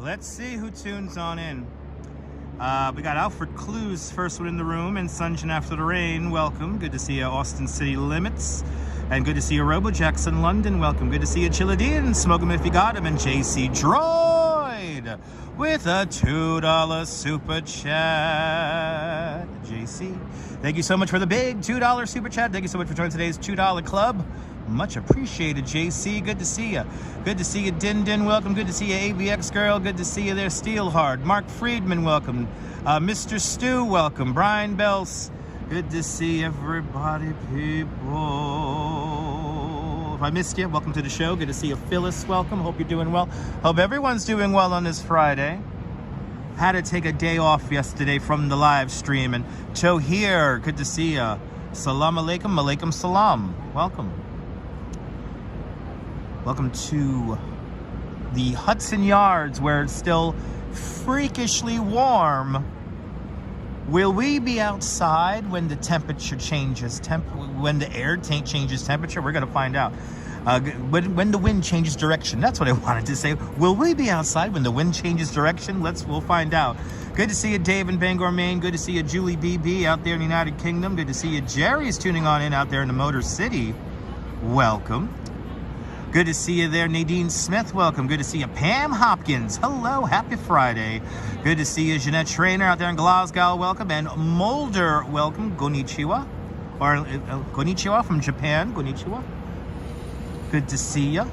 Let's see who tunes on in. We got Alfred Clues, first one in the room, and Sunshine After the Rain, welcome. Good to see you, Austin City Limits. And good to see you, Robo Jackson London, welcome. Good to see you, Chilladine, Smoke 'em if you got 'em, and JC Droid with a $2 super chat. JC, thank you so much for the big $2 super chat. Thank you so much for joining today's $2 club. Much appreciated, JC. Good to see you. Good to see you, Din Din. Welcome. Good to see you, ABX Girl. Good to see you there, Steelheart. Mark Friedman, welcome. Mr. Stu, welcome. Brian Bells. Good to see everybody, people. If I missed you, welcome to the show. Good to see you, Phyllis. Welcome. Hope you're doing well. Hope everyone's doing well on this Friday. Had to take a day off yesterday from the live stream. And Tohir, good to see you. Salam alaikum, alaikum salam. Welcome. Welcome to the Hudson Yards, where it's still freakishly warm. Will we be outside when the temperature changes? When the air changes temperature? We're going to find out. When the wind changes direction. That's what I wanted to say. Will we be outside when the wind changes direction? We'll find out. Good to see you, Dave in Bangor, Maine. Good to see you, Julie BB out there in the United Kingdom. Good to see you, Jerry's tuning on in out there in the Motor City. Welcome. Good to see you there, Nadine Smith. Welcome. Good to see you, Pam Hopkins. Hello. Happy Friday. Good to see you, Jeanette Trainer out there in Glasgow. Welcome. And Mulder. Welcome. Konnichiwa. Or konnichiwa from Japan. Konnichiwa. Good to see you.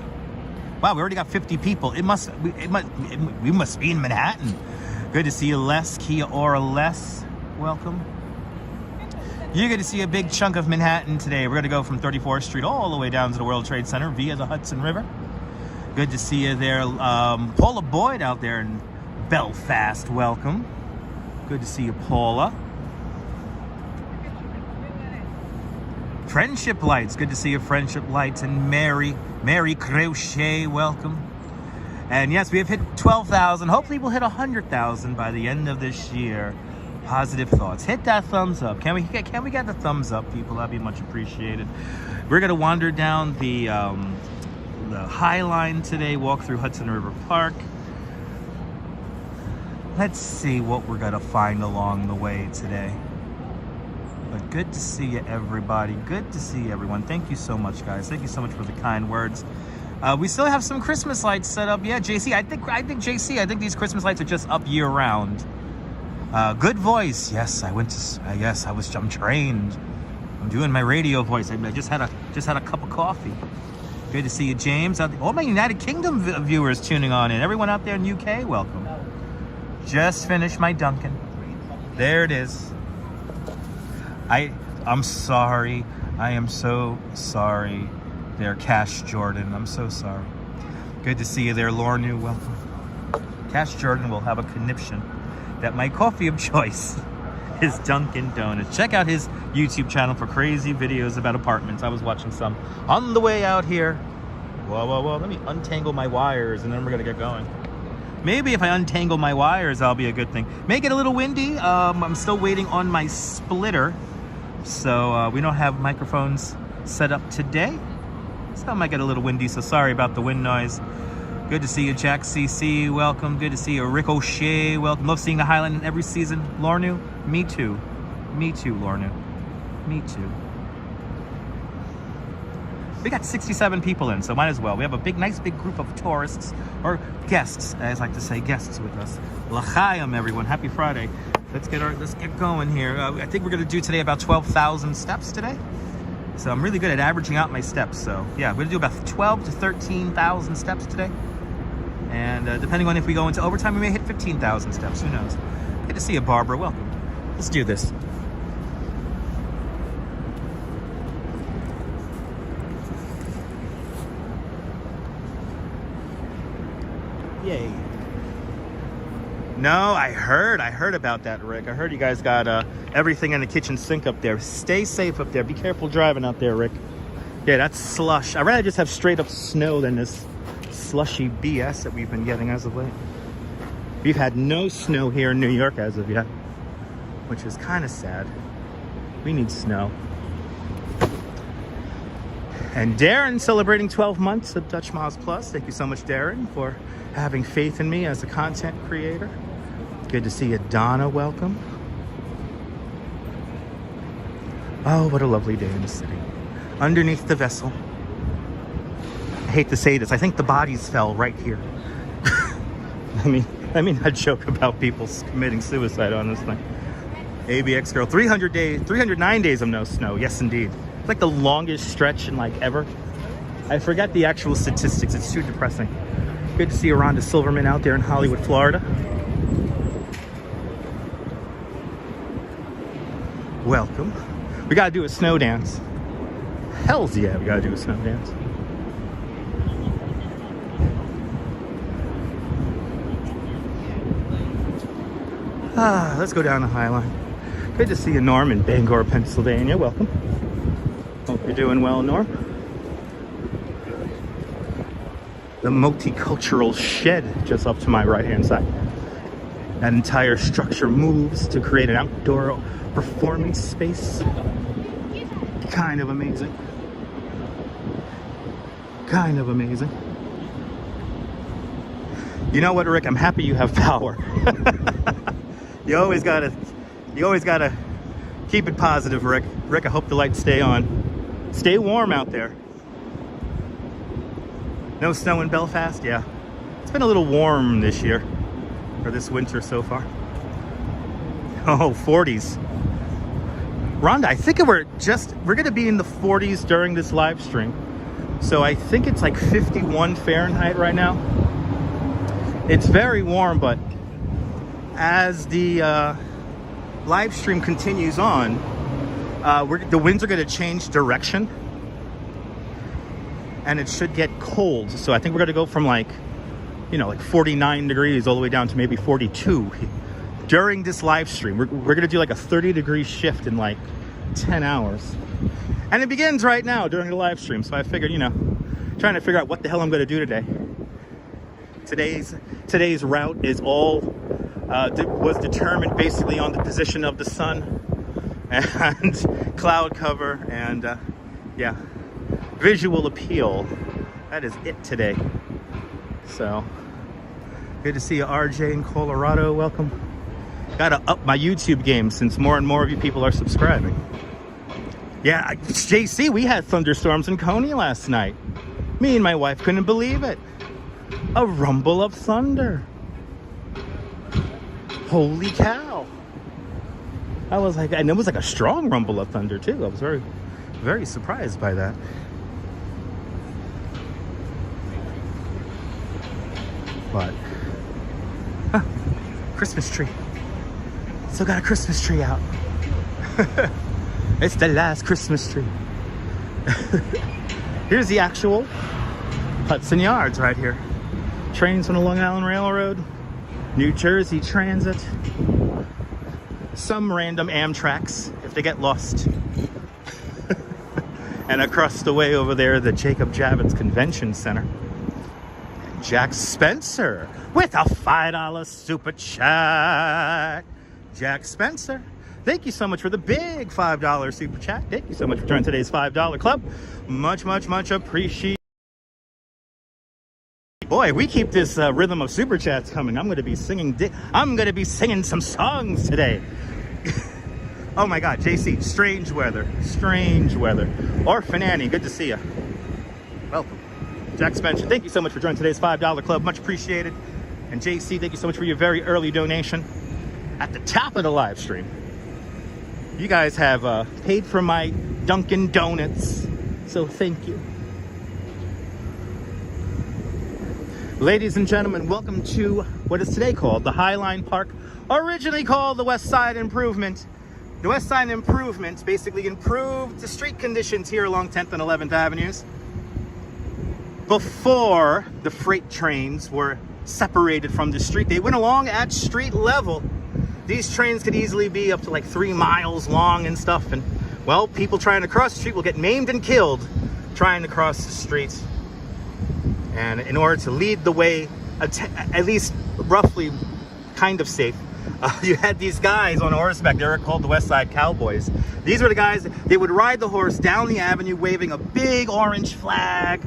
Wow, we already got 50 people. We must be in Manhattan. Good to see you, Les. Kia Ora Les. Welcome. You're going to see a big chunk of Manhattan today. We're going to go from 34th Street all the way down to the World Trade Center via the Hudson River. Good to see you there. Paula Boyd out there in Belfast. Welcome. Good to see you, Paula. Friendship Lights. Good to see you, Friendship Lights. And Mary Crochet. Welcome. And yes, we have hit 12,000. Hopefully we'll hit 100,000 by the end of this year. Positive thoughts. Hit that thumbs up. Can we get the thumbs up, people? That'd be much appreciated. We're gonna wander down the Highline today, walk through Hudson River Park. Let's see what we're gonna find along the way today. But good to see you, everybody. Good to see everyone. Thank you so much, guys. Thank you so much for the kind words. We still have some Christmas lights set up. Yeah, JC. I think these Christmas lights are just up year round. Good voice. Yes, I'm trained. I'm doing my radio voice. I just had a cup of coffee. Good to see you, James. All my United Kingdom viewers tuning on in. Everyone out there in UK, welcome. Just finished my Dunkin'. There it is. I'm sorry. I am so sorry. There, Cash Jordan. I'm so sorry. Good to see you there, Lornu. Welcome. Cash Jordan will have a conniption that my coffee of choice is Dunkin' Donuts. Check out his YouTube channel for crazy videos about apartments. I was watching some on the way out here. Whoa. Let me untangle my wires and then we're going to get going. Maybe if I untangle my wires, that'll be a good thing. May get a little windy. I'm still waiting on my splitter. So we don't have microphones set up today. So I might get a little windy, so sorry about the wind noise. Good to see you, Jack CC. Welcome. Good to see you, Ricochet. Welcome. Love seeing the Highline every season. Lornu, me too. Me too, Lornu. Me too. We got 67 people in, so might as well. We have a nice big group of tourists, or guests, as I like to say, guests with us. L'chaim, everyone. Happy Friday. Let's get going here. I think we're going to do today about 12,000 steps today. So I'm really good at averaging out my steps. So yeah, we're going to do about 12 to 13,000 steps today. And depending on if we go into overtime, we may hit 15,000 steps. Who knows? Good to see you, Barbara. Welcome. Let's do this. Yay. No, I heard about that, Rick. I heard you guys got everything in the kitchen sink up there. Stay safe up there. Be careful driving out there, Rick. Yeah, that's slush. I'd rather just have straight up snow than this slushy BS that we've been getting as of late. We've had no snow here in New York as of yet, which is kind of sad. We need snow. And Darren celebrating 12 months of Dutch Miles Plus. Thank you so much, Darren, for having faith in me as a content creator. Good to see you, Donna. Welcome. Oh, what a lovely day in the city. Underneath the vessel. I hate to say this. I think the bodies fell right here. I mean, I joke about people committing suicide on this thing. ABX girl, 309 days of no snow. Yes, indeed. It's like the longest stretch in like ever. I forget the actual statistics. It's too depressing. Good to see Rhonda Silverman out there in Hollywood, Florida. Welcome. We gotta do a snow dance. Hells yeah, we gotta do a snow dance. Let's go down the Highline. Good to see you, Norm, in Bangor, Pennsylvania. Welcome. Hope you're doing well, Norm. The multicultural shed just up to my right-hand side. That entire structure moves to create an outdoor performance space. Kind of amazing. Kind of amazing. You know what, Rick? I'm happy you have power. You always gotta keep it positive, Rick. Rick, I hope the lights stay on. Stay warm out there. No snow in Belfast? Yeah. It's been a little warm this year, or this winter so far. Oh, 40s. Rhonda, I think we're gonna be in the 40s during this live stream. So I think it's like 51 Fahrenheit right now. It's very warm, but as the live stream continues on, the winds are going to change direction, and it should get cold. So I think we're going to go from like 49 degrees all the way down to maybe 42 during this live stream. We're going to do like a 30-degree shift in like 10 hours, and it begins right now during the live stream. So I figured, trying to figure out what the hell I'm going to do today. Today's route is all was determined basically on the position of the sun and cloud cover and yeah, visual appeal. That is it today. So good to see you, RJ in Colorado. Welcome. Gotta up my YouTube game since more and more of you people are subscribing. Yeah, JC, we had thunderstorms in Coney last night. Me and my wife couldn't believe it. A rumble of thunder. Holy cow. I was like, and it was like a strong rumble of thunder too. I was very, very surprised by that. But, Christmas tree. Still got a Christmas tree out. It's the last Christmas tree. Here's the actual Hudson Yards right here. Trains from the Long Island Railroad, New Jersey Transit, some random Amtraks if they get lost. And across the way over there, the Jacob Javits Convention Center. Jack Spencer with a $5 super chat. Jack Spencer, thank you so much for the big $5 super chat. Thank you so much for joining today's $5 club. Much, much, much appreciated. Boy, we keep this rhythm of super chats coming. I'm going to be singing some songs today. Oh my God, JC, strange weather. Orphan Annie, good to see you. Welcome. Jack Spencer, thank you so much for joining today's $5 club. Much appreciated. And JC, thank you so much for your very early donation at the top of the live stream. You guys have paid for my Dunkin' Donuts, so thank you. Ladies and gentlemen, welcome to what is today called the Highline Park, originally called the West Side Improvement. The West Side Improvement basically improved the street conditions here along 10th and 11th Avenues before the freight trains were separated from the street. They went along at street level. These trains could easily be up to like 3 miles long and stuff, and well, people trying to cross the street will get maimed and killed trying to cross the street. And in order to lead the way, at least roughly kind of safe, you had these guys on horseback. They were called the West Side Cowboys. These were the guys, they would ride the horse down the avenue waving a big orange flag,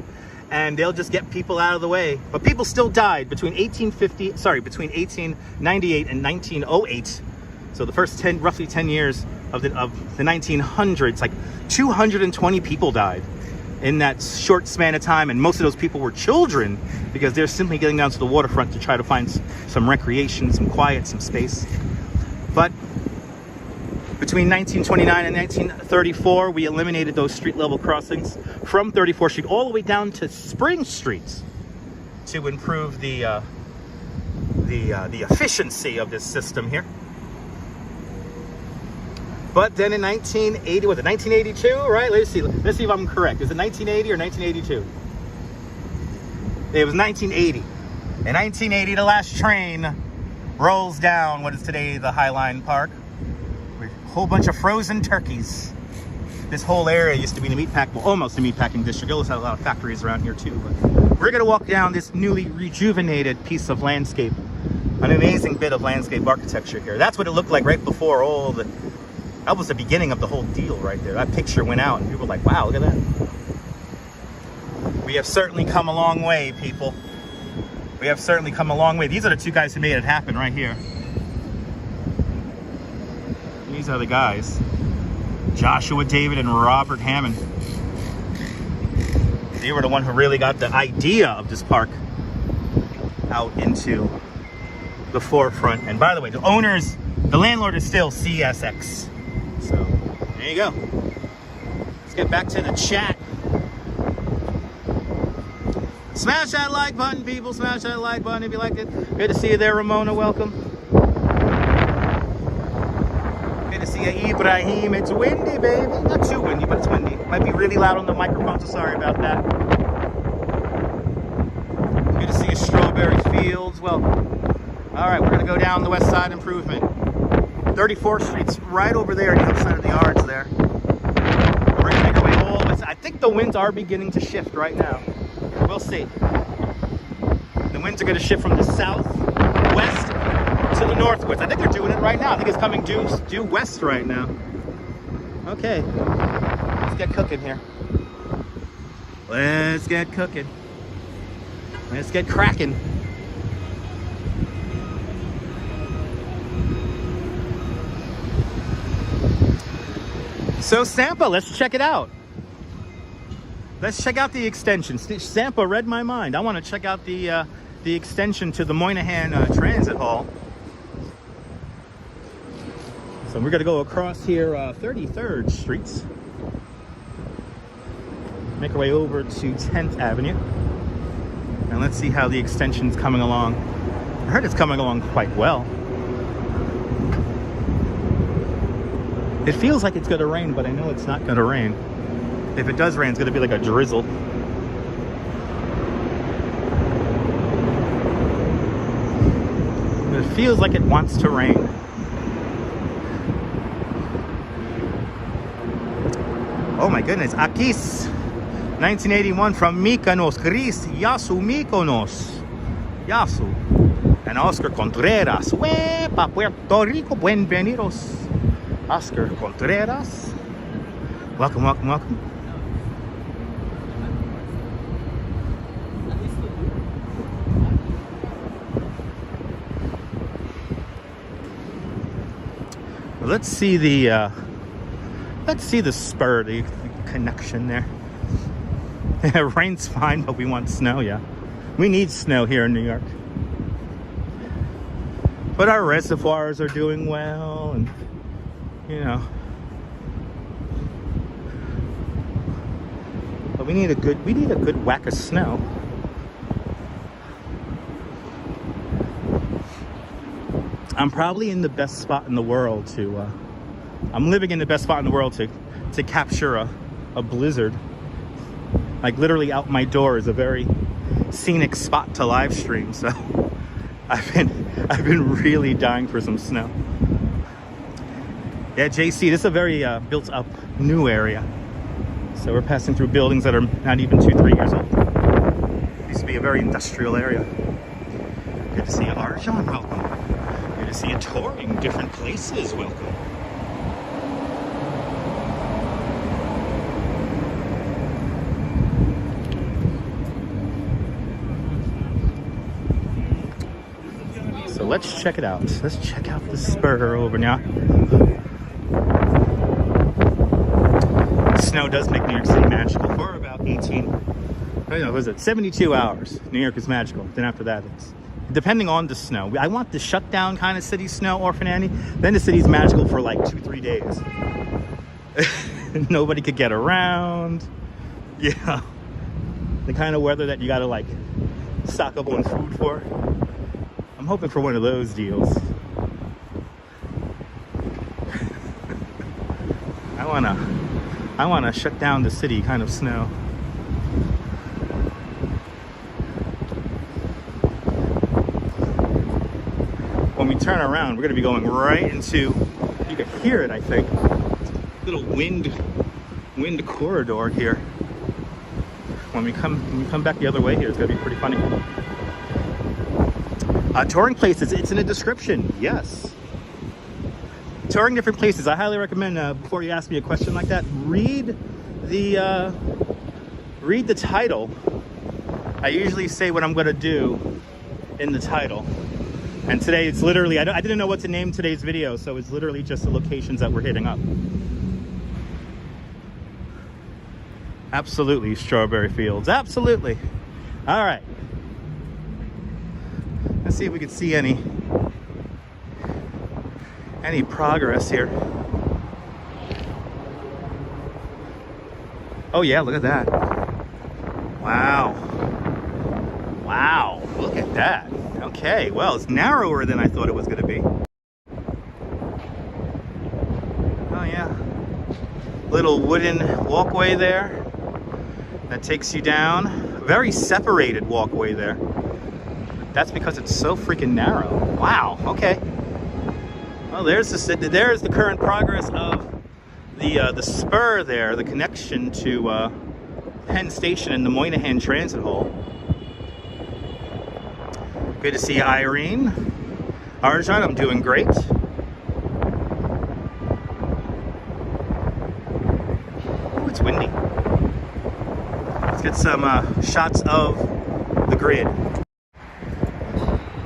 and they'll just get people out of the way. But people still died between 1898 and 1908. So the first roughly 10 years of the 1900s, like 220 people died in that short span of time, and most of those people were children because they're simply getting down to the waterfront to try to find some recreation, some quiet, some space. But between 1929 and 1934, we eliminated those street level crossings from 34th Street all the way down to Spring Street to improve the efficiency of this system here. But then in 1980, was it 1982, right? Let's see if I'm correct. Is it 1980 or 1982? It was 1980. In 1980, the last train rolls down what is today the Highline Park. With a whole bunch of frozen turkeys. This whole area used to be the almost the meatpacking district. It also had a lot of factories around here too. But we're gonna walk down this newly rejuvenated piece of landscape. An amazing bit of landscape architecture here. That's what it looked like right before all the... That was the beginning of the whole deal right there. That picture went out and people were like, wow, look at that. We have certainly come a long way, people. We have certainly come a long way. These are the two guys who made it happen right here. These are the guys. Joshua David and Robert Hammond. They were the one who really got the idea of this park out into the forefront. And by the way, the landlord is still CSX. So, there you go. Let's get back to the chat. Smash that like button, people. Smash that like button if you like it. Good to see you there, Ramona. Welcome. Good to see you, Ibrahim. It's windy, baby. Not too windy, but it's windy. Might be really loud on the microphone, so sorry about that. Good to see you, Strawberry Fields. Welcome. All right, we're going to go down the West Side Improvement. 34th Street's right over there on the outside of the yards there. We're going to make our way all the way. I think the winds are beginning to shift right now. We'll see. The winds are going to shift from the southwest to the northwest. I think they're doing it right now. I think it's coming due west right now. Okay. Let's get cooking here. Let's get cooking. Let's get cracking. So Sampa, let's check it out. Let's check out the extension. Sampa read my mind. I want to check out the extension to the Moynihan Transit Hall. So we're going to go across here 33rd Street. Make our way over to 10th Avenue. And let's see how the extension's coming along. I heard it's coming along quite well. It feels like it's going to rain, but I know it's not going to rain. If it does rain, it's going to be like a drizzle. It feels like it wants to rain. Oh my goodness, Akis, 1981 from Mykonos, Greece, Yasu Mykonos. Yasu. And Oscar Contreras, Wepa, Puerto Rico, bienvenidos. Oscar Contreras. Welcome, welcome, welcome. Let's see the spur, the connection there. Rain's fine, but we want snow, yeah. We need snow here in New York. But our reservoirs are doing well, and you know. But we need a good whack of snow. I'm probably in the best spot in the world to I'm living in the best spot in the world to capture a blizzard. Like literally out my door is a very scenic spot to live stream, so I've been really dying for some snow. Yeah, JC, this is a very built up new area. So we're passing through buildings that are not even 2-3 years old. It used to be a very industrial area. Good to see you, Arjan. Welcome. Good to see you touring different places. Welcome. So let's check it out. Let's check out the spur over now. Snow does make New York City magical for about 72 hours. New York is magical. Then after that, it's depending on the snow. I want the shutdown kind of city snow, Orphan Annie. Then the city's magical for like 2-3 days. Nobody could get around. Yeah. The kind of weather that you gotta like stock up on food for. I'm hoping for one of those deals. I wanna shut down the city kind of snow. When we turn around, we're gonna be going right into, you can hear it, I think, little wind corridor here. When we come back the other way here, it's gonna be pretty funny. Touring places, it's in the description, yes. Touring different places, I highly recommend, before you ask me a question like that, read the title. I usually say what I'm gonna do in the title. And today it's literally, I didn't know what to name today's video, so it's literally just the locations that we're hitting up. Absolutely, strawberry fields, absolutely. All right. Let's see if we can see any progress here. Oh yeah, look at that. Wow. Wow, look at that. Okay, well, it's narrower than I thought it was going to be. Oh yeah. Little wooden walkway there that takes you down. Very separated walkway there. That's because it's so freaking narrow. Wow, okay. Well, there's the current progress of the spur there, the connection to Penn Station and the Moynihan Transit Hall. Good to see you, Irene. Arjan, I'm doing great. Oh, it's windy. Let's get some shots of the grid.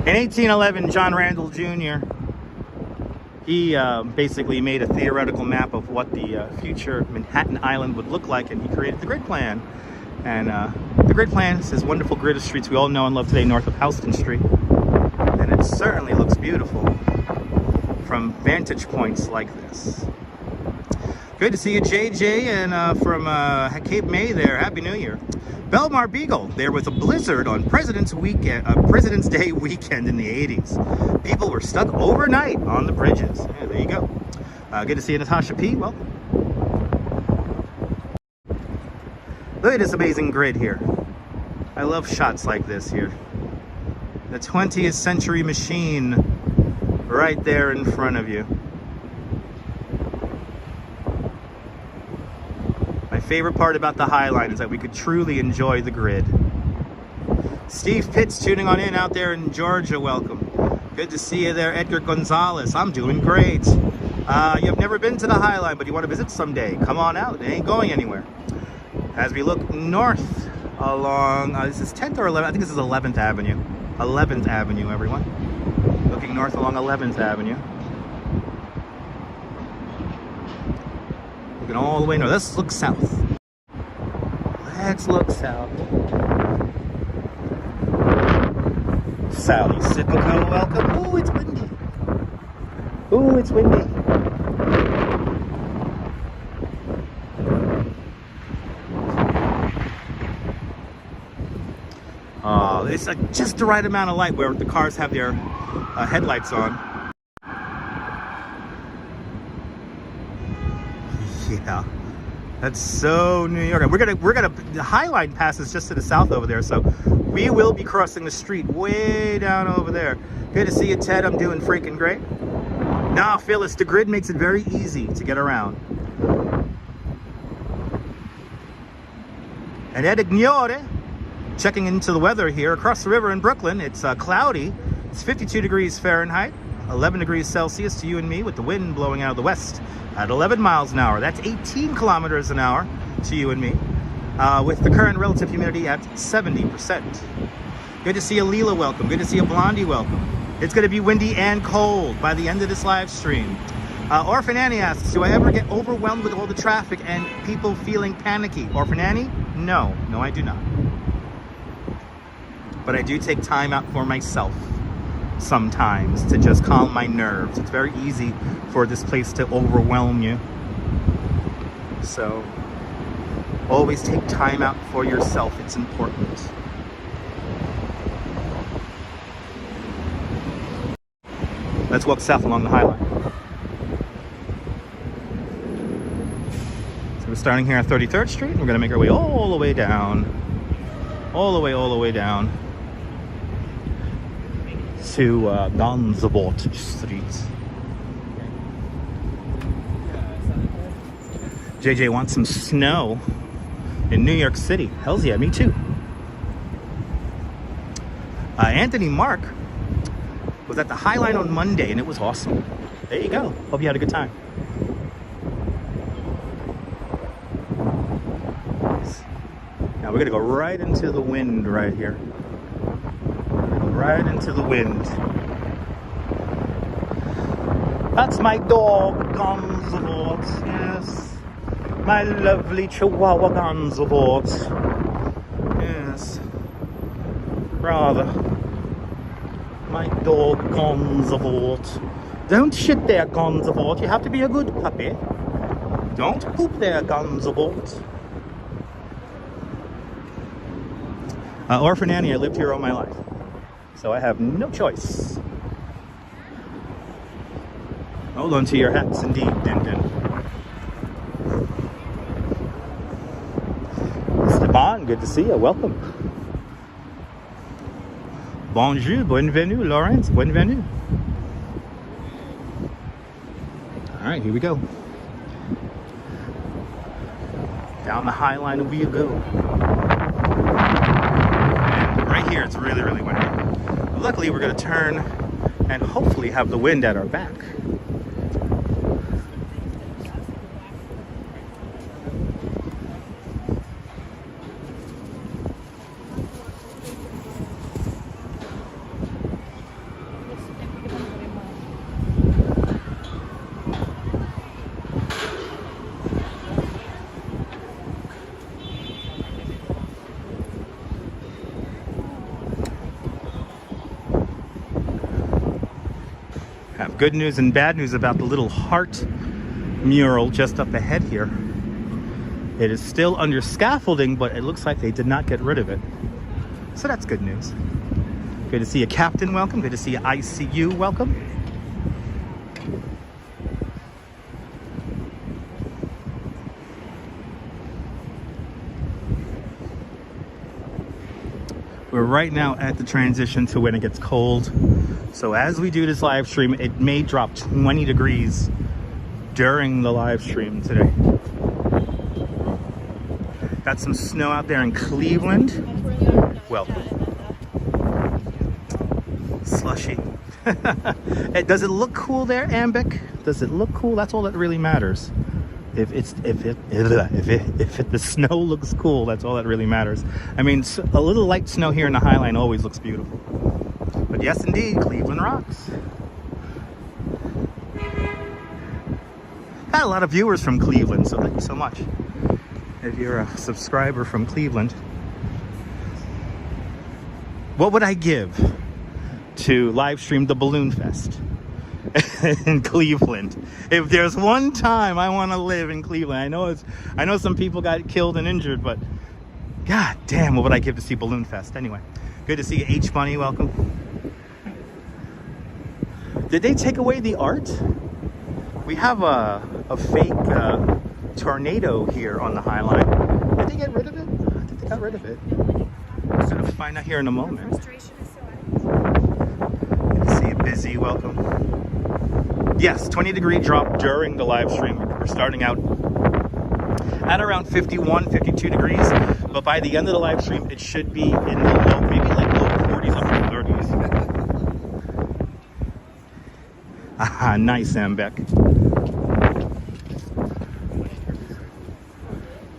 In 1811, John Randall Jr., he basically made a theoretical map of what the future Manhattan Island would look like, and he created the grid plan. And the grid plan is this wonderful grid of streets we all know and love today north of Houston Street. And it certainly looks beautiful from vantage points like this. Good to see you, JJ, and from Cape May there, Happy New Year. Belmar Beagle, there was a blizzard on President's Day weekend in the 80s. People were stuck overnight on the bridges. Yeah, there you go. Good to see you, Natasha P. Well, look at this amazing grid here. I love shots like this here. The 20th century machine right there in front of you. My favorite part about the Highline is that we could truly enjoy the grid. Steve Pitts tuning on in out there in Georgia, welcome. Good to see you there, Edgar Gonzalez. I'm doing great. You've never been to the Highline, but you want to visit someday. Come on out, it ain't going anywhere. As we look north along, this is 10th or 11th, I think this is 11th Avenue. 11th Avenue, everyone. Looking north along 11th Avenue. Looking all the way north. Let's look south. Let's look south. Sally Sipico, welcome. Ooh, it's windy. Ooh, it's windy. It's just the right amount of light where the cars have their headlights on. Yeah, that's so New York. The Highline passes just to the south over there, so we will be crossing the street way down over there. Good to see you, Ted. I'm doing freaking great. Nah, Phyllis, the grid makes it very easy to get around. And Ed Ignore. Checking into the weather here across the river in Brooklyn. It's cloudy. It's 52 degrees Fahrenheit. 11 degrees Celsius to you and me, with the wind blowing out of the west at 11 miles an hour. That's 18 kilometers an hour to you and me, with the current relative humidity at 70%. Good to see a Leela, welcome. Good to see a Blondie, welcome. It's going to be windy and cold by the end of this live stream. Orphan Annie asks, do I ever get overwhelmed with all the traffic and people feeling panicky? Orphan Annie? No, I do not. But I do take time out for myself sometimes to just calm my nerves. It's very easy for this place to overwhelm you. So always take time out for yourself. It's important. Let's walk south along the Highline. So we're starting here at 33rd Street, and we're going to make our way all the way down. All the way down to Gansevoort Street. JJ wants some snow in New York City. Hells yeah, me too. Anthony Mark was at the Highline on Monday, and it was awesome. There you go. Hope you had a good time. Now we're gonna go right into the wind right here. Right into the wind. That's my dog, Gansevoort. Yes. My lovely Chihuahua Gansevoort. Yes. Rather. My dog, Gansevoort. Don't shit there, Gansevoort. You have to be a good puppy. Don't poop there, Gansevoort. Orphan Annie, I lived here all my life, so I have no choice. Hold on to your hats, indeed, Din Din. Esteban, good to see you. Welcome. Bonjour, bienvenue, Lawrence, bienvenue. All right, here we go. Down the Highline we go. And right here, it's really, really windy. Luckily, we're going to turn and hopefully have the wind at our back. Have good news and bad news about the little heart mural just up ahead here. It is still under scaffolding, but it looks like they did not get rid of it. So that's good news. Good to see you, Captain. Welcome. Good to see you, ICU. Welcome. We're right now at the transition to when it gets cold. So as we do this live stream, it may drop 20 degrees during the live stream today. Got some snow out there in Cleveland. Welcome. Slushy. Does it look cool there, Ambic? Does it look cool? That's all that really matters. If the snow looks cool, that's all that really matters. I mean, a little light snow here in the Highline always looks beautiful. But yes, indeed, Cleveland rocks. Got a lot of viewers from Cleveland, so thank you so much. If you're a subscriber from Cleveland. What would I give to live stream the Balloon Fest in Cleveland? If there's one time I want to live in Cleveland, I know some people got killed and injured, but god damn, what would I give to see Balloon Fest? Anyway, good to see you, H Bunny. Welcome. Did they take away the art? We have a fake tornado here on the Highline. Did they get rid of it? I think they got rid of it. We're going to find out here in a moment. Good to see you, Busy. Welcome. Yes, 20-degree drop during the live stream. We're starting out at around 51, 52 degrees, but by the end of the live stream, it should be in the low, maybe like low 40s, up to 30s. Ah, nice, Ambeck.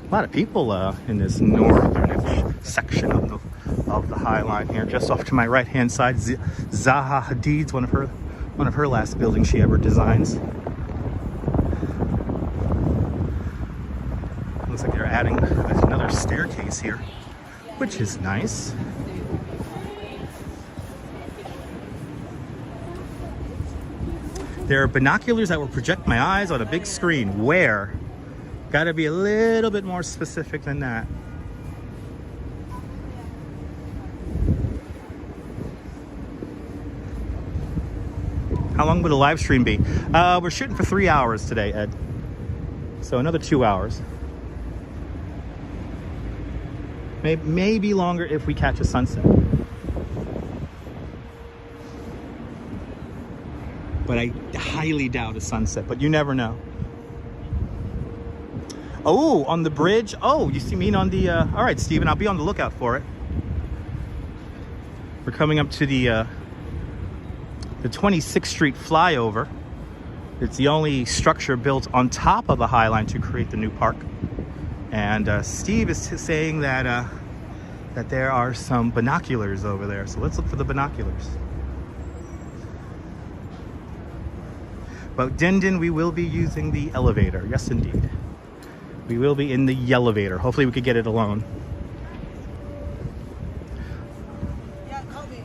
A lot of people in this northern section of the Highline here. Just off to my right-hand side, Zaha Hadid's one of her last buildings she ever designs. Looks like they're adding another staircase here, which is nice. There are binoculars that will project my eyes on a big screen. Where? Gotta be a little bit more specific than that. How long would a live stream be? We're shooting for 3 hours today, Ed. So another 2 hours. Maybe longer if we catch a sunset. But I highly doubt a sunset, but you never know. Oh, on the bridge. Oh, you see me on the, all right, Steven, I'll be on the lookout for it. We're coming up to the 26th Street flyover. It's the only structure built on top of the Highline to create the new park. And Steve is saying that, that there are some binoculars over there. So let's look for the binoculars. But Dindin, we will be using the elevator. Yes, indeed. We will be in the elevator. Hopefully we could get it alone. Yeah, call me.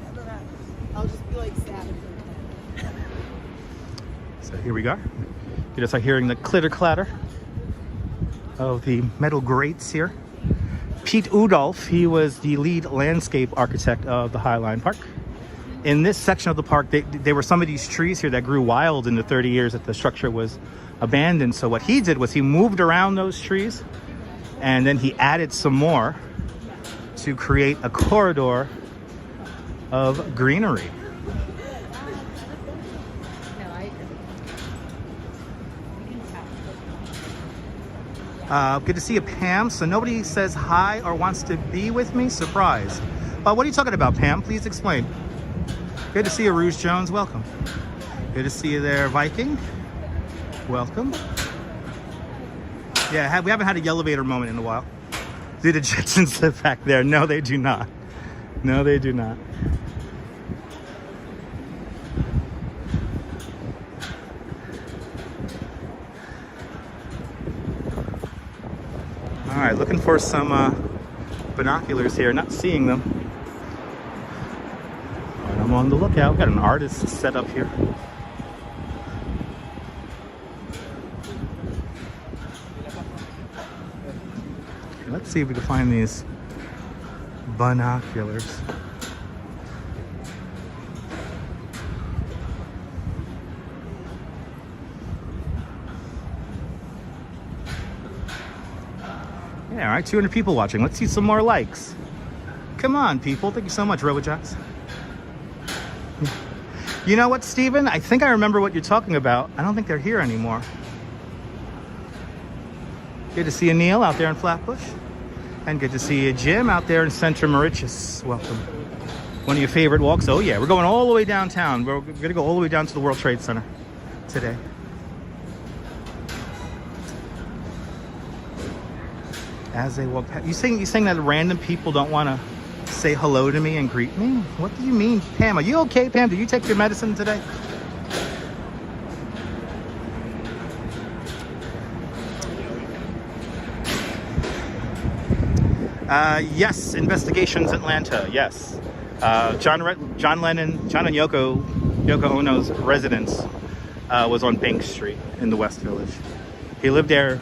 I'll just be like sad. So here we go. You just are hearing the clitter clatter of the metal grates here. Pete Udolph, he was the lead landscape architect of the Highline Park. In this section of the park, there were some of these trees here that grew wild in the 30 years that the structure was abandoned. So what he did was he moved around those trees and then he added some more to create a corridor of greenery. Good to see you, Pam. So nobody says hi or wants to be with me? Surprise. What are you talking about, Pam? Please explain. Good to see you, Rouge Jones. Welcome. Good to see you there, Viking. Welcome. Yeah, we haven't had a elevator moment in a while. Do the Jetsons live back there? No, they do not. No, they do not. All right, looking for some binoculars here. Not seeing them. I'm on the lookout. Got an artist set up here. Okay, let's see if we can find these binoculars. Yeah, all right, 200 people watching. Let's see some more likes. Come on, people. Thank you so much, RoboJax. You know what, Steven? I think I remember what you're talking about. I don't think they're here anymore. Good to see you, Neil, out there in Flatbush. And good to see you, Jim, out there in Center Mauritius. Welcome. One of your favorite walks? Oh, yeah. We're going all the way downtown. We're going to go all the way down to the World Trade Center today. As they walk past. You saying that random people don't want to say hello to me and greet me? What do you mean, Pam? Are you okay, Pam? Did you take your medicine today? Yes, Investigations Atlanta. Yes, John and Yoko Ono's residence was on Bank Street in the West Village. He lived there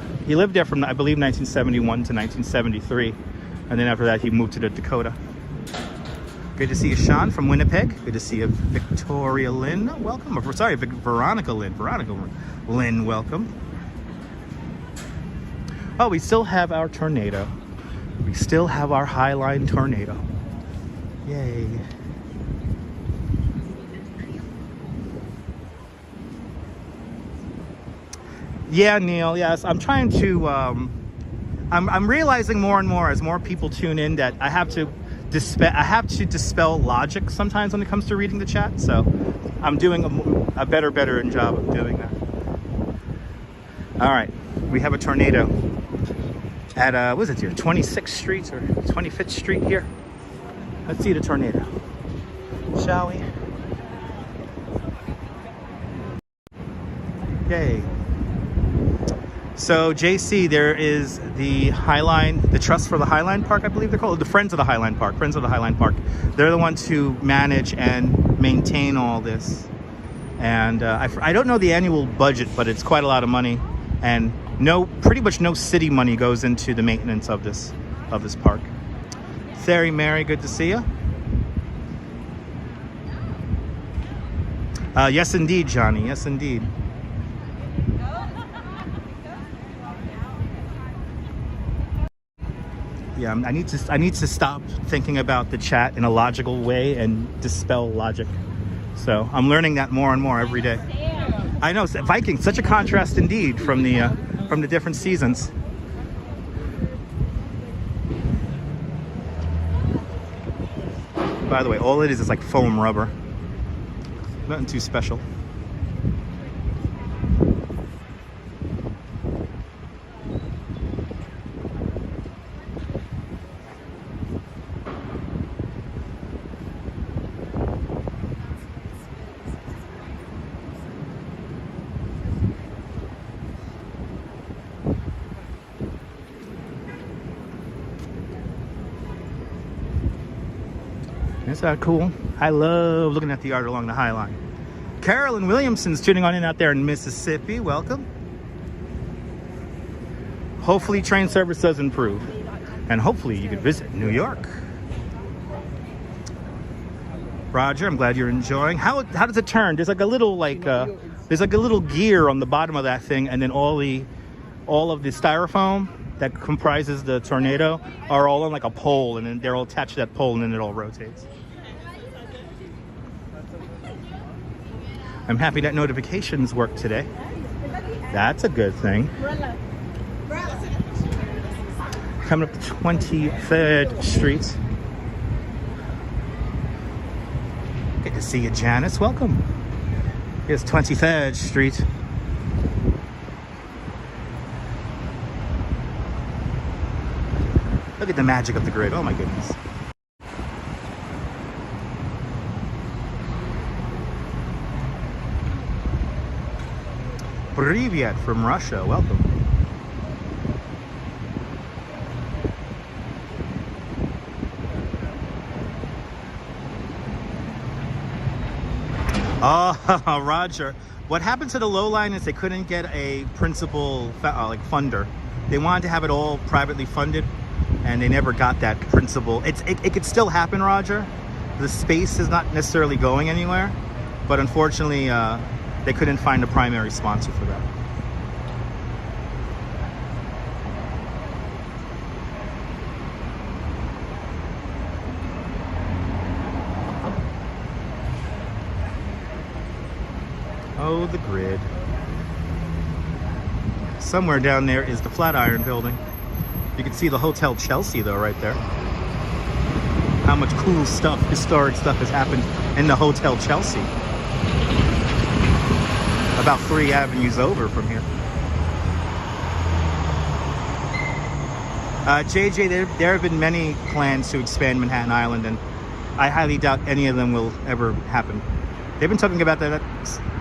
from, I believe, 1971 to 1973, and then after that he moved to the Dakota. Good to see you, Sean, from Winnipeg. Good to see you, Victoria Lynn. Welcome. Or, sorry, Veronica Lynn. Veronica Lynn, welcome. Oh, we still have our tornado. We still have our Highline tornado. Yay. Yeah, Neil, yes. I'm trying to, I'm realizing more and more as more people tune in that I have to I have to dispel logic sometimes when it comes to reading the chat, so I'm doing a better job of doing that. All right, we have a tornado at what is it here, 26th Street or 25th Street here. Let's see the tornado, shall we? Yay. So JC, there is the Highline, the Trust for the Highline Park, I believe they're called, the Friends of the Highline Park, Friends of the Highline Park. They're the ones who manage and maintain all this. And I don't know the annual budget, but it's quite a lot of money. And pretty much no city money goes into the maintenance of this park. Theri Mary, good to see you. Yes, indeed, Johnny. Yes, indeed. Yeah, I need to stop thinking about the chat in a logical way and dispel logic. So I'm learning that more and more every day. I know, Vikings, such a contrast indeed from the different seasons. By the way, all it is like foam rubber. Nothing too special. Isn't that cool? I love looking at the art along the Highline. Carolyn Williamson's tuning on in out there in Mississippi. Welcome. Hopefully train service does improve. And hopefully you could visit New York. Roger, I'm glad you're enjoying. How does it turn? There's like a little there's like a little gear on the bottom of that thing, and then all of the styrofoam that comprises the tornado are all on like a pole, and then they're all attached to that pole, and then it all rotates. I'm happy that notifications work today. That's a good thing. Coming up to 23rd Street. Good to see you, Janice. Welcome. Here's 23rd Street. Look at the magic of the grid. Oh my goodness. Privyet from Russia. Welcome. Oh, Roger. What happened to the low line is they couldn't get a principal like funder. They wanted to have it all privately funded, and they never got that principal. It could still happen, Roger. The space is not necessarily going anywhere, but unfortunately they couldn't find a primary sponsor for that. Oh, the grid. Somewhere down there is the Flatiron building. You can see the Hotel Chelsea though right there. How much cool stuff, historic stuff has happened in the Hotel Chelsea. About 3 avenues over from here. JJ, there have been many plans to expand Manhattan Island, and I highly doubt any of them will ever happen. They've been talking about that.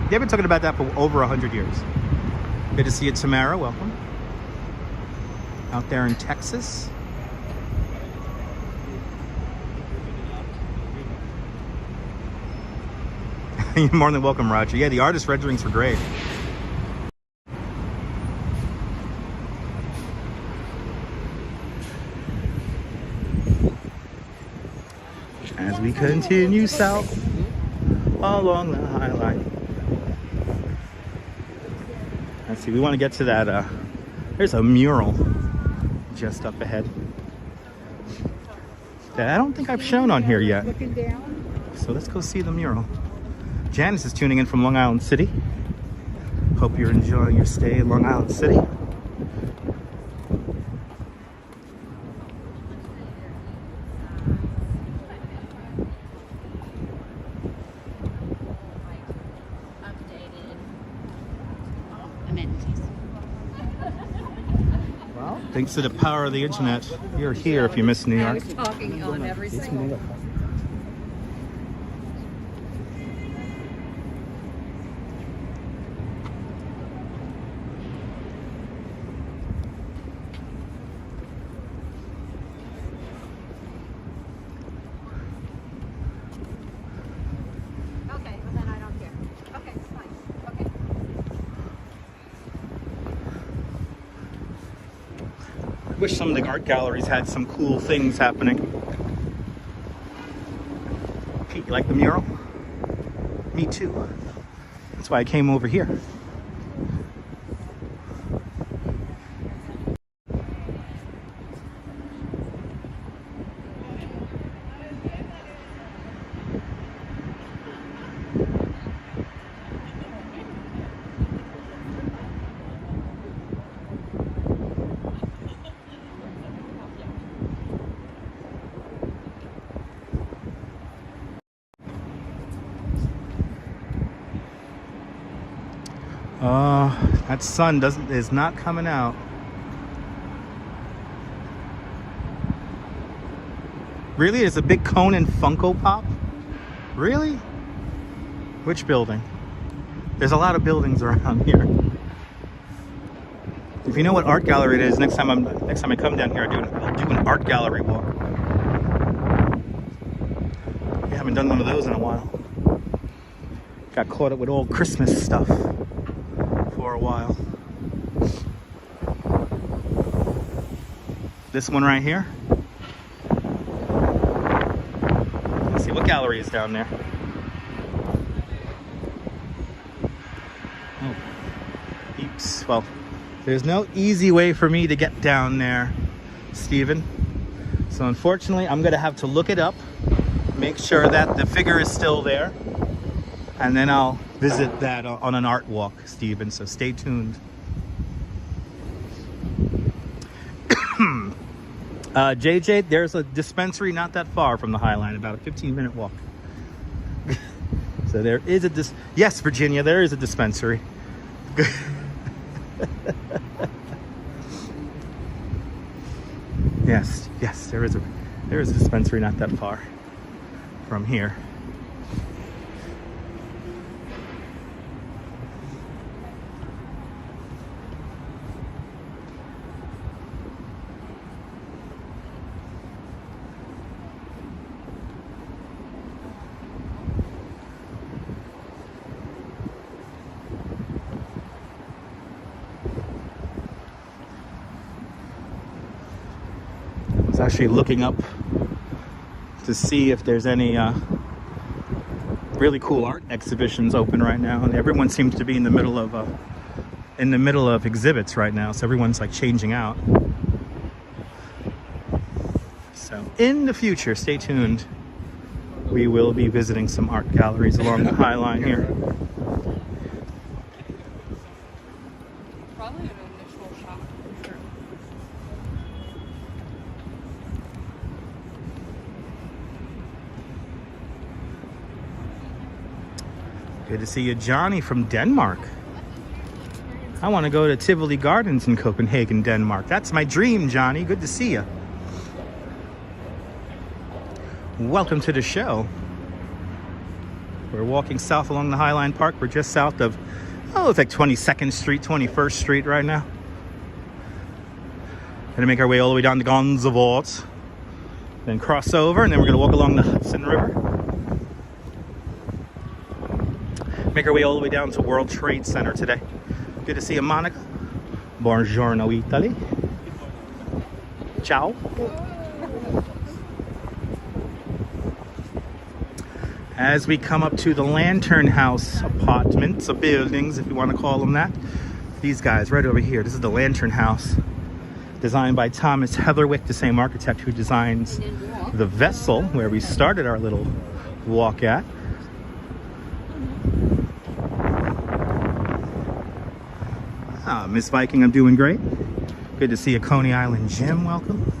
They've been talking about that for over 100 years. Good to see you, Tamara. Welcome. Out there in Texas. You're more than welcome, Roger. Yeah, the artist renderings were great. As we continue south along the Highline. Let's see, we want to get to that, there's a mural just up ahead that I don't think I've shown on here yet. So let's go see the mural. Janice is tuning in from Long Island City. Hope you're enjoying your stay in Long Island City. Thanks to the power of the internet, you're here if you miss New I York. was talking on every single. Okay, but then I don't care. Okay, it's fine. Okay. I wish some of the art galleries had some cool things happening. Pete, you like the mural? Me too. That's why I came over here. That sun is not coming out. Really? There's a big Conan Funko Pop? Really? Which building? There's a lot of buildings around here. If you know what art gallery it is, next time I come down here, I'll do an art gallery walk. We haven't done one of those in a while. Got caught up with all Christmas stuff for a while. This one right here. Let's see what gallery is down there. Oh, oops. Well, there's no easy way for me to get down there, Steven. So unfortunately, I'm gonna have to look it up, make sure that the figure is still there, and then I'll visit that on an art walk, Steven, so stay tuned. JJ, there's a dispensary not that far from the Highline, about a 15-minute walk. So there is a yes, Virginia, there is a dispensary. Yes, there is a dispensary not that far from here. Actually looking up to see if there's any really cool art exhibitions open right now, and everyone seems to be in the middle of exhibits right now, so everyone's like changing out. So in the future, stay tuned, we will be visiting some art galleries along the Highline here. Probably an initial shot for sure. Good to see you, Johnny from Denmark. I want to go to Tivoli Gardens in Copenhagen, Denmark. That's my dream, Johnny. Good to see you. Welcome to the show. We're walking south along the Highline Park. We're just south of, it's like 22nd Street, 21st Street right now. Gonna make our way all the way down to Gansevoort. Then cross over, and then we're gonna walk along the Hudson River. Make our way all the way down to World Trade Center today. Good to see you, Monica. Buongiorno, Italy. Ciao. As we come up to the Lantern House apartments, or buildings, if you want to call them that. These guys right over here. This is the Lantern House, designed by Thomas Heatherwick, the same architect who designs the vessel where we started our little walk at. Miss Viking, I'm doing great. Good to see you, Coney Island Jim. Welcome.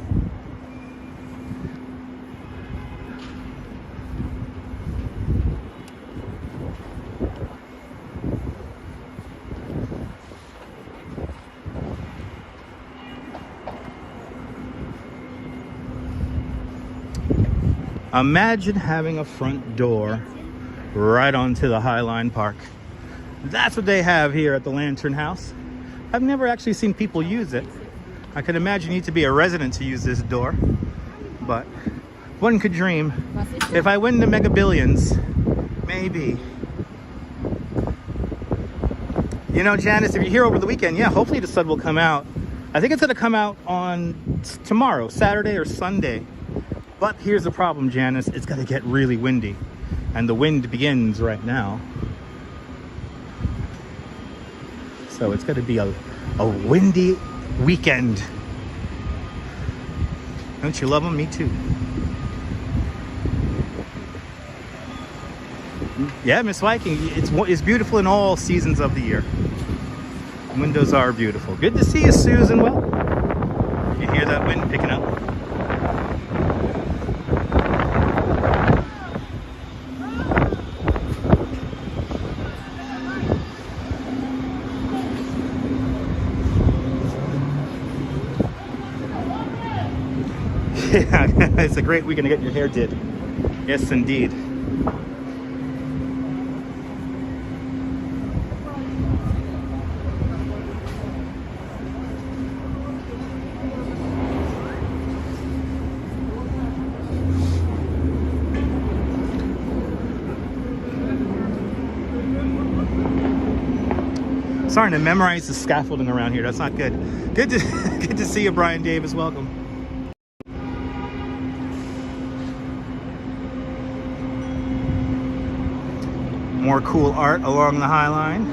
Imagine having a front door right onto the Highline Park. That's what they have here at the Lantern House. I've never actually seen people use it. I can imagine you need to be a resident to use this door, but one could dream. If I win the Mega Billions, maybe. You know, Janice, if you're here over the weekend, yeah, hopefully the sun will come out. I think it's gonna come out on tomorrow, Saturday or Sunday. But here's the problem, Janice, it's gonna get really windy. And the wind begins right now. So it's gonna be a windy weekend. Don't you love them? Me too. Yeah, Miss Viking, it's beautiful in all seasons of the year. Windows are beautiful. Good to see you, Susan. Well, you hear that wind picking up? Yeah, it's a great weekend to get your hair did. Yes, indeed. Starting to memorize the scaffolding around here. That's not good. Good to see you, Brian Davis. Welcome. More cool art along the Highline.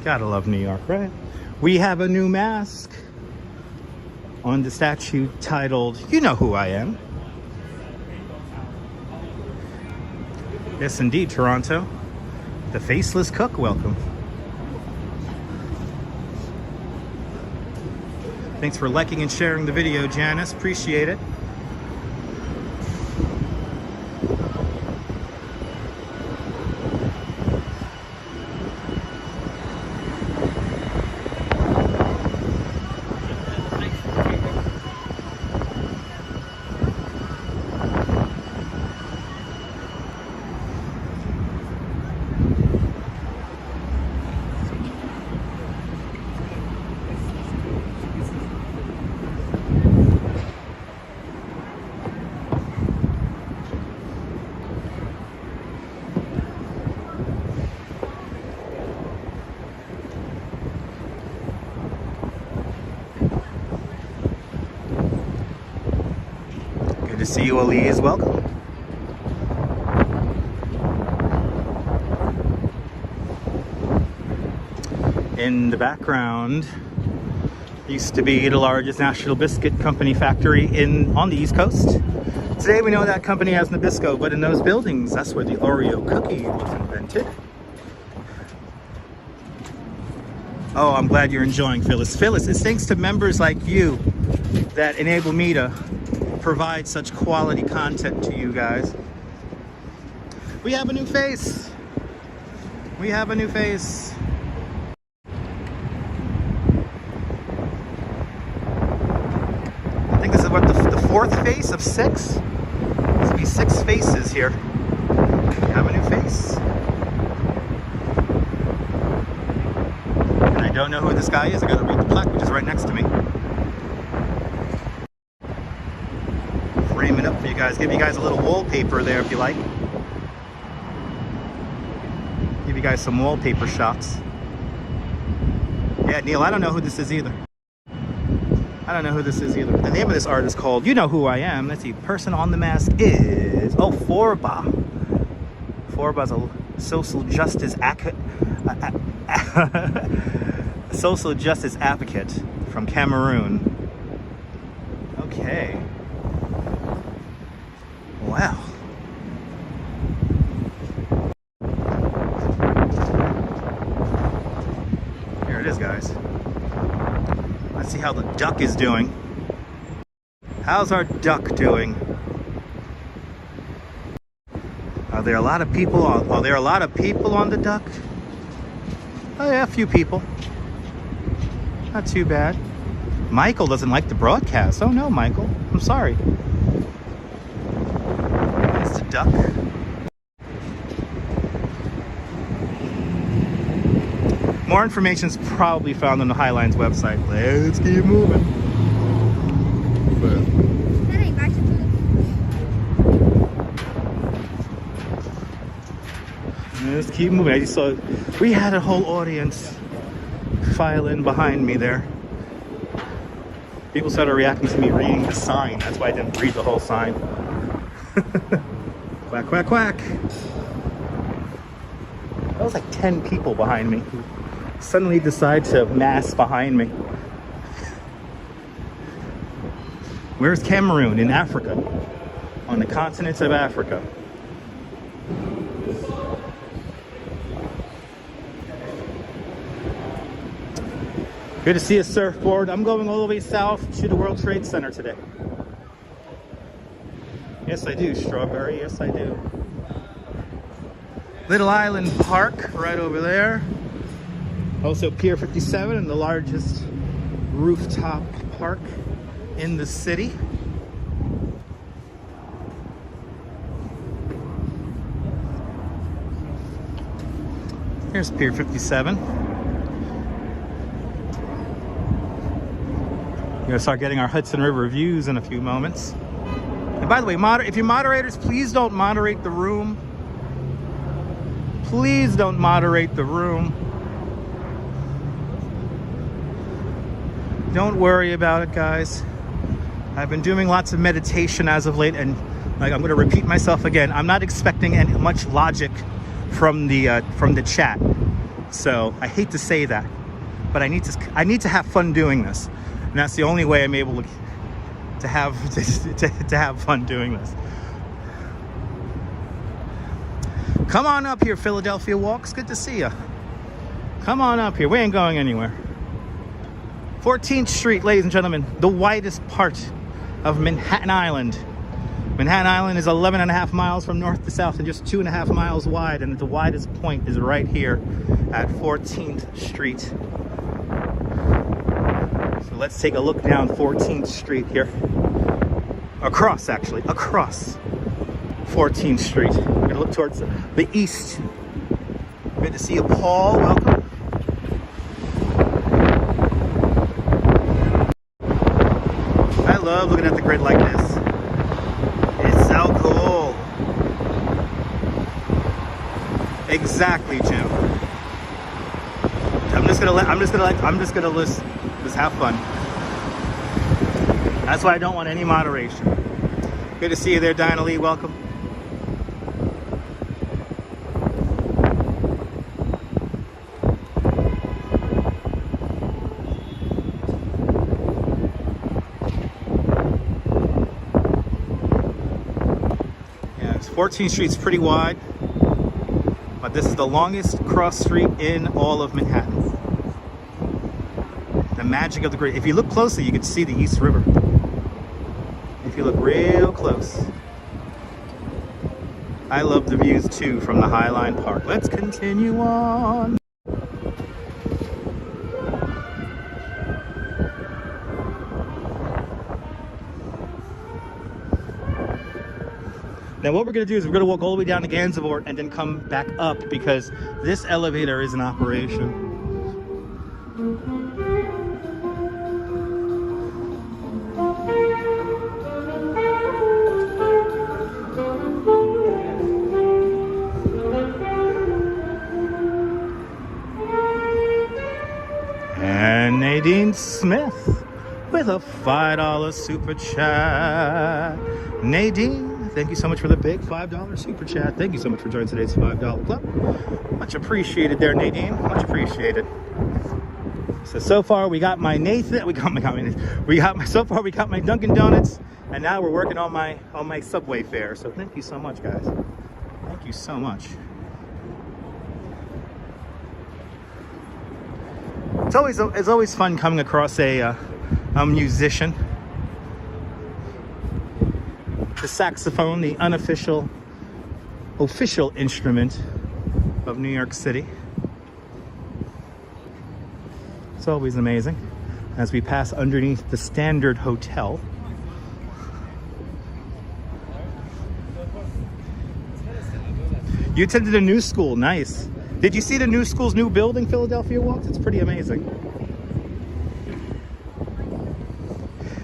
Gotta love New York, right? We have a new mask on the statue titled, "You Know Who I Am." Yes, indeed, Toronto. The Faceless Cook, welcome. Thanks for liking and sharing the video, Janice. Appreciate it. To see you, Elise. Welcome. In the background used to be the largest national biscuit company factory on the East Coast. Today we know that company has Nabisco, but in those buildings, that's where the Oreo cookie was invented. Oh, I'm glad you're enjoying, Phyllis. Phyllis, it's thanks to members like you that enable me to provide such quality content to you guys. We have a new face. We have a new face. I think this is what the fourth face of 6? There's gonna be 6 faces here. We have a new face. And I don't know who this guy is. I gotta read the plaque, which is right next to me. Frame it up for you guys. Give you guys a little wallpaper there if you like. Give you guys some wallpaper shots. Yeah, Neil, I don't know who this is either. I don't know who this is either. The name of this art is called "You Know Who I Am." Let's see. Person on the mask is Forba. Forba's a social justice social justice advocate from Cameroon. Okay. Wow. is, guys. Let's see how the duck is doing. How's our duck doing? Are there a lot of people on, are there a lot of people on the duck? Oh yeah, a few people. Not too bad. Michael doesn't like the broadcast. Oh no, Michael. I'm sorry. That's the duck. More information is probably found on the Highline's website. Let's keep moving. Let's keep moving. I just saw we had a whole audience file in behind me there. People started reacting to me reading the sign. That's why I didn't read the whole sign. Quack, quack, quack. That was like 10 people behind me who suddenly decide to mass behind me. Where's Cameroon? In Africa. On the continent of Africa. Good to see a surfboard. I'm going all the way south to the World Trade Center today. Yes, I do, Strawberry. Yes, I do. Little Island Park right over there. Also Pier 57, and the largest rooftop park in the city. Here's Pier 57. We're gonna start getting our Hudson River views in a few moments. And by the way, if you're moderators, please don't moderate the room. Please don't moderate the room. Don't worry about it, guys. I've been doing lots of meditation as of late, and like I'm gonna repeat myself again. I'm not expecting much logic from the chat. So I hate to say that, but I need to have fun doing this. And that's the only way I'm able to have fun doing this. Come on up here, Philadelphia Walks. Good to see you. Come on up here. We ain't going anywhere. 14th Street, ladies and gentlemen, the widest part of Manhattan Island. Manhattan Island is 11.5 miles from north to south and just 2.5 miles wide, and the widest point is right here at 14th Street. So let's take a look down 14th Street here. Across 14th Street. We're gonna look towards the east. Good to see you, Paul. Welcome. I love looking at the grid like this. It's so cool. Exactly, Jim. I'm just gonna just have fun. That's why I don't want any moderation. Good to see you there, Dinah Lee. Welcome. Yeah, 14th Street's pretty wide, but this is the longest cross street in all of Manhattan. The magic of the grid. If you look closely, you can see the East River. If you look real close. I love the views too from the Highline Park. Let's continue on. Now what we're going to do is we're going to walk all the way down to Gansevoort and then come back up because this elevator is in operation. And Nadine Smith with a $5 super chat. Nadine, thank you so much for the big $5 super chat. Thank you so much for joining today's $5 club. Much appreciated there, Nadine. Much appreciated. So far we got my Nathan. So far we got my Dunkin' Donuts, and now we're working on my Subway fare. So thank you so much, guys. Thank you so much. It's always fun coming across a musician. The saxophone, the official instrument of New York City. It's always amazing as we pass underneath the Standard Hotel. You attended a new school, nice. Did you see the new school's new building, Philadelphia Walks? It's pretty amazing.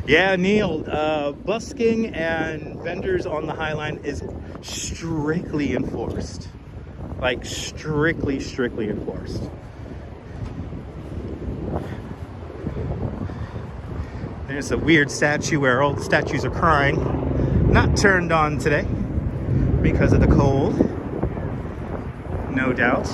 Yeah, Neil, busking and vendors on the Highline is strictly enforced. Like strictly enforced. There's a weird statue where all the statues are crying. Not turned on today because of the cold. No doubt.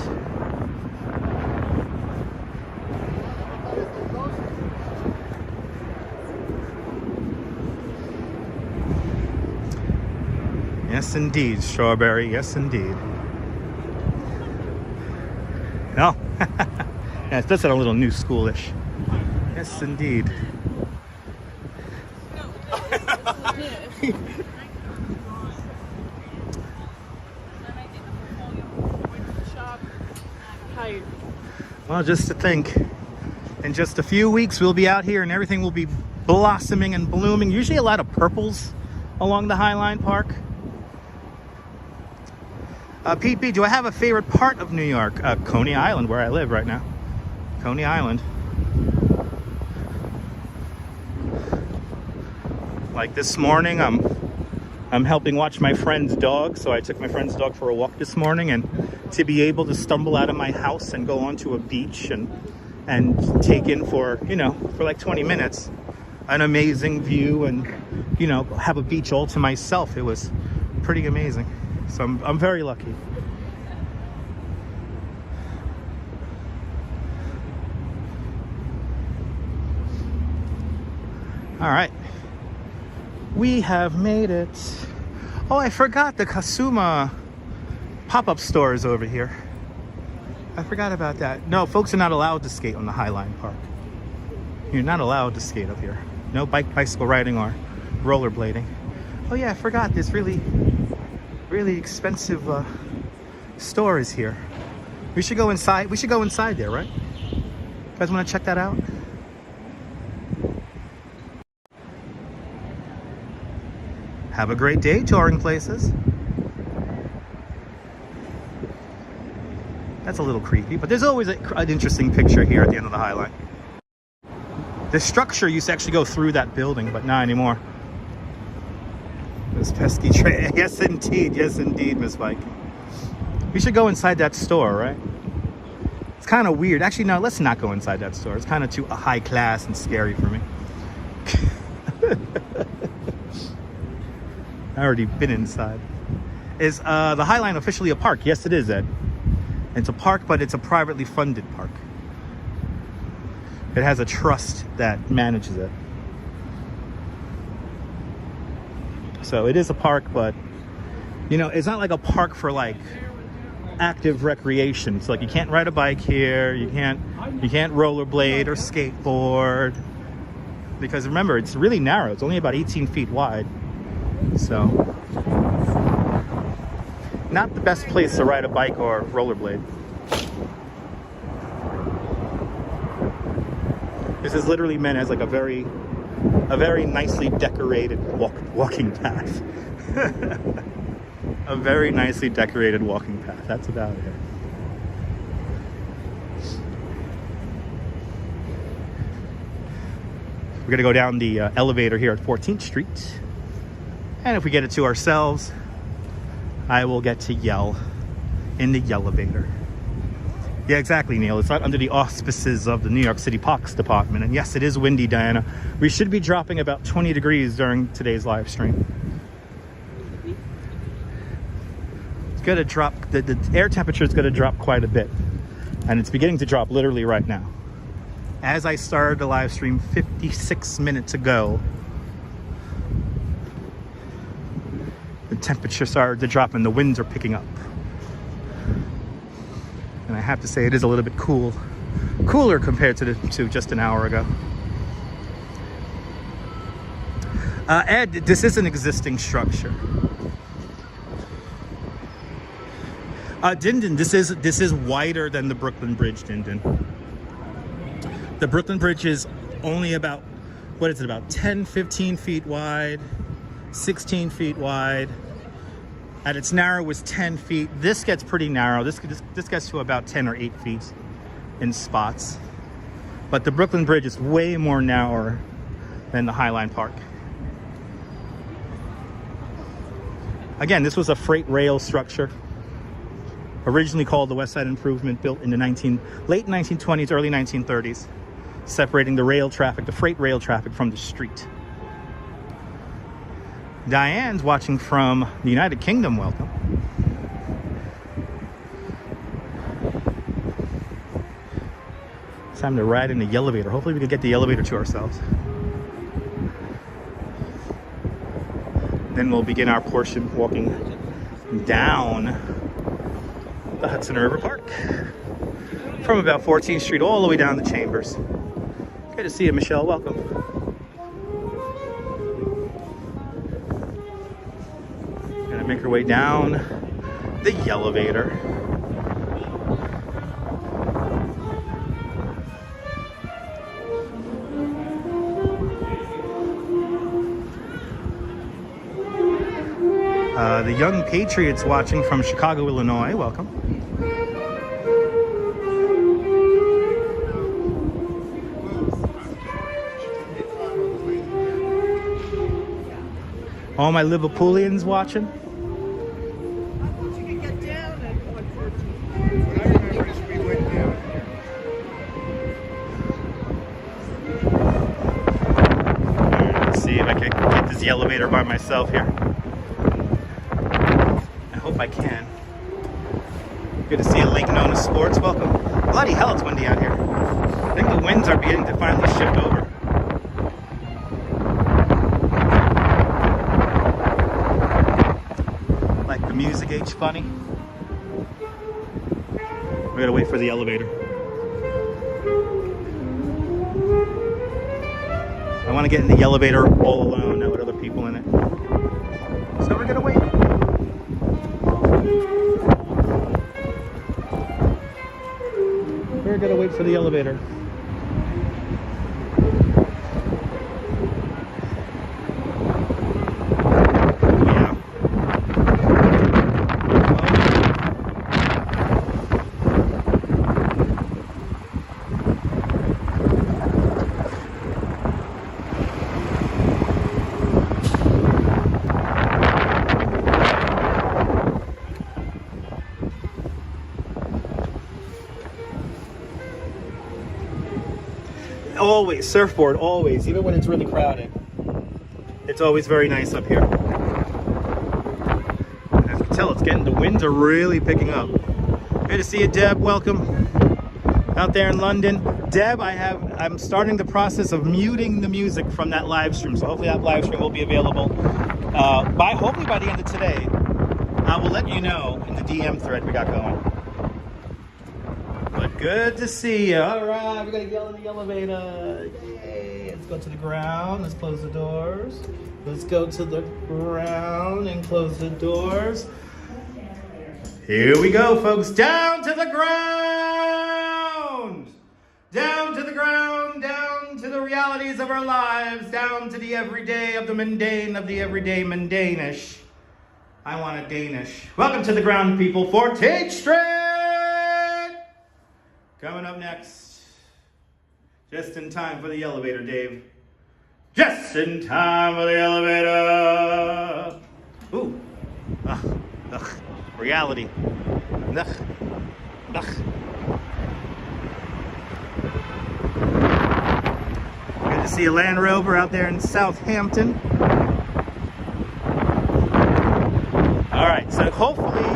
Yes, indeed, strawberry. Yes, indeed. No, yeah, it does sound a little new schoolish. Yes, indeed. Well, just to think, in just a few weeks we'll be out here and everything will be blossoming and blooming. Usually a lot of purples along the Highline Park. Pete, do I have a favorite part of New York? Coney Island, where I live right now. Coney Island. Like this morning, I'm helping watch my friend's dog, so I took my friend's dog for a walk this morning, and to be able to stumble out of my house and go onto a beach and take in for like 20 minutes an amazing view and have a beach all to myself. It was pretty amazing. So I'm very lucky. All right. We have made it. Oh, I forgot the Kasuma pop-up store is over here. I forgot about that. No, folks are not allowed to skate on the Highline Park. You're not allowed to skate up here. No bicycle riding or rollerblading. Oh yeah, I forgot this really expensive store is here. We should go inside. We should go inside there, right? You guys want to check that out? Have a great day touring places. That's a little creepy, but there's always an interesting picture here at the end of the Highline. The structure used to actually go through that building, but not anymore. Those pesky train. Yes, indeed, Miss Viking. We should go inside that store, right? It's kind of weird. Actually, no, let's not go inside that store. It's kind of too high class and scary for me. I already been inside. Is the Highline officially a park? Yes, it is, Ed. It's a park, but it's a privately funded park. It has a trust that manages it. So it is a park, but it's not like a park for like active recreation. So like you can't ride a bike here, you can't rollerblade or skateboard, because remember, it's really narrow. It's only about 18 feet wide. So not the best place to ride a bike or rollerblade. This is literally meant as like a very nicely decorated walking path. A very nicely decorated walking path. That's about it. We're gonna go down the elevator here at 14th Street. And if we get it to ourselves, I will get to yell in the elevator. Yeah, exactly, Neil. It's not under the auspices of the New York City Parks Department. And yes, it is windy, Diana. We should be dropping about 20 degrees during today's live stream. It's gonna drop, the air temperature is gonna drop quite a bit. And it's beginning to drop literally right now. As I started the live stream 56 minutes ago, the temperature started to drop and the winds are picking up. And I have to say, it is a little bit cool cooler compared to just an hour ago. Ed, this is an existing structure. Dindin, this is wider than the Brooklyn Bridge, Dindin. The Brooklyn Bridge is only about, what is it, about 10, 15 feet wide, 16 feet wide. At its narrowest 10 feet. This gets pretty narrow. This gets to about 10 or 8 feet in spots. But the Brooklyn Bridge is way more narrower than the Highline Park. Again, this was a freight rail structure, originally called the West Side Improvement, built in the late 1920s, early 1930s, separating the rail traffic, the freight rail traffic, from the street. Diane's watching from the United Kingdom. Welcome. It's time to ride in the elevator. Hopefully we can get the elevator to ourselves. Then we'll begin our portion walking down the Hudson River Park from about 14th Street all the way down to Chambers. Good to see you, Michelle. Welcome. Gonna make our way down the elevator. The Young Patriots watching from Chicago, Illinois. Welcome. All my Liverpoolians watching. I thought you could get down at 114. When I remember this, we went down here. Let's see if I can get this elevator by myself here. I hope I can. Good to see a lake known as sports. Welcome. Bloody hell, it's windy out here. I think the winds are beginning to finally shift over. Like the music age funny. We gotta wait for the elevator. I want to get in the elevator all alone, not with other people in it. So we're gonna wait. We're gonna wait for the elevator. Always, surfboard, always, even when it's really crowded. It's always very nice up here. As you can tell, the winds are really picking up. Good to see you, Deb. Welcome out there in London. Deb, I'm starting the process of muting the music from that live stream. So hopefully that live stream will be available hopefully by the end of today. I will let you know in the DM thread we got going. But good to see you. All right, we gotta yell in the elevator. Yay! Let's go to the ground. Let's close the doors. Let's go to the ground and close the doors. Here we go, folks. Down to the ground. Down to the ground. Down to the realities of our lives. Down to the everyday of the mundane of the everyday mundane-ish. I want a Danish. Welcome to the ground, people. 14th Street. Coming up next, just in time for the elevator, Dave. Just in time for the elevator. Ooh. Ugh. Ugh. Reality. Ugh. Ugh. Good to see a Land Rover out there in Southampton. All right, so hopefully,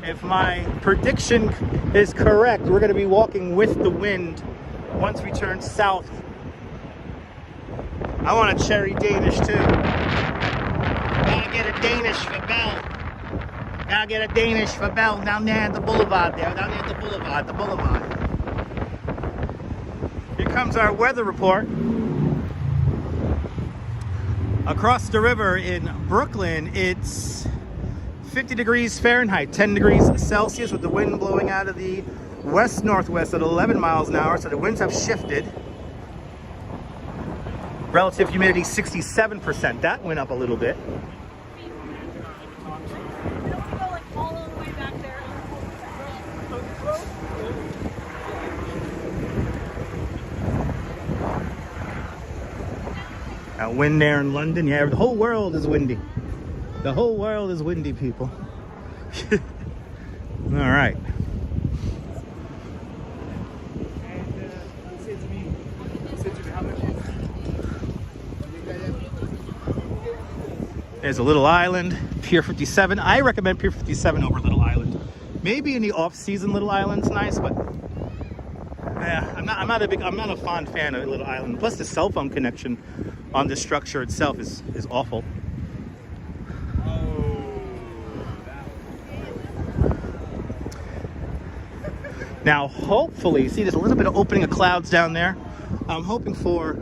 if my prediction is correct, we're going to be walking with the wind once we turn south. I want a cherry Danish too. Gotta get a Danish for Bell. Gotta get a Danish for Bell down there at the boulevard there. Down there at the boulevard. Here comes our weather report. Across the river in Brooklyn, it's 50 degrees Fahrenheit, 10 degrees Celsius, with the wind blowing out of the west-northwest at 11 miles an hour, so the winds have shifted. Relative humidity 67%. That went up a little bit. Wind there in London. Yeah, the whole world is windy. The whole world is windy, people. All right. There's a little island, Pier 57. I recommend Pier 57 over Little Island. Maybe in the off-season, Little Island's nice, but yeah, I'm not a fond fan of Little Island. Plus, the cell phone connection on the structure itself is awful. Now, hopefully, see, there's a little bit of opening of clouds down there. I'm hoping for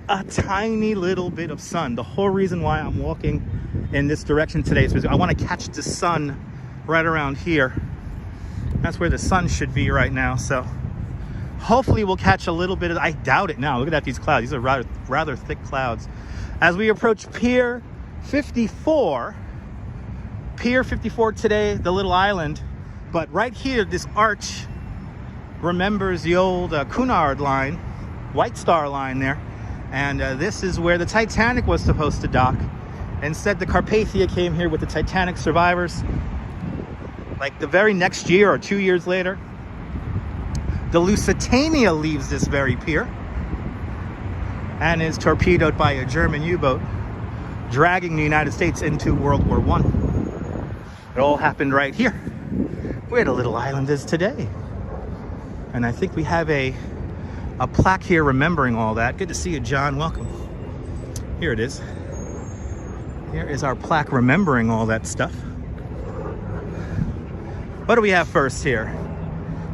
a tiny little bit of sun. The whole reason why I'm walking in this direction today is because I want to catch the sun right around here. That's where the sun should be right now. So hopefully we'll catch a little bit of, I doubt it now. Look at these clouds. These are rather thick clouds. As we approach Pier 54, Pier 54 today, the little island. But right here, this arch remembers the old Cunard line, White Star line there. And this is where the Titanic was supposed to dock. Instead, the Carpathia came here with the Titanic survivors. Like the very next year or 2 years later, the Lusitania leaves this very pier and is torpedoed by a German U-boat, dragging the United States into World War I. It all happened right here, where the little island is today. And I think we have a plaque here remembering all that. Good to see you, John. Welcome. Here it is. Here is our plaque remembering all that stuff. What do we have first here?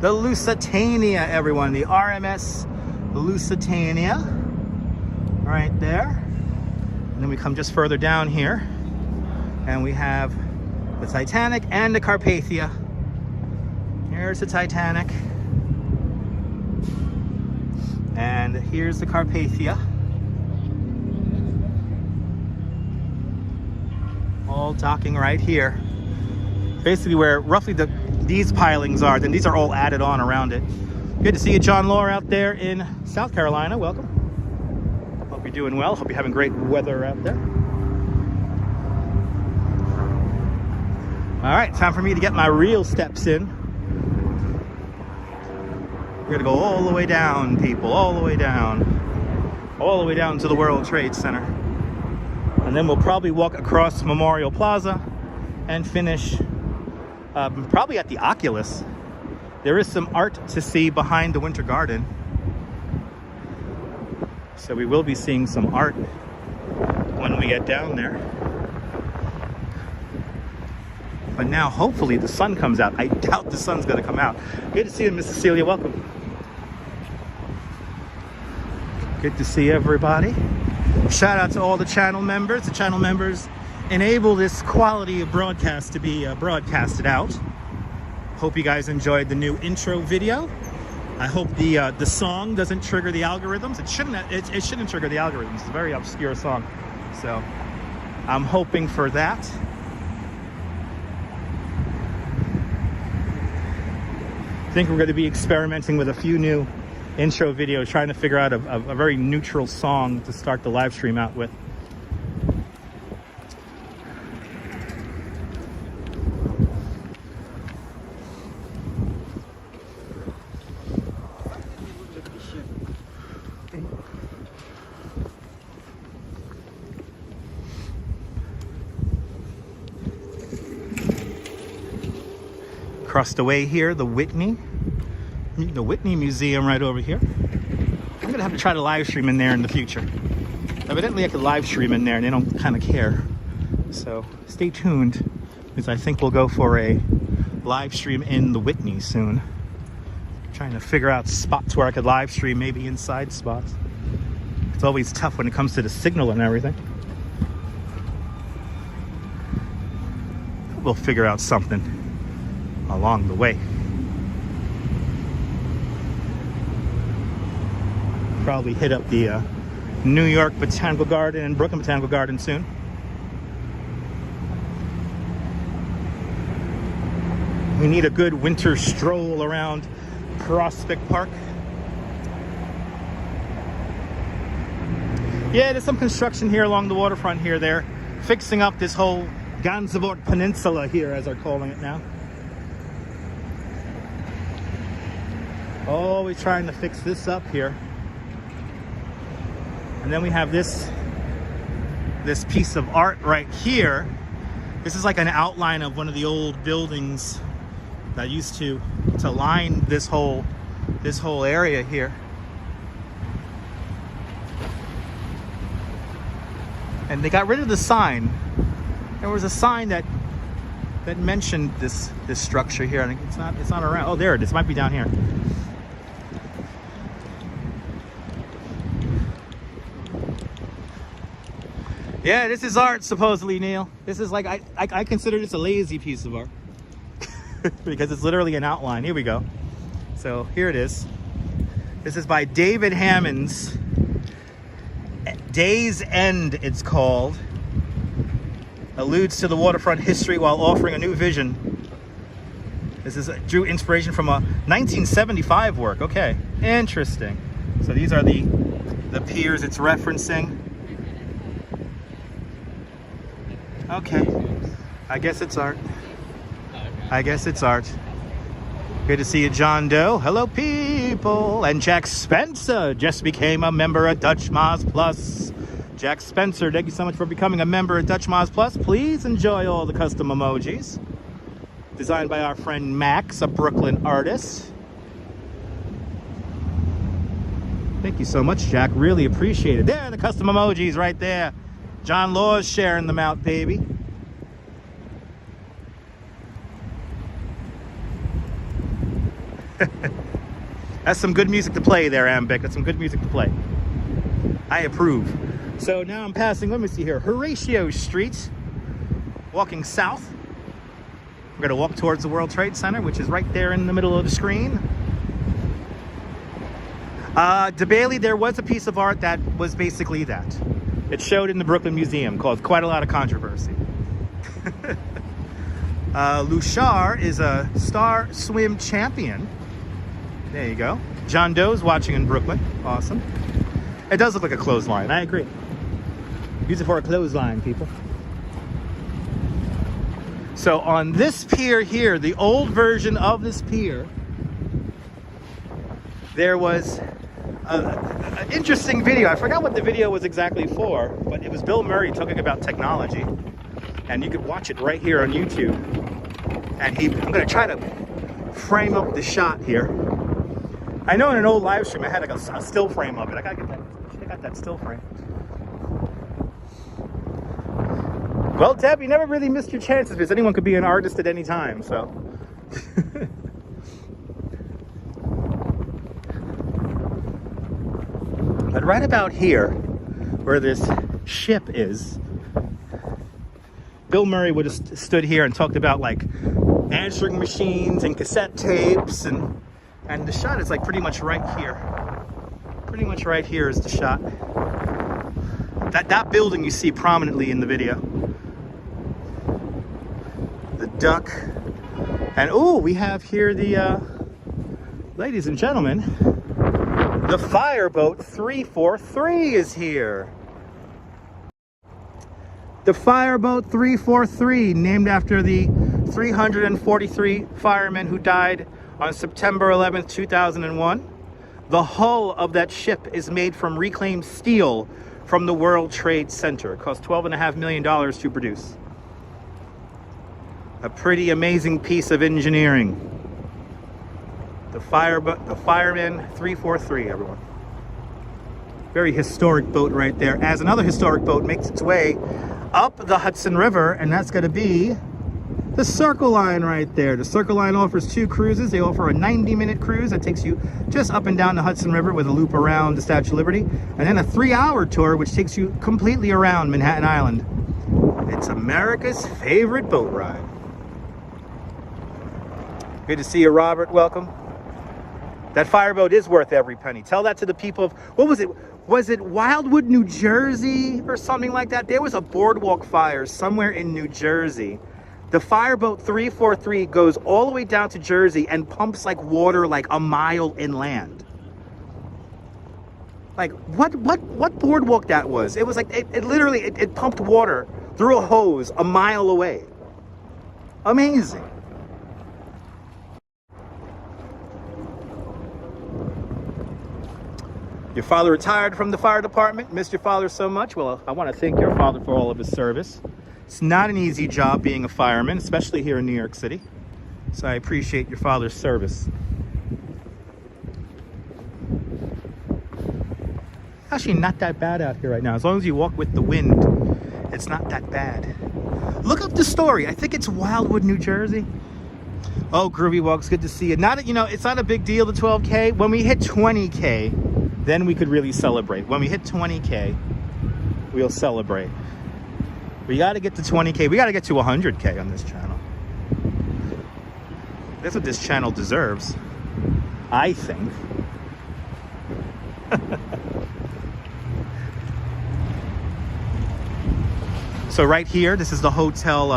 The Lusitania, everyone. The RMS Lusitania. Right there. And then we come just further down here. And we have the Titanic and the Carpathia. Here's the Titanic. And here's the Carpathia. All docking right here. Basically where roughly these pilings are, then these are all added on around it. Good to see you, John Law, out there in South Carolina. Welcome. Hope you're doing well. Hope you're having great weather out there. All right, time for me to get my real steps in. We're gonna go all the way down, people, all the way down. All the way down to the World Trade Center. And then we'll probably walk across Memorial Plaza and finish probably at the Oculus. There is some art to see behind the Winter Garden. So we will be seeing some art when we get down there. But now hopefully the sun comes out. I doubt the sun's gonna come out. Good to see you, Miss Cecilia, welcome. Good to see everybody. Shout out to all the channel members. The channel members enable this quality of broadcast to be broadcasted out. Hope you guys enjoyed the new intro video. I hope the song doesn't trigger the algorithms. It shouldn't trigger the algorithms. It's a very obscure song. So I'm hoping for that. I think we're going to be experimenting with a few new intro videos, trying to figure out a very neutral song to start the live stream out with. Across the way here, the Whitney Museum right over here. I'm gonna have to try to live stream in there in the future. Evidently I could live stream in there and they don't kind of care. So stay tuned, because I think we'll go for a live stream in the Whitney soon. Trying to figure out spots where I could live stream, maybe inside spots. It's always tough when it comes to the signal and everything. We'll figure out something along the way. Probably hit up the New York Botanical Garden and Brooklyn Botanical Garden soon. We need a good winter stroll around Prospect Park. Yeah, there's some construction here along the waterfront here. They're fixing up this whole Gansevoort Peninsula here, as they're calling it now. Always trying to fix this up here. And then we have this piece of art right here. This is like an outline of one of the old buildings that used to line this whole area here. And they got rid of the sign. There was a sign that mentioned this structure here. I think it's not around. Oh, there it is. It might be down here. Yeah, this is art, supposedly, Neil. This is like, I consider this a lazy piece of art. Because it's literally an outline. Here we go. So here it is. This is by David Hammond's Day's End, it's called. Alludes to the waterfront history while offering a new vision. This drew inspiration from a 1975 work. Okay, interesting. So these are the piers it's referencing. Okay, I guess it's art. I guess it's art. Good to see you, John Doe. Hello, people. And Jack Spencer just became a member of Dutch Moz Plus. Jack Spencer, thank you so much for becoming a member of Dutch Moz Plus. Please enjoy all the custom emojis. Designed by our friend Max, a Brooklyn artist. Thank you so much, Jack. Really appreciate it. There are the custom emojis right there. John Law's sharing them out, baby. That's some good music to play there, Ambic. That's some good music to play. I approve. So now I'm passing, let me see here, Horatio Street, walking south. We're gonna walk towards the World Trade Center, which is right there in the middle of the screen. DeBailey, there was a piece of art that was basically that. It showed in the Brooklyn Museum, caused quite a lot of controversy. Luchar is a star swim champion. There you go. John Doe's watching in Brooklyn. Awesome. It does look like a clothesline. I agree. Use it for a clothesline, people. So on this pier here, the old version of this pier, there was an interesting video. I forgot what the video was exactly for, but it was Bill Murray talking about technology. And you could watch it right here on YouTube. And I'm going to try to frame up the shot here. I know in an old live stream I had like a still frame of it. I gotta get that. I got that still frame. Well, Deb, you never really missed your chances because anyone could be an artist at any time. So, but right about here, where this ship is, Bill Murray would have stood here and talked about like answering machines and cassette tapes and the shot is like pretty much right here. Pretty much right here is the shot. That building you see prominently in the video. The duck. And oh, we have here the, ladies and gentlemen, the Fireboat 343 is here. The Fireboat 343, named after the 343 firemen who died on September 11th, 2001. The hull of that ship is made from reclaimed steel from the World Trade Center. It cost $12.5 million to produce. A pretty amazing piece of engineering. The Fireman 343, everyone. Very historic boat right there, as another historic boat makes its way up the Hudson River, and that's going to be The Circle Line right there. The Circle Line offers 2 cruises. They offer a 90-minute cruise that takes you just up and down the Hudson River with a loop around the Statue of Liberty, and then a 3-hour tour which takes you completely around Manhattan Island. It's America's favorite boat ride. Good to see you, Robert. Welcome. That fireboat is worth every penny. Tell that to the people of, what was it? Was it Wildwood, New Jersey or something like that? There was a boardwalk fire somewhere in New Jersey. The fireboat 343 goes all the way down to Jersey and pumps like water like a mile inland. Like what boardwalk that was? It was like it literally pumped water through a hose a mile away. Amazing. Your father retired from the fire department. Missed your father so much. Well, I want to thank your father for all of his service. It's not an easy job being a fireman, especially here in New York City. So I appreciate your father's service. Actually not that bad out here right now. As long as you walk with the wind, it's not that bad. Look up the story. I think it's Wildwood, New Jersey. Oh, Groovy Walks, good to see you. Not, you know, it's not a big deal, the 12K. When we hit 20K, then we could really celebrate. When we hit 20K, we'll celebrate. We got to get to 20K. We got to get to 100K on this channel. That's what this channel deserves, I think. So right here, this is the hotel.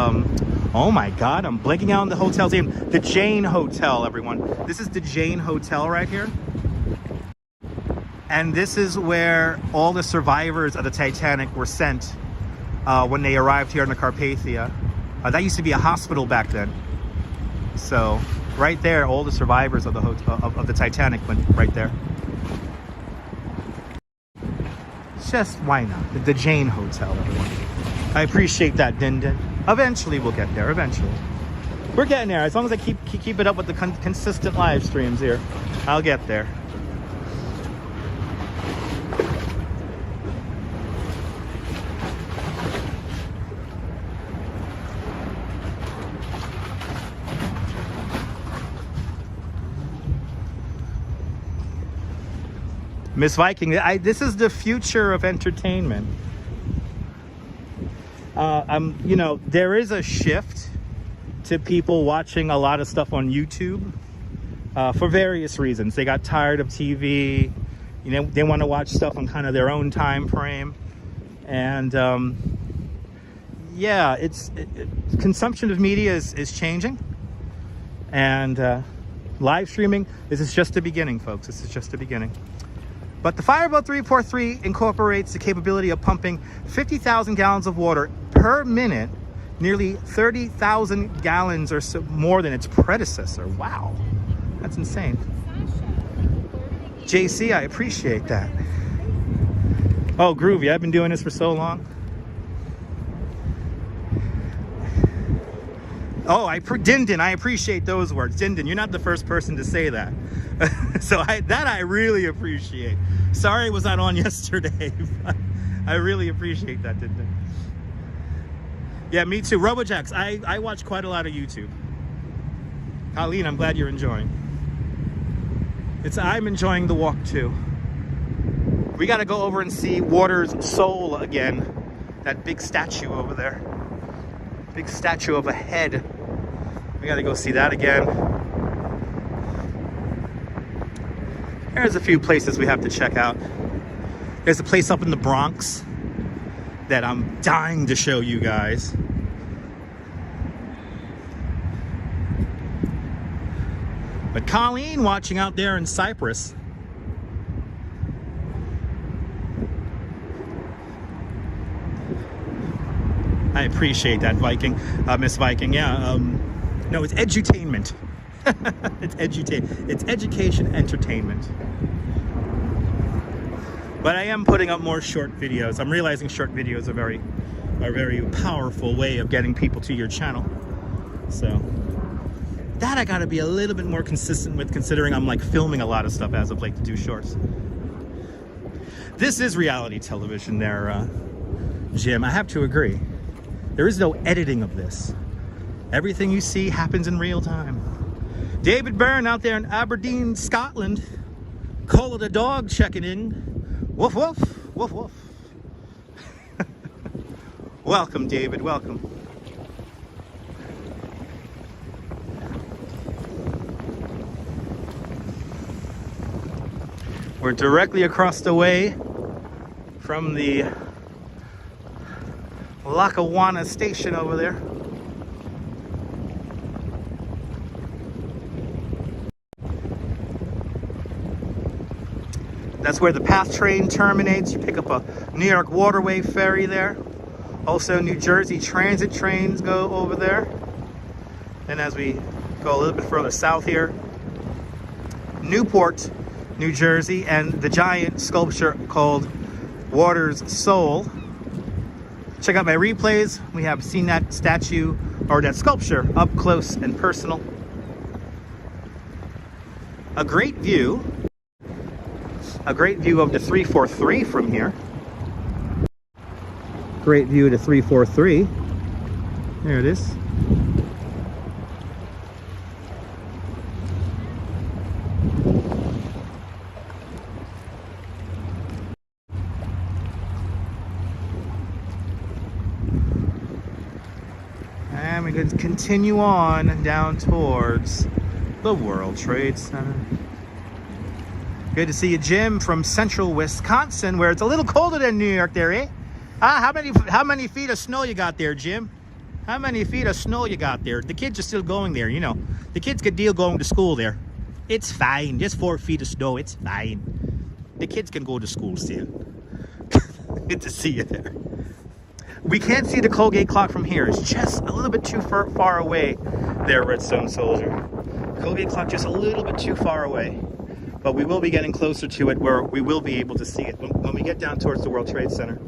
Oh my God, I'm blanking out on the hotel's name. The Jane Hotel, everyone. This is the Jane Hotel right here. And this is where all the survivors of the Titanic were sent when they arrived here in the Carpathia. That used to be a hospital back then. So right there, all the survivors of the of the Titanic went right there. Just why not? The Jane Hotel, everyone. I appreciate that, Din Din. Eventually we'll get there, eventually. We're getting there. As long as I keep it up with the consistent live streams here, I'll get there. Miss Viking, this is the future of entertainment. You know, there is a shift to people watching a lot of stuff on YouTube for various reasons. They got tired of TV, you know, they want to watch stuff on kind of their own time frame. And yeah, consumption of media is changing. And live streaming, this is just the beginning, folks. This is just the beginning. But the Fireboat 343 incorporates the capability of pumping 50,000 gallons of water per minute, nearly 30,000 gallons or so more than its predecessor. Wow, that's insane. JC, I appreciate that. Oh, groovy, I've been doing this for so long. Oh, Din Din, I appreciate those words. Din Din, you're not the first person to say that. So that I really appreciate. Sorry I was not on yesterday, but I really appreciate that, Din Din. Yeah, me too. Robojax, I watch quite a lot of YouTube. Colleen, I'm glad you're enjoying. I'm enjoying the walk too. We got to go over and see Water's Soul again. That big statue over there. Big statue of a head. We got to go see that again. There's a few places we have to check out. There's a place up in the Bronx that I'm dying to show you guys. But Colleen watching out there in Cyprus. I appreciate that, Viking, Miss Viking. Yeah, no, it's edutainment. It's education, entertainment. But I am putting up more short videos. I'm realizing short videos are a very powerful way of getting people to your channel. So that I gotta be a little bit more consistent with, considering I'm like filming a lot of stuff as of late to do shorts. This is reality television there, Jim. I have to agree. There is no editing of this. Everything you see happens in real time. David Byrne out there in Aberdeen, Scotland. Cola the dog checking in. Woof, woof, woof, woof. Welcome, David, welcome. We're directly across the way from the Lackawanna station over there. That's where the PATH train terminates. You pick up a New York Waterway ferry there. Also, New Jersey Transit trains go over there. And as we go a little bit further south here, Newport, New Jersey, and the giant sculpture called Water's Soul. Check out my replays. We have seen that statue or that sculpture up close and personal. A great view of the 343 from here. Great view of the 343. There it is. And we can continue on down towards the World Trade Center. Good to see you, Jim, from central Wisconsin, where it's a little colder than New York there, eh? How many feet of snow you got there, Jim? How many feet of snow you got there? The kids are still going there, you know. The kids could deal going to school there. It's fine. Just 4 feet of snow. It's fine. The kids can go to school still. Good to see you there. We can't see the Colgate clock from here. It's just a little bit too far away there, Redstone Soldier. Colgate clock just a little bit too far away. But we will be getting closer to it where we will be able to see it. When we get down towards the World Trade Center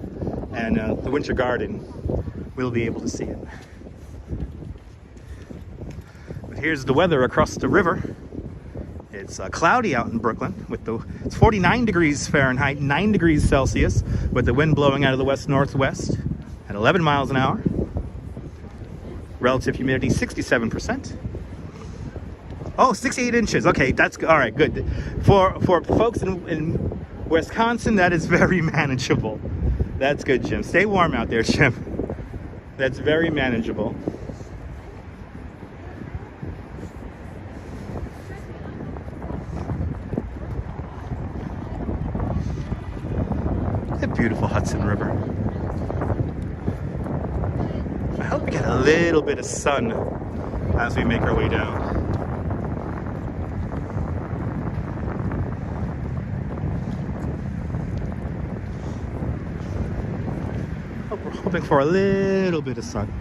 and the Winter Garden, we'll be able to see it. But here's the weather across the river. It's cloudy out in Brooklyn. It's 49 degrees Fahrenheit, 9 degrees Celsius, with the wind blowing out of the west-northwest at 11 miles an hour. Relative humidity 67%. Oh, 68 inches. Okay, that's all right. Good. For folks in Wisconsin, that is very manageable. That's good, Jim. Stay warm out there, Jim. That's very manageable. The beautiful Hudson River. I hope we get a little bit of sun as we make our way down. We're hoping for a little bit of sun.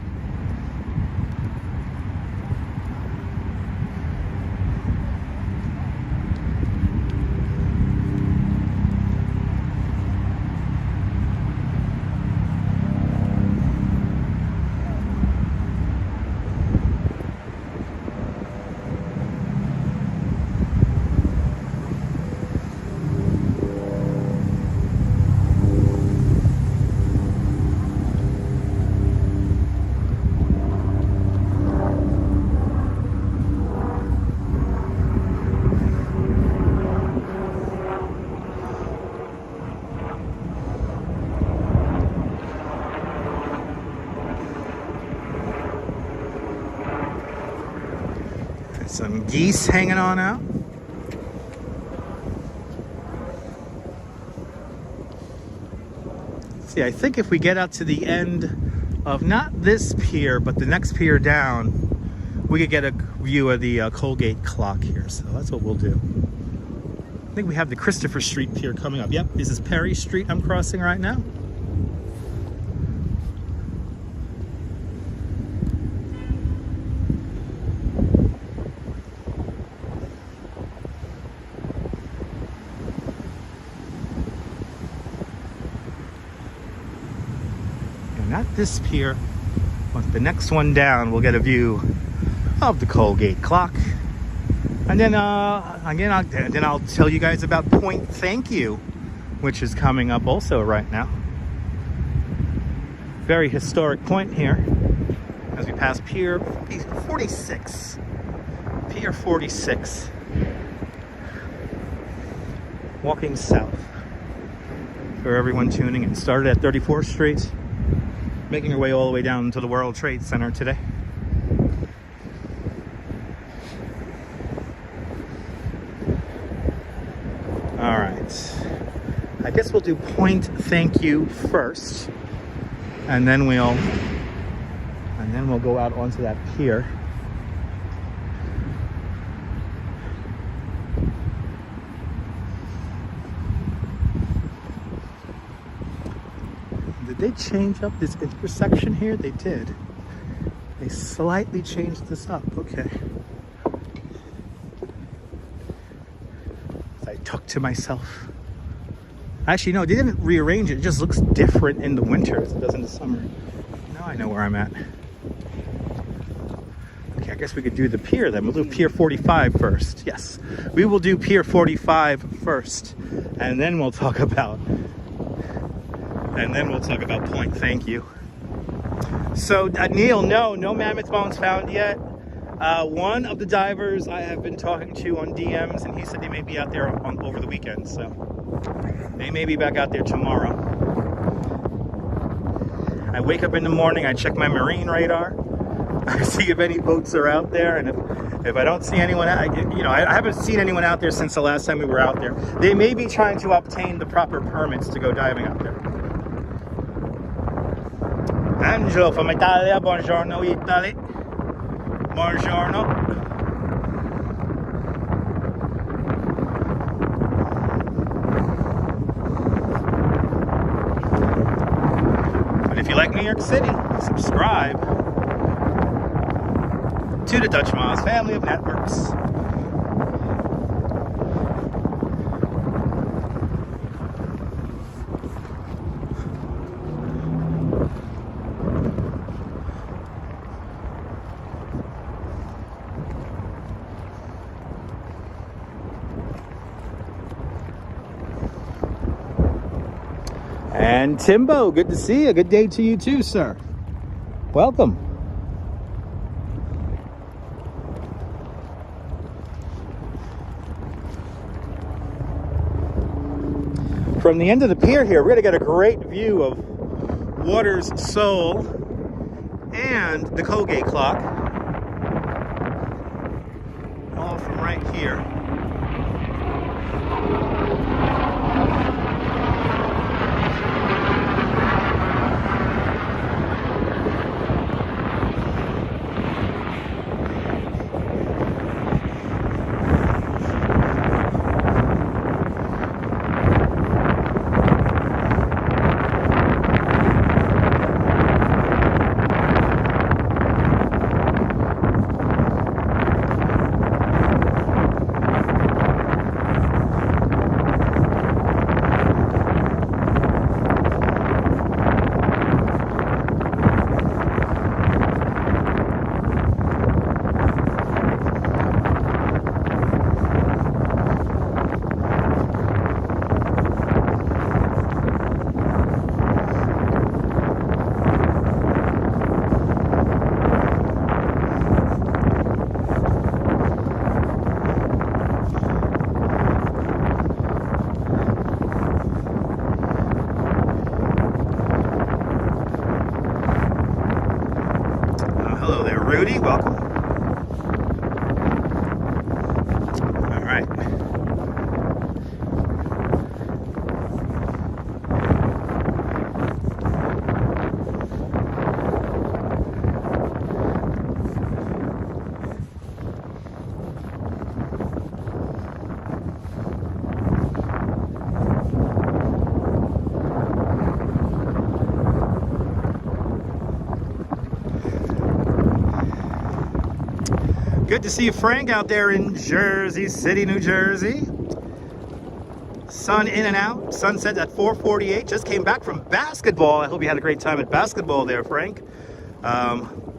Some geese hanging on out. See, I think if we get out to the end of not this pier, but the next pier down, we could get a view of the Colgate clock here. So that's what we'll do. I think we have the Christopher Street pier coming up. Yep, this is Perry Street I'm crossing right now. Not this pier, but the next one down, we'll get a view of the Colgate clock. And then I'll tell you guys about Point Thank You, which is coming up also right now. Very historic point here. as we pass Pier 46. Pier 46. Walking south. For everyone tuning in. Started at 34th Street, making our way all the way down to the World Trade Center today. All right. I guess we'll do point thank you first, and then we'll go out onto that pier. Did they change up this intersection here? They did. They slightly changed this up. Okay. I talk to myself. Actually, no, they didn't rearrange it. It just looks different in the winter as it does in the summer. Now I know where I'm at. Okay, I guess we could do the pier then. We'll do Pier 45 first. Yes, we will do Pier 45 first, and then we'll talk about point thank you. So Neil, no mammoth bones found yet. One of the divers I have been talking to on DMs, and he said they may be out there over the weekend, so they may be back out there tomorrow. I wake up in the morning, I check my marine radar, I see if any boats are out there, and if I don't see anyone, I haven't seen anyone out there since the last time we were out there. They may be trying to obtain the proper permits to go diving out there. Angelo from Italia, buongiorno Italy. Buongiorno. But if you like New York City, subscribe to the Dutch Moz family of networks. And Timbo, good to see you. Good day to you too, sir. Welcome. From the end of the pier here, we're going to get a great view of Water's Soul and the Colgate clock. All from right here. Rudy, welcome. All right. Good to see you, Frank, out there in Jersey City, New Jersey. Sun in and out. Sunset at 4:48. Just came back from basketball. I hope you had a great time at basketball there, Frank.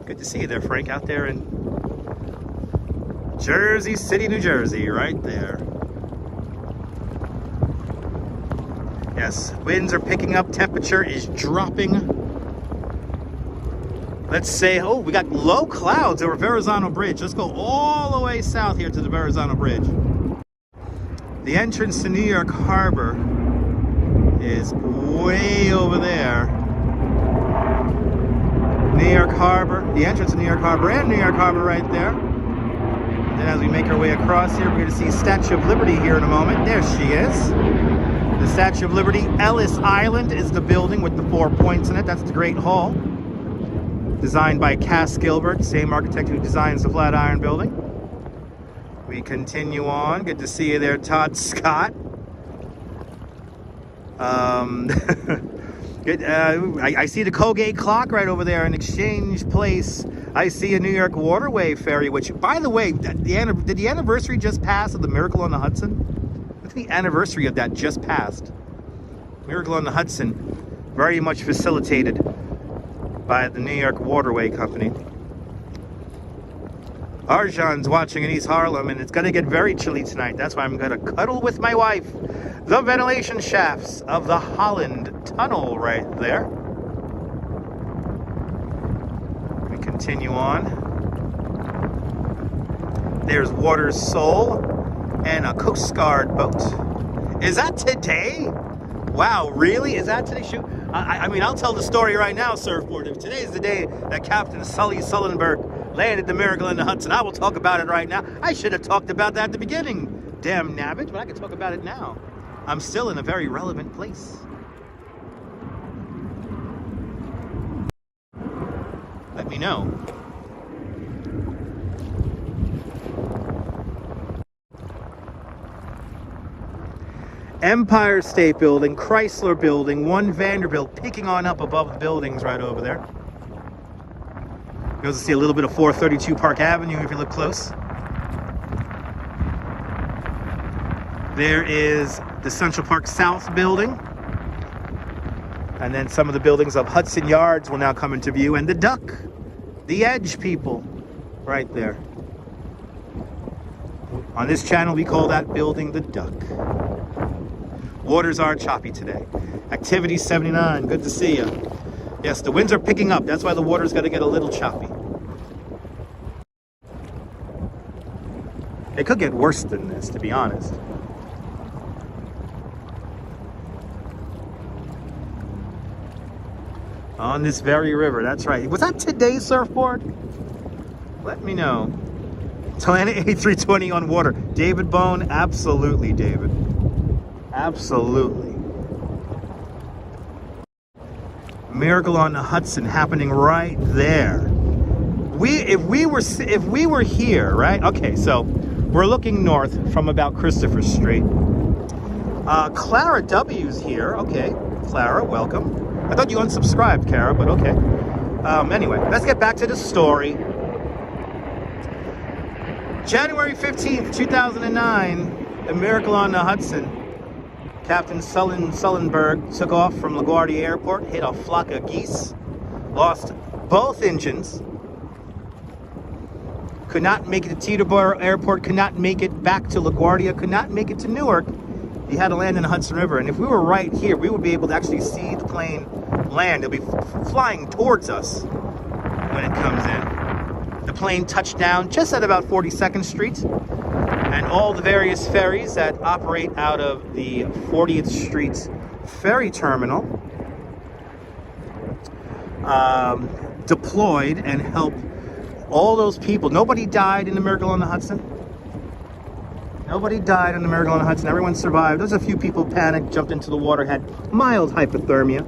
Good to see you there, Frank, out there in Jersey City, New Jersey, right there. Yes, winds are picking up. Temperature is dropping. Let's say, oh, we got low clouds over Verizon Bridge. Let's go all the way south here to the Verizon Bridge. The entrance to New York Harbor is way over there. New York Harbor, the entrance to New York Harbor and New York Harbor right there. And then as we make our way across here, we're going to see Statue of Liberty here in a moment. There she is. The Statue of Liberty. Ellis Island is the building with the 4 points in it. That's the Great Hall. Designed by Cass Gilbert, same architect who designs the Flatiron Building. We continue on. Good to see you there, Todd Scott. Good, I see the Colgate clock right over there in Exchange Place. I see a New York Waterway ferry, which, by the way, did the anniversary just pass of the Miracle on the Hudson? I think the anniversary of that just passed. Miracle on the Hudson, very much facilitated by the New York Waterway Company. Arjan's watching in East Harlem, and it's going to get very chilly tonight. That's why I'm going to cuddle with my wife. The ventilation shafts of the Holland Tunnel right there. We continue on. There's Water Soul and a Coast Guard boat. Is that today? Wow, really? Is that today? Shoot. I mean, I'll tell the story right now, Surfboard. If today's the day that Captain Sully Sullenberg landed the Miracle in the Hudson, I will talk about it right now. I should have talked about that at the beginning. Damn nabbit, but I can talk about it now. I'm still in a very relevant place. Let me know. Empire State Building, Chrysler Building, One Vanderbilt, picking on up above the buildings right over there. You'll see a little bit of 432 Park Avenue if you look close. There is the Central Park South building. And then some of the buildings of Hudson Yards will now come into view. And the Duck, the Edge people, right there. On this channel, we call that building the Duck. Waters are choppy today. Activity 79, good to see you. Yes, the winds are picking up. That's why the water's got to get a little choppy. It could get worse than this, to be honest. On this very river, that's right. Was that today's surfboard? Let me know. Atlanta A320 on water. David Bone, absolutely, David. Absolutely. Miracle on the Hudson happening right there. If we were here, right? Okay, so we're looking north from about Christopher Street. Clara W's here. Okay, Clara, welcome. I thought you unsubscribed, Kara, but okay. Anyway, let's get back to the story. January 15th, 2009, the Miracle on the Hudson. Captain Sullenberg took off from LaGuardia Airport, hit a flock of geese, lost both engines, could not make it to Teterboro Airport, could not make it back to LaGuardia, could not make it to Newark. He had to land in the Hudson River, and if we were right here, we would be able to actually see the plane land. It'll be flying towards us when it comes in. The plane touched down just at about 42nd Street. And all the various ferries that operate out of the 40th Street ferry terminal deployed and helped all those people. Nobody died in the Miracle on the Hudson. Nobody died in the Miracle on the Hudson. Everyone survived. There's a few people panicked, jumped into the water, had mild hypothermia.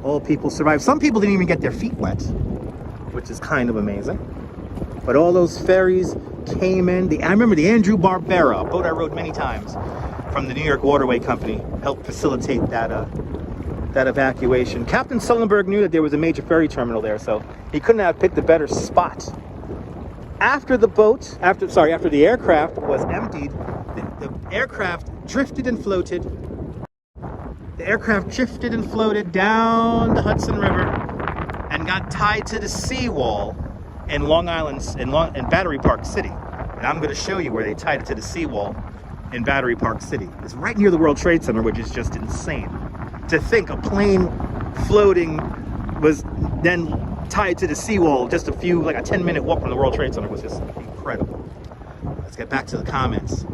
All people survived. Some people didn't even get their feet wet, which is kind of amazing. But all those ferries came in. I remember the Andrew Barbera, a boat I rode many times from the New York Waterway Company, helped facilitate that evacuation. Captain Sullenberg knew that there was a major ferry terminal there, so he couldn't have picked a better spot. After the aircraft was emptied, the aircraft drifted and floated. The aircraft drifted and floated down the Hudson River and got tied to the seawall in Long Island, in Battery Park City. And I'm going to show you where they tied it to the seawall in Battery Park City. It's right near the World Trade Center, which is just insane. To think a plane floating was then tied to the seawall, just a 10-minute walk from the World Trade Center was just incredible. Let's get back to the comments.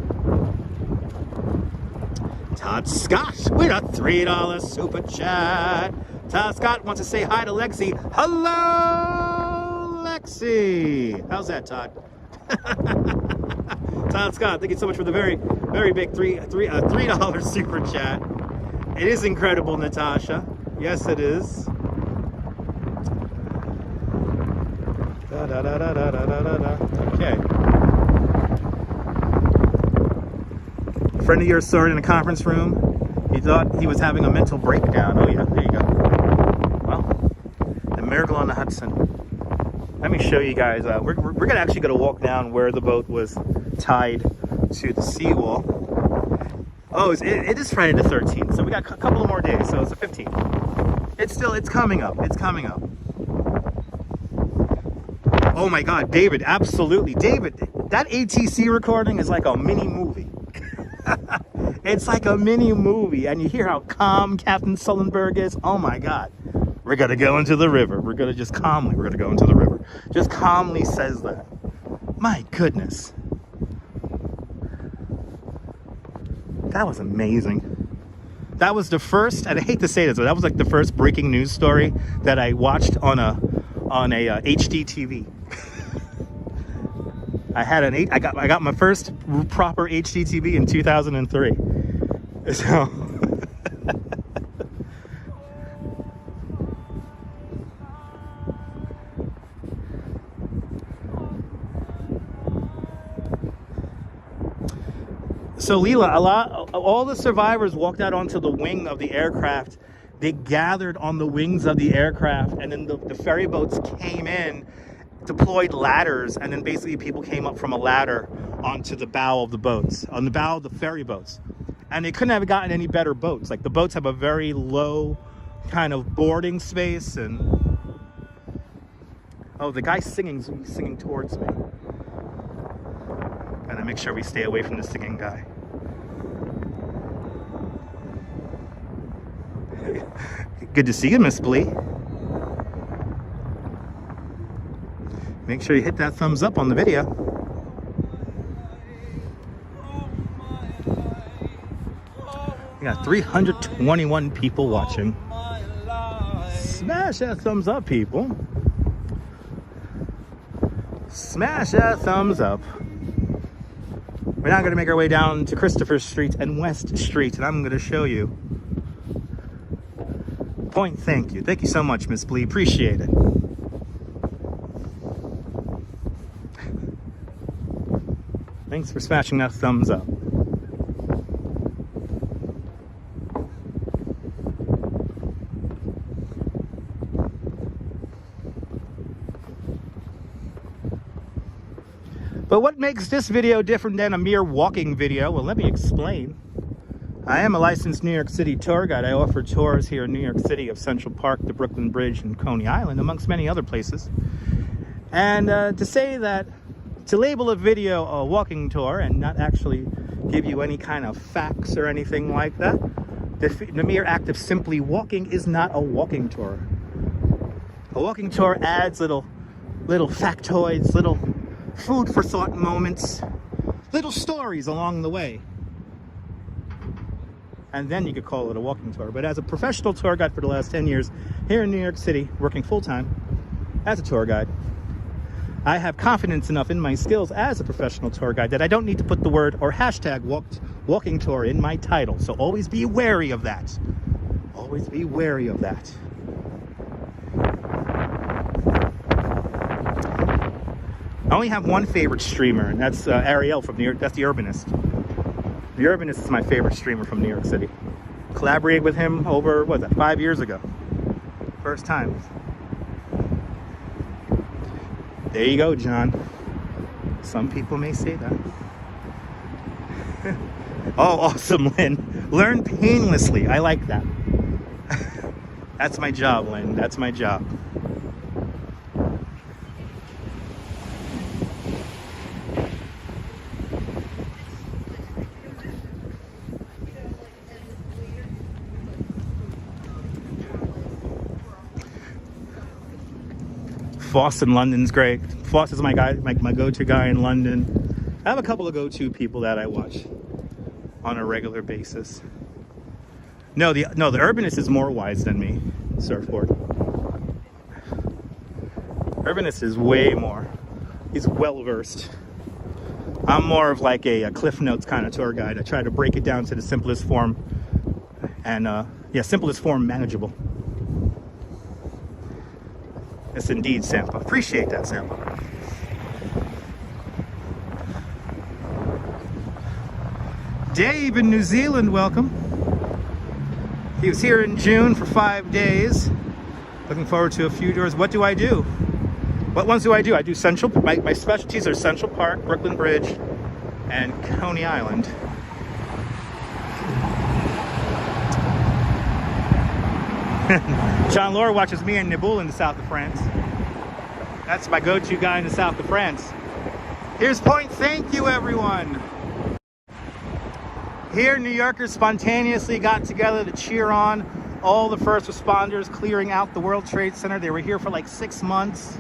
Todd Scott with a $3 super chat. Todd Scott wants to say hi to Lexi. Hello, Lexi. How's that, Todd? Todd Scott, thank you so much for the very, very big $3 super chat. It is incredible, Natasha. Yes, it is. Okay. A friend of yours saw it in a conference room. He thought he was having a mental breakdown. Oh yeah, there you go. Well, the miracle on the Hudson. Let me show you guys. We're gonna actually gonna walk down where the boat was tied to the seawall. Oh, it is Friday the 13th, so we got a couple of more days. So it's the 15th. It's coming up. It's coming up. Oh my God, David, absolutely. David, that ATC recording is like a mini movie. It's like a mini movie, and you hear how calm Captain Sullenberg is. Oh my God. We're gonna go into the river. We're gonna go into the river. Just calmly says that. My goodness. That was amazing. That was the first, and I hate to say this, but that was like the first breaking news story that I watched on a HD TV. I got my first proper HD TV in 2003. So So Leela, all the survivors walked out onto the wing of the aircraft. They gathered on the wings of the aircraft, and then the ferry boats came in, deployed ladders, and then basically people came up from a ladder onto the bow of the boats, on the bow of the ferry boats. And they couldn't have gotten any better boats. Like, the boats have a very low kind of boarding space, and oh, the guy's singing towards me. Gotta make sure we stay away from the singing guy. Good to see you, Miss Blee. Make sure you hit that thumbs up on the video. We got 321 people watching. Smash that thumbs up, people. Smash that thumbs up. We're now going to make our way down to Christopher Street and West Street, and I'm going to show you. Point, thank you. Thank you so much, Miss Blee. Appreciate it. Thanks for smashing that thumbs up. But what makes this video different than a mere walking video? Well, let me explain. I am a licensed New York City tour guide. I offer tours here in New York City of Central Park, the Brooklyn Bridge, and Coney Island, amongst many other places. And to label a video a walking tour and not actually give you any kind of facts or anything like that, the mere act of simply walking is not a walking tour. A walking tour adds little factoids, little food for thought moments, little stories along the way. And then you could call it a walking tour. But as a professional tour guide for the last 10 years here in New York City, working full-time as a tour guide, I have confidence enough in my skills as a professional tour guide that I don't need to put the word or hashtag walking tour in my title. So always be wary of that. Always be wary of that. I only have one favorite streamer, and that's Ariel from New York. That's the Urbanist. The Urbanist is my favorite streamer from New York City. Collaborated with him over, 5 years ago. First time. There you go, John. Some people may say that. Oh, awesome, Lynn. Learn painlessly. I like that. That's my job, Lynn. That's my job. Foss in London's great. Foss is my guy, my go-to guy in London. I have a couple of go-to people that I watch on a regular basis. No, the Urbanist is more wise than me. Surfboard. Urbanist is way more. He's well versed. I'm more of like a Cliff Notes kind of tour guide. I try to break it down to the simplest form, and yeah, simplest form manageable. Yes, indeed, Sampa. Appreciate that, Sampa. Dave in New Zealand, welcome. He was here in June for 5 days. Looking forward to a few tours. What do I do? What ones do? I do Central. My specialties are Central Park, Brooklyn Bridge, and Coney Island. John Laura watches me and Naboul in the south of France. That's my go-to guy in the south of France. Here's Point. Thank you, everyone. Here, New Yorkers spontaneously got together to cheer on all the first responders clearing out the World Trade Center. They were here for like 6 months.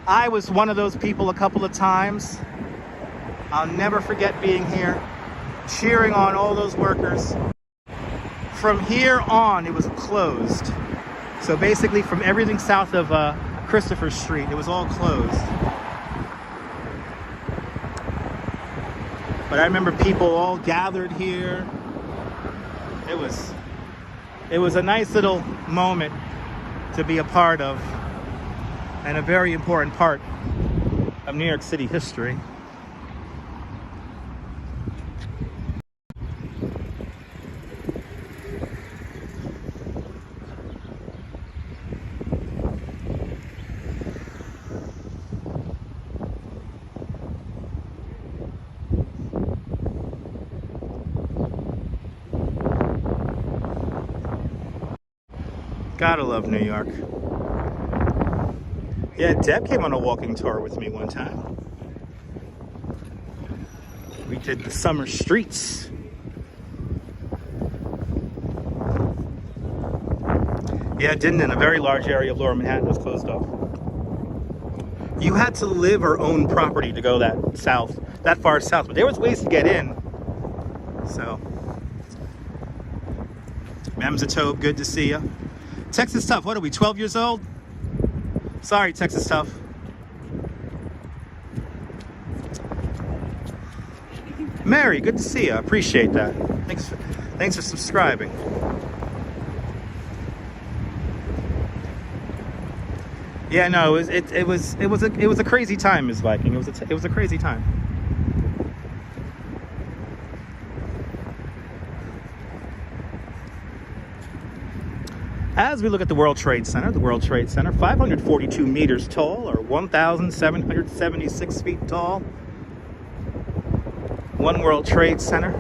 I was one of those people a couple of times. I'll never forget being here, cheering on all those workers. From here on, it was closed. So basically from everything south of Christopher Street, it was all closed. But I remember people all gathered here. It was a nice little moment to be a part of, and a very important part of New York City history. Gotta love New York. Yeah, Deb came on a walking tour with me one time. We did the summer streets. Yeah, it didn't. In a very large area of Lower Manhattan was closed off. You had to live or own property to go that far south, but there was ways to get in. So, Memzatobe, good to see you. Texas Tough, what are we, 12 years old? Sorry, Texas Tough. Mary, good to see you. I appreciate that. Thanks for subscribing. Yeah, no, it was a crazy time, Ms. Viking. It was a crazy time. As we look at the World Trade Center, 542 meters tall, or 1,776 feet tall. One World Trade Center,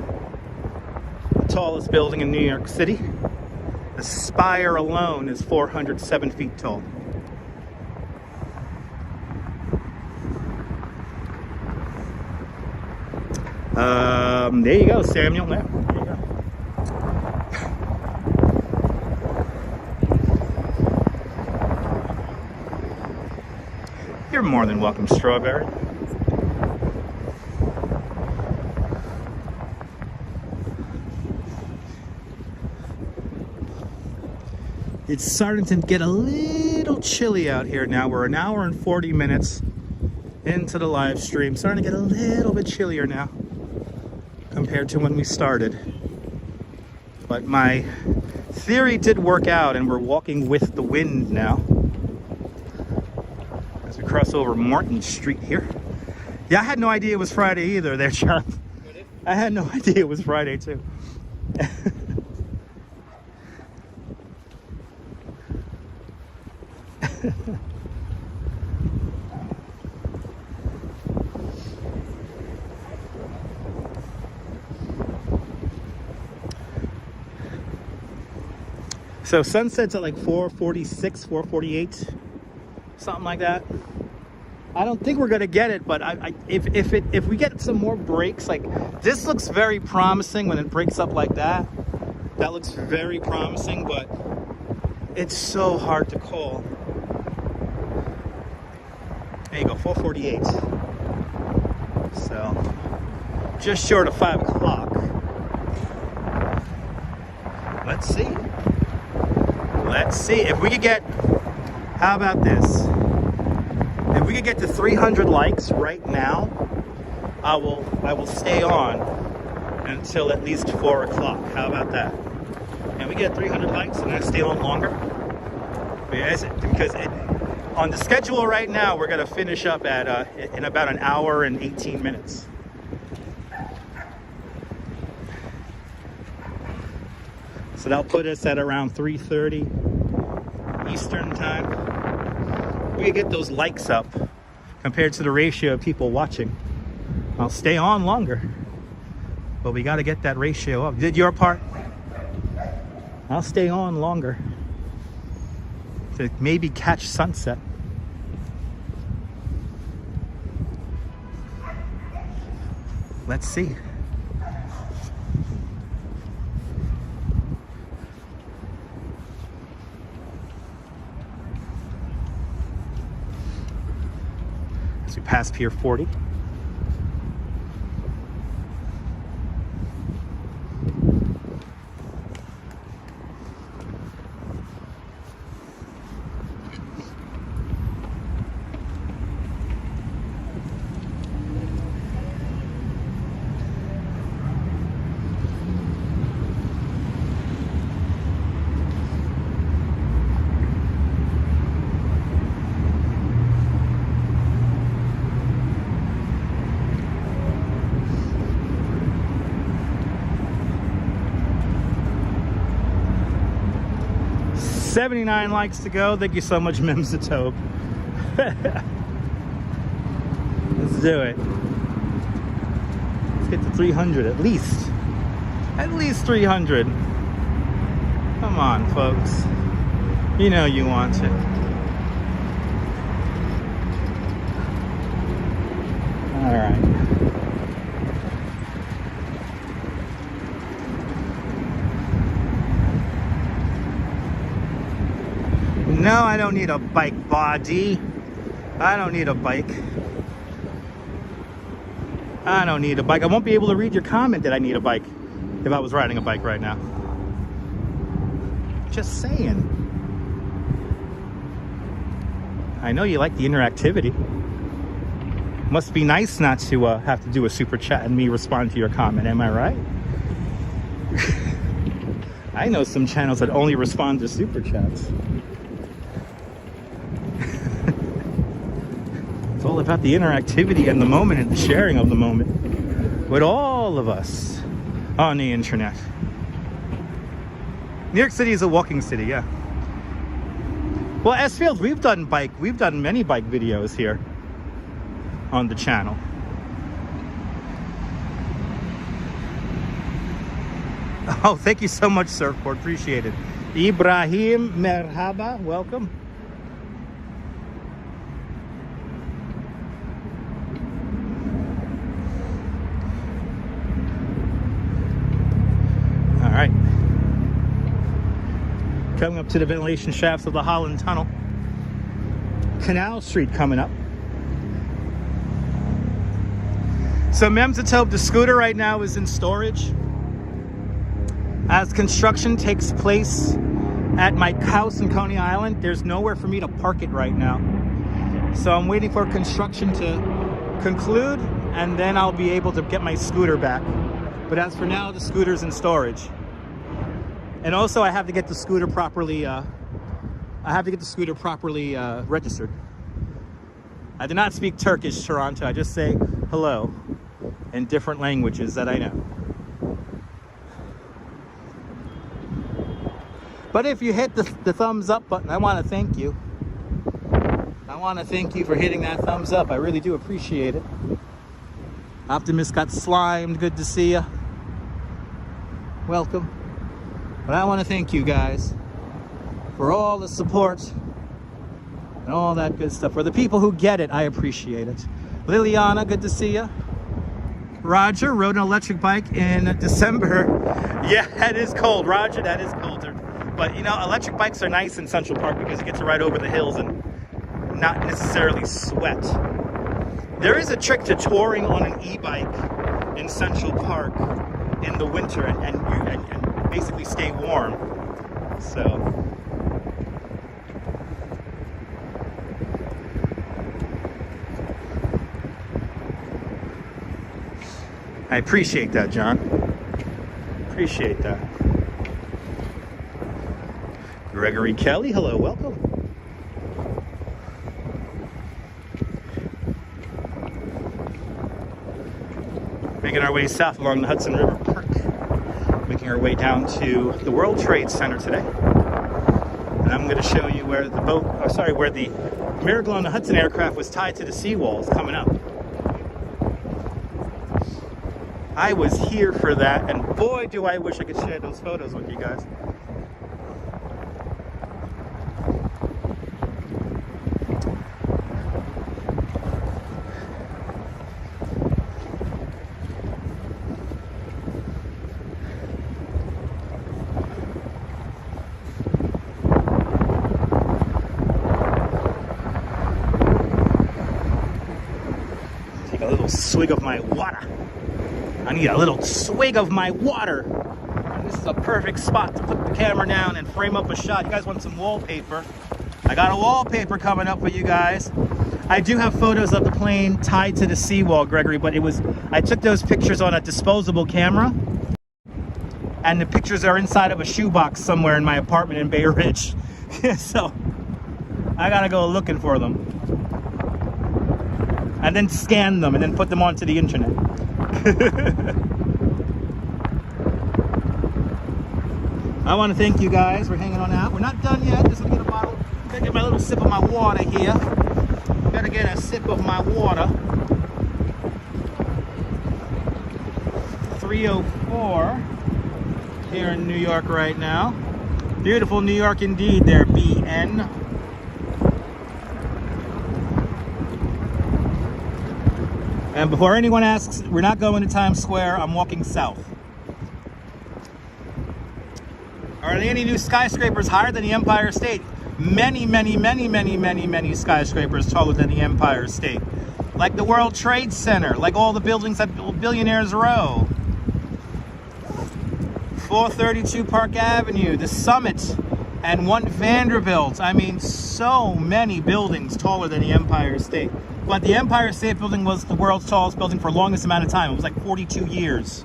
the tallest building in New York City. The spire alone is 407 feet tall. There you go, Samuel. Yeah, there you go. You're more than welcome, Strawberry. It's starting to get a little chilly out here now. We're an hour and 40 minutes into the live stream. Starting to get a little bit chillier now compared to when we started. But my theory did work out, and we're walking with the wind now. As we cross over Morton Street here. Yeah, I had no idea it was Friday either there, John. I had no idea it was Friday too. So sunset's at like 4:46, 4:48, something like that. I don't think we're gonna get it, but if we get some more breaks, like this looks very promising when it breaks up like that. That looks very promising, but it's so hard to call. There you go, 4:48. So, just short of 5 o'clock. Let's see. Let's see if we could get, how about this? If we could get to 300 likes right now, I will stay on until at least 4 o'clock. How about that? And we get 300 likes and I stay on longer. Because on the schedule right now, we're gonna finish up at in about an hour and 18 minutes. So that'll put us at around 3:30 Eastern time. We get those likes up compared to the ratio of people watching. I'll stay on longer, but we got to get that ratio up. Did your part? I'll stay on longer to maybe catch sunset. Let's see. As we pass Pier 40. $79 likes to go. Thank you so much, Memsatobe. Let's do it. Let's get to 300 at least. At least 300. Come on, folks. You know you want it. All right. No, I don't need a bike body. I don't need a bike. I don't need a bike. I won't be able to read your comment that I need a bike if I was riding a bike right now. Just saying. I know you like the interactivity. Must be nice not to have to do a super chat and me respond to your comment, am I right? I know some channels that only respond to super chats. It's all about the interactivity and the moment and the sharing of the moment with all of us on the internet. New York City is a walking city, yeah. Well, S-Field, we've done many bike videos here on the channel. Oh, thank you so much, Surfboard. Appreciate it. Ibrahim Merhaba, welcome. All right. Coming up to the ventilation shafts of the Holland Tunnel. Canal Street coming up. So Memsatobe, the scooter right now is in storage. As construction takes place at my house in Coney Island, there's nowhere for me to park it right now. So I'm waiting for construction to conclude, and then I'll be able to get my scooter back. But as for now, the scooter's in storage. And also I have to get the scooter properly, registered. I do not speak Turkish, Toronto. I just say hello in different languages that I know. But if you hit the thumbs up button, I want to thank you. I want to thank you for hitting that thumbs up. I really do appreciate it. Optimus got slimed. Good to see you. Welcome. But I want to thank you guys for all the support and all that good stuff. For the people who get it, I appreciate it. Liliana, good to see you. Roger rode an electric bike in December. Yeah, that is cold, Roger. That is colder. But you know, electric bikes are nice in Central Park because you get to ride over the hills and not necessarily sweat. There is a trick to touring on an e-bike in Central Park in the winter and basically stay warm. So I appreciate that, John. Appreciate that. Gregory Kelly, hello, welcome. Making our way south along the Hudson River Park. Making our way down to the World Trade Center today. And I'm going to show you where the where the Miracle on the Hudson aircraft was tied to the seawall is coming up. I was here for that, and boy, do I wish I could share those photos with you guys. Take a little swig of my water. I need a little swig of my water. And this is a perfect spot to put the camera down and frame up a shot. You guys want some wallpaper? I got a wallpaper coming up for you guys. I do have photos of the plane tied to the seawall, Gregory, but I took those pictures on a disposable camera. And the pictures are inside of a shoebox somewhere in my apartment in Bay Ridge. So I gotta go looking for them. And then scan them and then put them onto the internet. I want to thank you guys for hanging on out. We're not done yet. Just gonna get a bottle. Gotta get my little sip of my water here. Gotta get a sip of my water. 3:04 here in New York right now. Beautiful New York indeed there, BN. And before anyone asks, we're not going to Times Square. I'm walking south. Are there any new skyscrapers higher than the Empire State? Many, many, many, many, many, many skyscrapers taller than the Empire State. Like the World Trade Center, like all the buildings at Billionaires Row. 432 Park Avenue, the Summit, and 1 Vanderbilt. I mean, so many buildings taller than the Empire State. But the Empire State Building was the world's tallest building for the longest amount of time. It was like 42 years.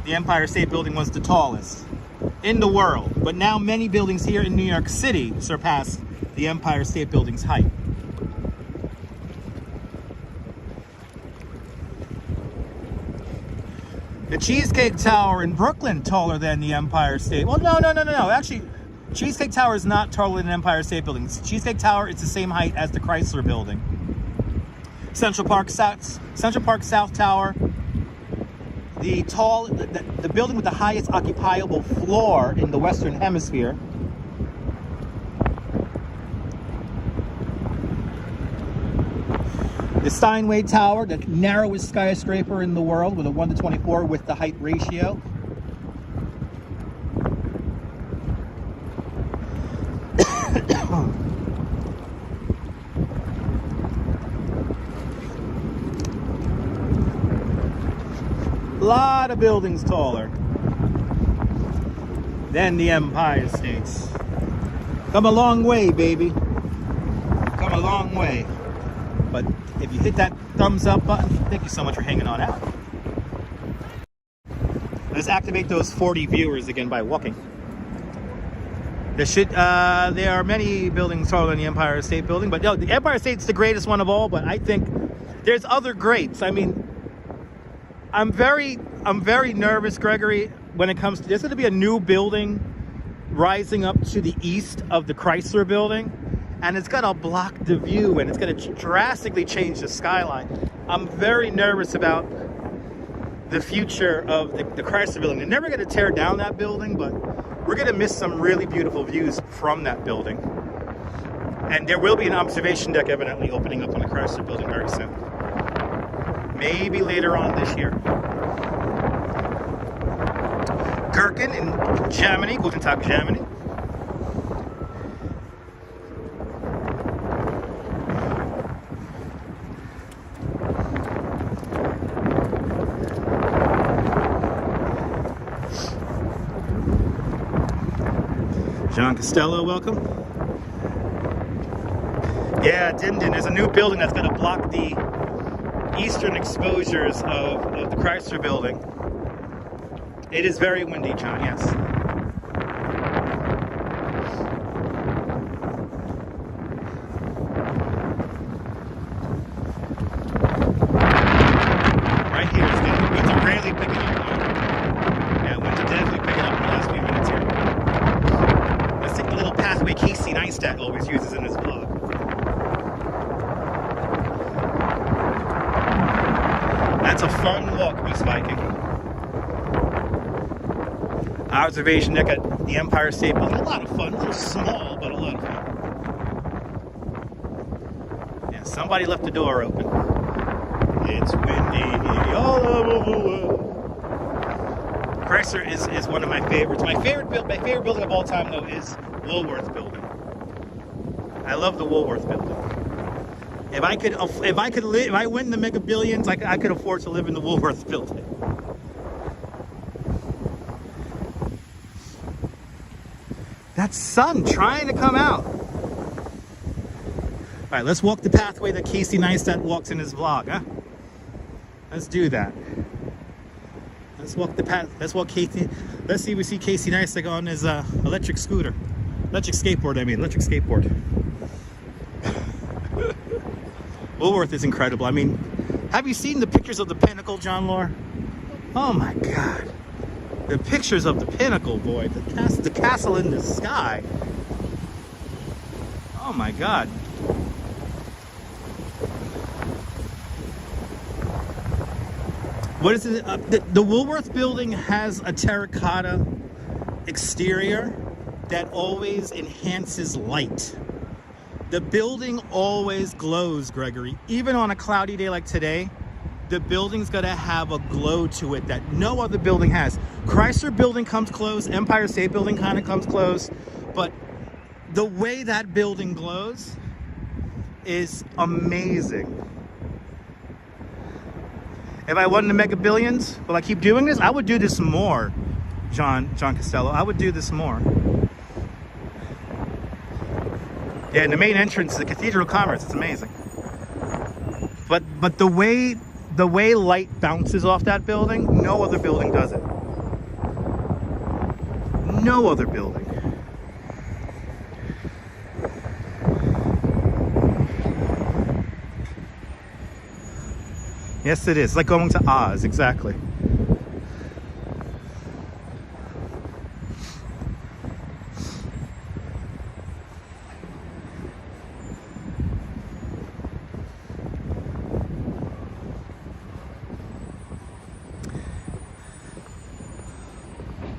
The Empire State Building was the tallest in the world. But now many buildings here in New York City surpass the Empire State Building's height. The Cheesecake Tower in Brooklyn taller than the Empire State. Well, no. Actually, Cheesecake Tower is not taller than the Empire State Building. Cheesecake Tower is the same height as the Chrysler Building. Central Park South Tower, the building with the highest occupiable floor in the Western Hemisphere. The Steinway Tower, the narrowest skyscraper in the world with a 1:24 with the height ratio. A lot of buildings taller than the Empire States. Come a long way, baby. Come a long way. But if you hit that thumbs up button, thank you so much for hanging on out. Let's activate those 40 viewers again by walking. There are many buildings taller than the Empire State Building, but no, the Empire State's the greatest one of all, but I think there's other greats. I mean, I'm very nervous, Gregory, when it comes to, there's going to be a new building rising up to the east of the Chrysler Building, and it's going to block the view, and it's going to drastically change the skyline. I'm very nervous about the future of the Chrysler Building. They're never going to tear down that building, but we're going to miss some really beautiful views from that building. And there will be an observation deck evidently opening up on the Chrysler Building very soon. Maybe later on this year. Gherkin in Germany, Guten Tag, Germany. John Costello, welcome. Yeah, Dimden, there's a new building that's going to block the eastern exposures of the Chrysler building. It is very windy, John, yes. Right here, it's going to winds are really picking up. Yeah, winds are definitely picking up in the last few minutes here. Let's take the little pathway Casey Neistat always uses in his vlog. That's a fun walk, Miss Viking. Observation deck at the Empire State Building. A lot of fun. A little small, but a lot of fun. Yeah, somebody left the door open. It's windy all over the world. Chrysler is one of my favorites. My favorite building of all time, though, is Woolworth Building. I love the Woolworth Building. If I win the Mega Billions, I could afford to live in the Woolworth Building. That sun trying to come out. All right, let's walk the pathway that Casey Neistat walks in his vlog, huh? Let's do that. Let's walk the path. Let's walk Casey. Let's see if we see Casey Neistat on his electric scooter. Electric skateboard, electric skateboard. Woolworth is incredible. I mean, have you seen the pictures of the Pinnacle, John Lore? Oh my God. The pictures of the Pinnacle, boy. The castle in the sky. Oh my God. What is it? The Woolworth building has a terracotta exterior that always enhances light. The building always glows, Gregory. Even on a cloudy day like today, the building's gonna have a glow to it that no other building has. Chrysler building comes close, Empire State Building kind of comes close, but the way that building glows is amazing. If I won the Mega Billions, will I keep doing this? I would do this more, John Costello. I would do this more. Yeah, and the main entrance, the Cathedral of Commerce, it's amazing. But the way light bounces off that building, no other building does it. No other building. Yes, it is. Like going to Oz, exactly.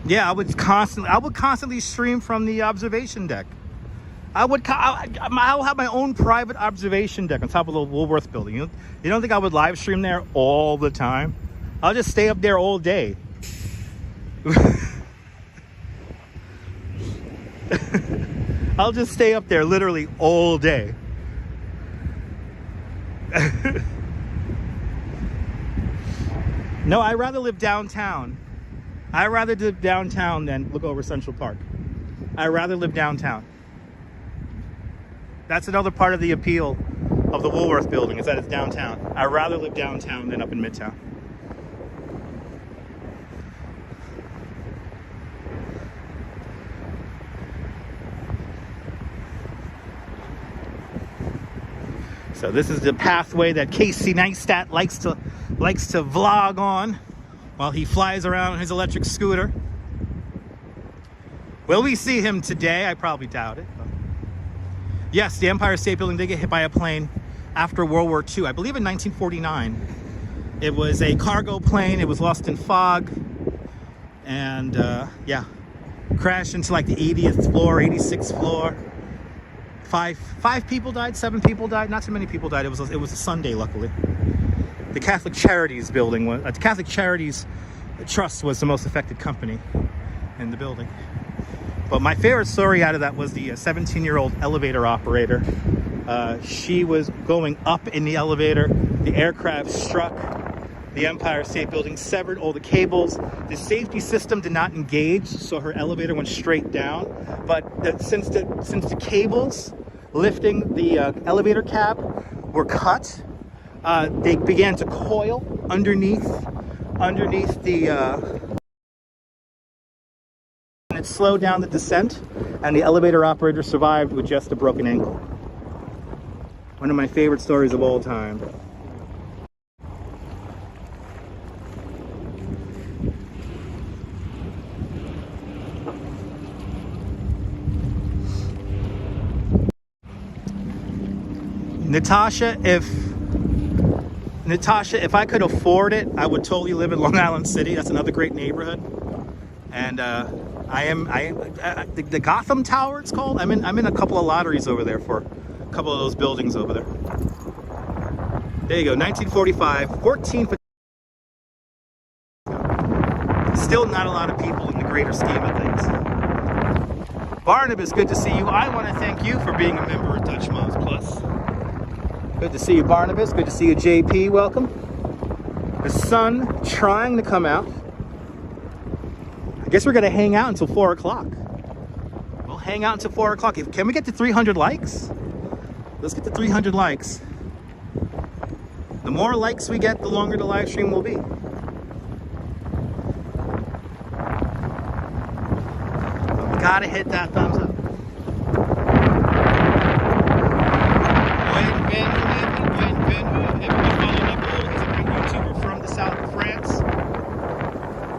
Yeah, I would constantly stream from the observation deck. I'll have my own private observation deck on top of the Woolworth building. You don't think I would live stream there all the time? I'll just stay up there all day. I'll just stay up there literally all day. No, I'd rather live downtown. I'd rather live downtown than look over Central Park. I'd rather live downtown. That's another part of the appeal of the Woolworth building, is that it's downtown. I'd rather live downtown than up in Midtown. So this is the pathway that Casey Neistat likes to vlog on while he flies around on his electric scooter. Will we see him today? I probably doubt it. But yes, the Empire State Building did get hit by a plane after World War II. I believe in 1949. It was a cargo plane. It was lost in fog. And yeah, crashed into like the 80th floor, 86th floor. Five people died, 7 people died. Not too many people died. It was a Sunday, luckily. The Catholic Charities building was the Catholic Charities Trust was the most affected company in the building. But my favorite story out of that was the 17-year-old elevator operator. She was going up in the elevator. The aircraft struck The Empire State Building severed all the cables. The safety system did not engage, so her elevator went straight down. But since the cables lifting the elevator cap were cut, they began to coil underneath the. And it slowed down the descent, and the elevator operator survived with just a broken ankle. One of my favorite stories of all time. Natasha, if I could afford it, I would totally live in Long Island City. That's another great neighborhood. And the Gotham Tower, it's called. I'm in a couple of lotteries over there for a couple of those buildings over there. There you go, 1945, 14. Still not a lot of people in the greater scheme of things. Barnabas, good to see you. I want to thank you for being a member of Dutch Moms Plus. Good to see you, Barnabas. Good to see you, JP. Welcome. The sun trying to come out. I guess we're going to hang out until 4 o'clock. We'll hang out until 4 o'clock. Can we get to 300 likes? Let's get to 300 likes. The more likes we get, the longer the live stream will be. But we got to hit that thumbs up.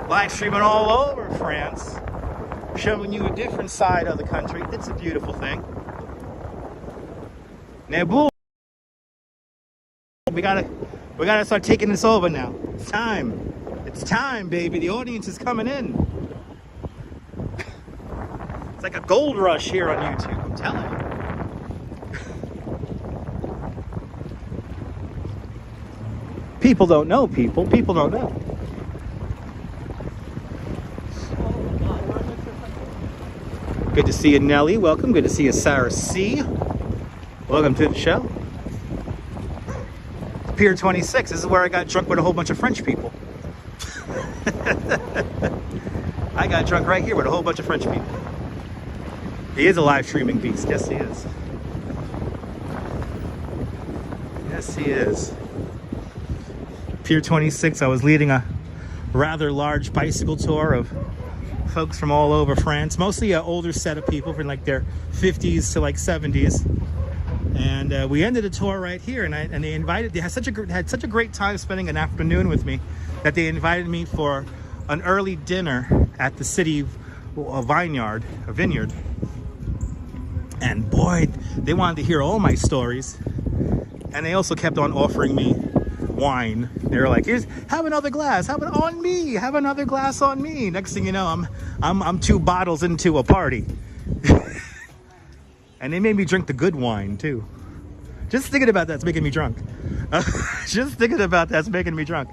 Live streaming all over France, showing you a different side of the country. It's a beautiful thing. Nabu, we gotta start taking this over now. It's time. It's time, baby. The audience is coming in. It's like a gold rush here on YouTube. I'm telling you. People don't know people. People don't know. Good to see you, Nelly. Welcome. Good to see you, Sarah C. Welcome to the show. Pier 26. This is where I got drunk with a whole bunch of French people. I got drunk right here with a whole bunch of French people. He is a live streaming beast. Yes, he is. Yes, he is. Pier 26. I was leading a rather large bicycle tour of folks from all over France, mostly an older set of people from like their 50s to like 70s, and we ended the tour right here. And they had such a great time spending an afternoon with me that they invited me for an early dinner at the city vineyard. And boy, they wanted to hear all my stories, and they also kept on offering me wine. They were like, "Here's, have another glass, have it on me, have another glass on me." Next thing you know, I'm 2 bottles into a party. And they made me drink the good wine too. Just thinking about that's making me drunk. Just thinking about that's making me drunk.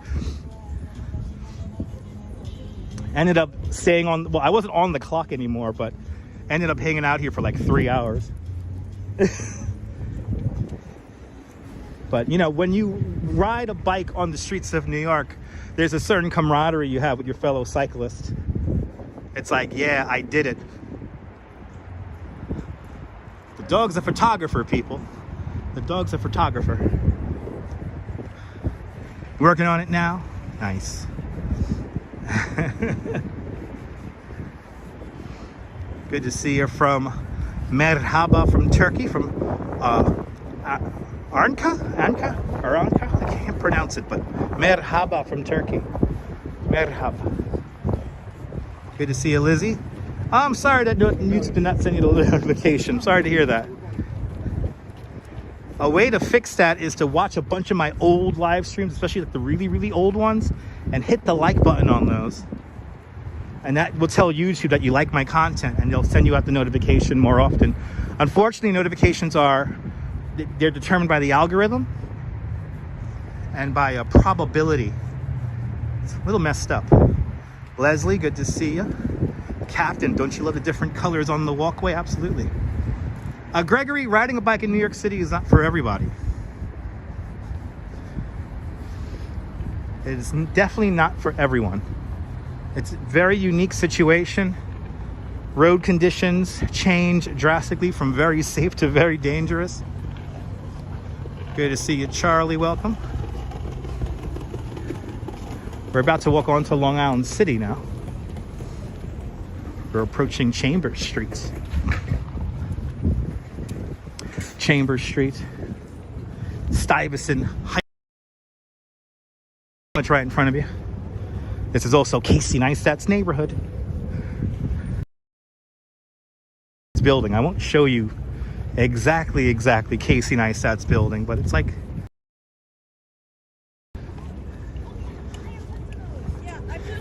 Ended up staying on, well, I wasn't on the clock anymore, but ended up hanging out here for like 3 hours. But you know, when you ride a bike on the streets of New York, there's a certain camaraderie you have with your fellow cyclists. It's like, yeah, I did it. The dog's a photographer, people. The dog's a photographer. Working on it now? Nice. Good to see you from Merhaba from Turkey, from Aranca? I can't pronounce it, but Merhaba from Turkey. Merhaba. Good to see you, Lizzie. I'm sorry that YouTube did not send you the notification. Sorry to hear that. A way to fix that is to watch a bunch of my old live streams, especially like the really, really old ones, and hit the like button on those. And that will tell YouTube that you like my content, and they'll send you out the notification more often. Unfortunately, notifications they're determined by the algorithm and by a probability. It's a little messed up. Leslie, good to see you. Captain, don't you love the different colors on the walkway? Absolutely. Gregory, riding a bike in New York City is not for everybody. It is definitely not for everyone. It's a very unique situation. Road conditions change drastically from very safe to very dangerous. Good to see you, Charlie. Welcome. We're about to walk on to Long Island City now. We're approaching Chambers Street. Chambers Street. Stuyvesant Heights. Much right in front of you. This is also Casey Neistat's neighborhood. This building, I won't show you exactly Casey Neistat's building, but it's like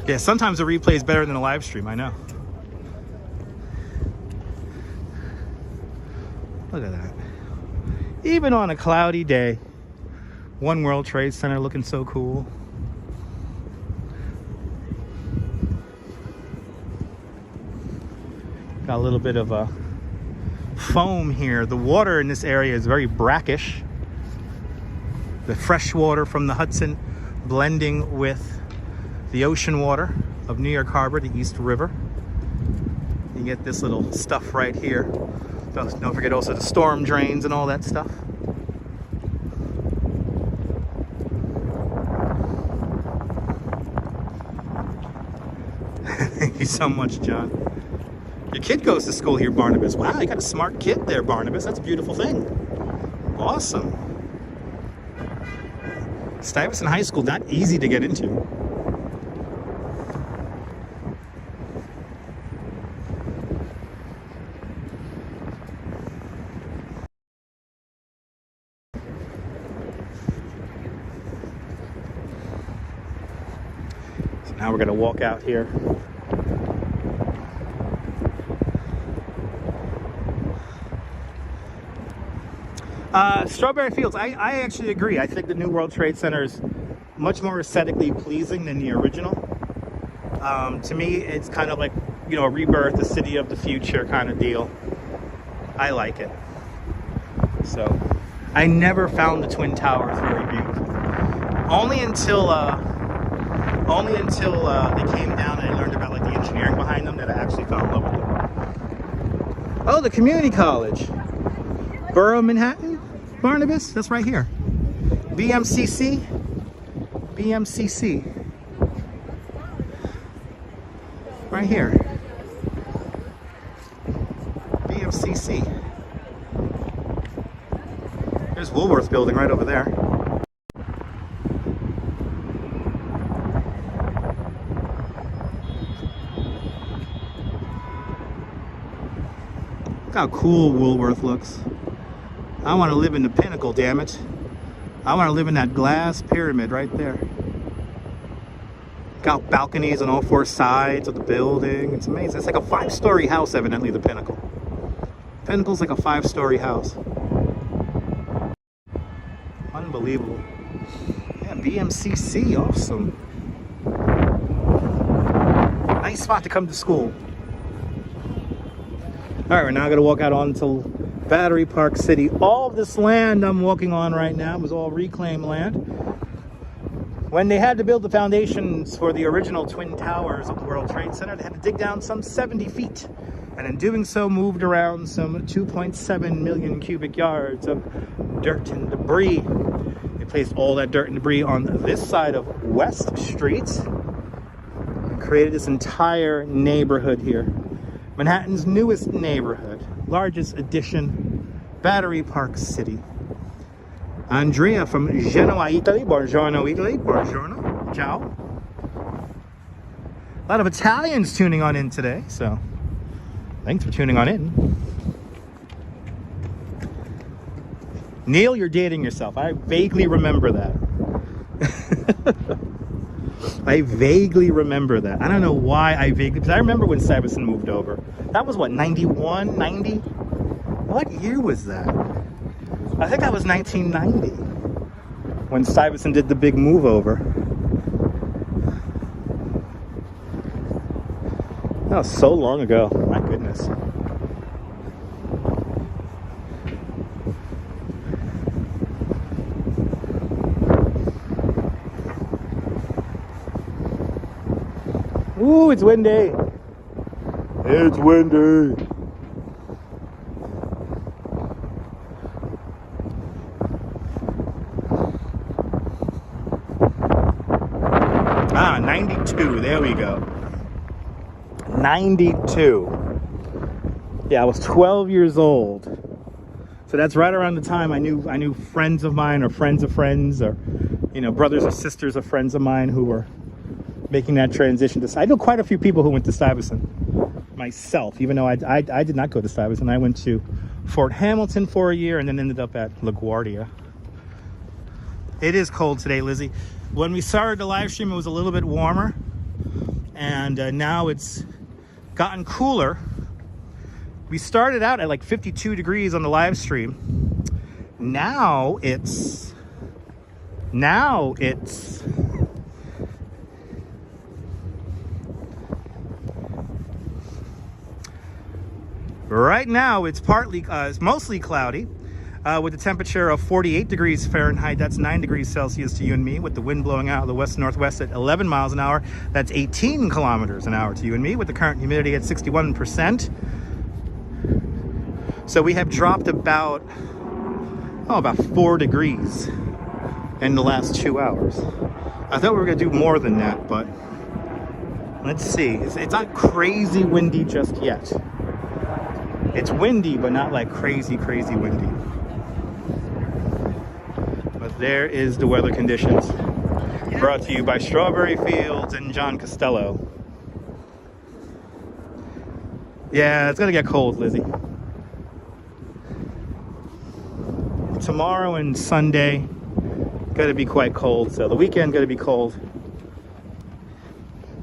yeah, sometimes the replay is better than a live stream, I know. Look at that. Even on a cloudy day, One World Trade Center looking so cool. Got a little bit of a foam here. The water in this area is very brackish. The fresh water from the Hudson blending with the ocean water of New York Harbor, the East River. You get this little stuff right here. Don't forget also the storm drains and all that stuff. Thank you so much, John. Your kid goes to school here, Barnabas. Wow, you got a smart kid there, Barnabas. That's a beautiful thing. Awesome. Stuyvesant High School, not easy to get into. So now we're going to walk out here. Strawberry Fields, I actually agree. I think the new World Trade Center is much more aesthetically pleasing than the original. To me, it's kind of like, you know, a rebirth, a city of the future kind of deal. I like it. So, I never found the Twin Towers very beautiful. Only until they came down and I learned about like the engineering behind them that I actually fell in love with them. Oh, the community college. Borough Manhattan, Barnabas, that's right here. BMCC. Right here. BMCC. There's Woolworth building right over there. Look how cool Woolworth looks. I want to live in the pinnacle, damn it. I want to live in that glass pyramid right there. Got balconies on all four sides of the building. It's amazing. It's like a 5-story house, evidently, the Pinnacle. Pinnacle's like a 5-story house. Unbelievable. Yeah, BMCC, awesome. Nice spot to come to school. All right, we're now going to walk out onto Battery Park City. All of this land I'm walking on right now was all reclaimed land. When they had to build the foundations for the original Twin Towers of the World Trade Center, they had to dig down some 70 feet. And in doing so, moved around some 2.7 million cubic yards of dirt and debris. They placed all that dirt and debris on this side of West Street and created this entire neighborhood here. Manhattan's newest neighborhood, largest addition, Battery Park City. Andrea from Genoa, Italy. Buongiorno, Italy. Buongiorno. Ciao. A lot of Italians tuning on in today, so thanks for tuning on in. Neil, you're dating yourself. I vaguely remember that. I vaguely remember that. I don't know why I vaguely, because I remember when Stuyvesant moved over. That was what, 91, 90? What year was that? I think that was 1990 when Stuyvesant did the big move over. That was so long ago. My goodness. Ooh, it's windy. It's windy. Ah, 92. There we go. 92. Yeah, I was 12 years old. So that's right around the time I knew friends of mine or friends of friends or, you know, brothers or sisters of friends of mine who were making that transition to. I know quite a few people who went to Stuyvesant myself, even though I did not go to Stuyvesant. I went to Fort Hamilton for a year and then ended up at LaGuardia. It is cold today, Lizzie. When we started the live stream, it was a little bit warmer, and now it's gotten cooler. We started out at like 52 degrees on the live stream. Now it's right now it's it's mostly cloudy. With a temperature of 48 degrees Fahrenheit, that's 9 degrees Celsius to you and me, with the wind blowing out of the west-northwest at 11 miles an hour. That's 18 kilometers an hour to you and me, with the current humidity at 61%. So we have dropped about 4 degrees in the last 2 hours. I thought we were going to do more than that, but let's see. It's not crazy windy just yet. It's windy, but not like crazy windy. There is the weather conditions, brought to you by Strawberry Fields and John Costello. Yeah, it's gonna get cold, Lizzie. Tomorrow and Sunday gonna be quite cold, so the weekend gonna be cold.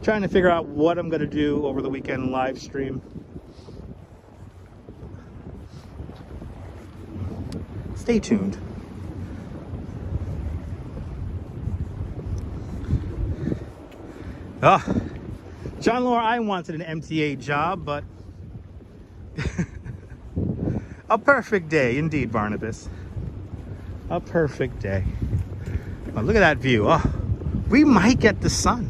Trying to figure out what I'm gonna do over the weekend live stream. Stay tuned. Oh, John Laura, I wanted an MTA job, but a perfect day indeed, Barnabas. A perfect day. Oh, look at that view. Oh, we might get the sun.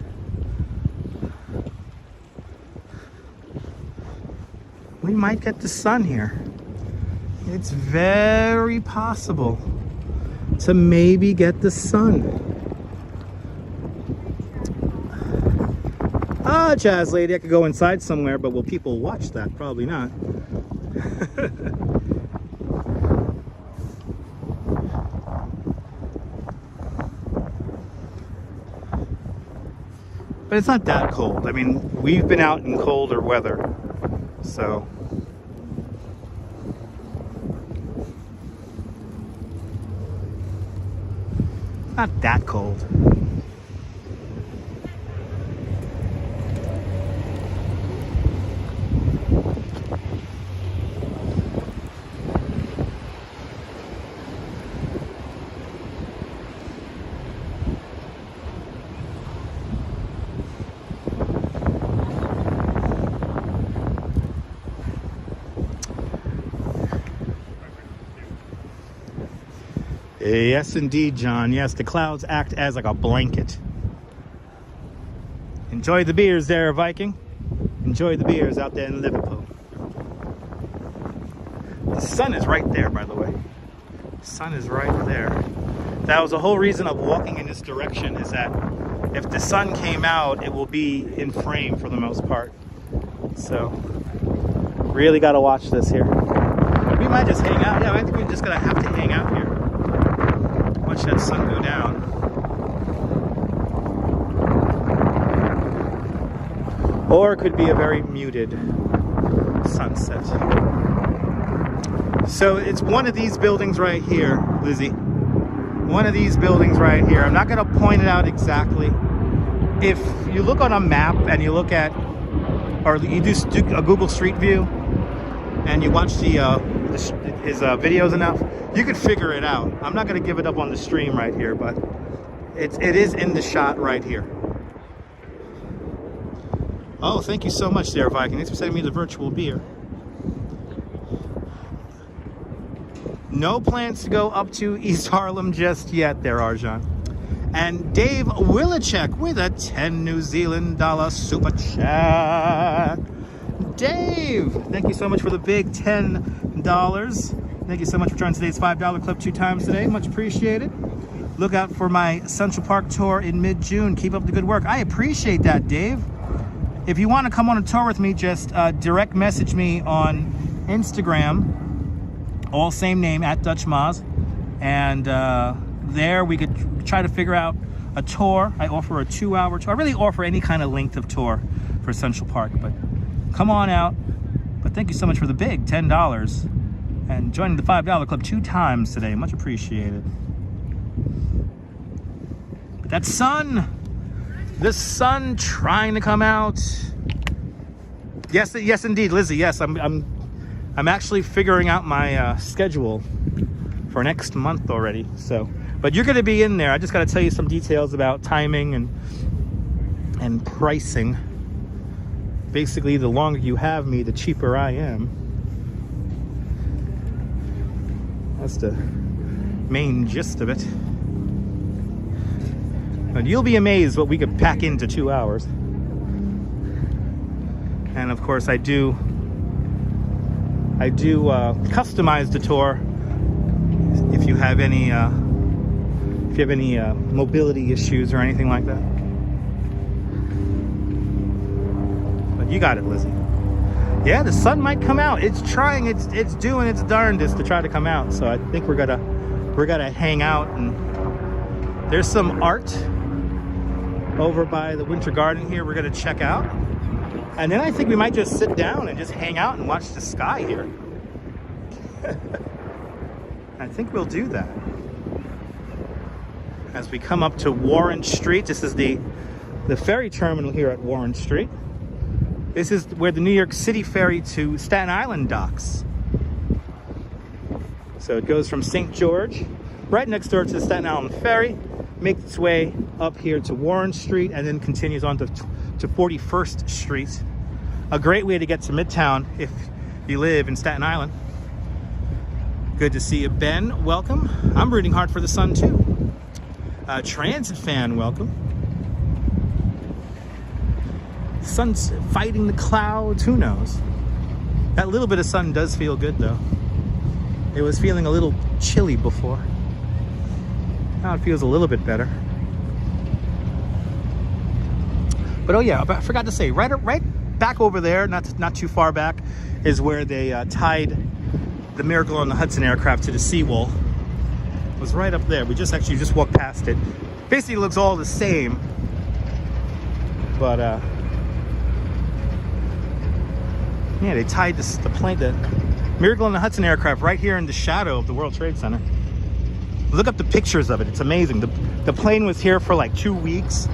We might get the sun here. It's very possible to maybe get the sun. Ah, Jazz Lady, I could go inside somewhere, but will people watch that? Probably not. But it's not that cold. I mean, we've been out in colder weather, so. Not that cold. Yes, indeed, John. Yes, the clouds act as like a blanket. Enjoy the beers there, Viking. Enjoy the beers out there in Liverpool. The sun is right there, by the way. The sun is right there. That was the whole reason of walking in this direction, is that if the sun came out, it will be in frame for the most part. So, really got to watch this here. We might just hang out. Yeah, I think we're just going to have to hang out here. Watch that sun go down. Or it could be a very muted sunset. So it's one of these buildings right here, Lizzie. One of these buildings right here. I'm not going to point it out exactly. If you look on a map and you look at, or you do a Google Street View and you watch his videos enough, you could figure it out. I'm not going to give it up on the stream right here, but it is in the shot right here. Oh, thank you so much there, Viking. Thanks for sending me the virtual beer. No plans to go up to East Harlem just yet there, Arjan. And Dave Willichek with a 10 New Zealand dollar super chat. Dave, thank you so much for the big $10. Thank you so much for joining today's $5 clip 2 times today. Much appreciated. Look out for my Central Park tour in mid-June. Keep up the good work. I appreciate that, Dave. If you want to come on a tour with me, just direct message me on Instagram, all same name, @DutchMoz. And there we could try to figure out a tour. I offer a 2-hour tour. I really offer any kind of length of tour for Central Park, but come on out. But thank you so much for the big $10 and joining the $5 club 2 times today. Much appreciated. But that sun, the sun trying to come out. Yes, yes, indeed, Lizzie. Yes, I'm actually figuring out my schedule for next month already. So, but you're going to be in there. I just got to tell you some details about timing and pricing. Basically, the longer you have me, the cheaper I am. That's the main gist of it. But you'll be amazed what we could pack into 2 hours. And of course, I do customize the tour if you have any mobility issues or anything like that. But you got it, Lizzie. Yeah, the sun might come out. It's trying. It's doing its darndest to try to come out. So I think we're gonna hang out, and there's some art over by the Winter Garden here. We're gonna check out, and then I think we might just sit down and just hang out and watch the sky here. I think we'll do that. As we come up to Warren Street, this is the ferry terminal here at Warren Street. This is where the New York City ferry to Staten Island docks. So it goes from St. George, right next door to the Staten Island ferry, makes its way up here to Warren Street, and then continues on to 41st Street. A great way to get to Midtown if you live in Staten Island. Good to see you, Ben. Welcome. I'm rooting hard for the sun too. Transit fan, welcome. Sun's fighting the clouds. Who knows? That little bit of sun does feel good, though. It was feeling a little chilly before. Now it feels a little bit better. But oh yeah, I forgot to say, right back over there, not too far back, is where they tied the Miracle on the Hudson aircraft to the seawall. It was right up there. We just walked past it. Basically, it looks all the same, but yeah, they tied the Miracle on the Hudson aircraft right here in the shadow of the World Trade Center. Look up the pictures of it. It's amazing. The plane was here for like 2 weeks.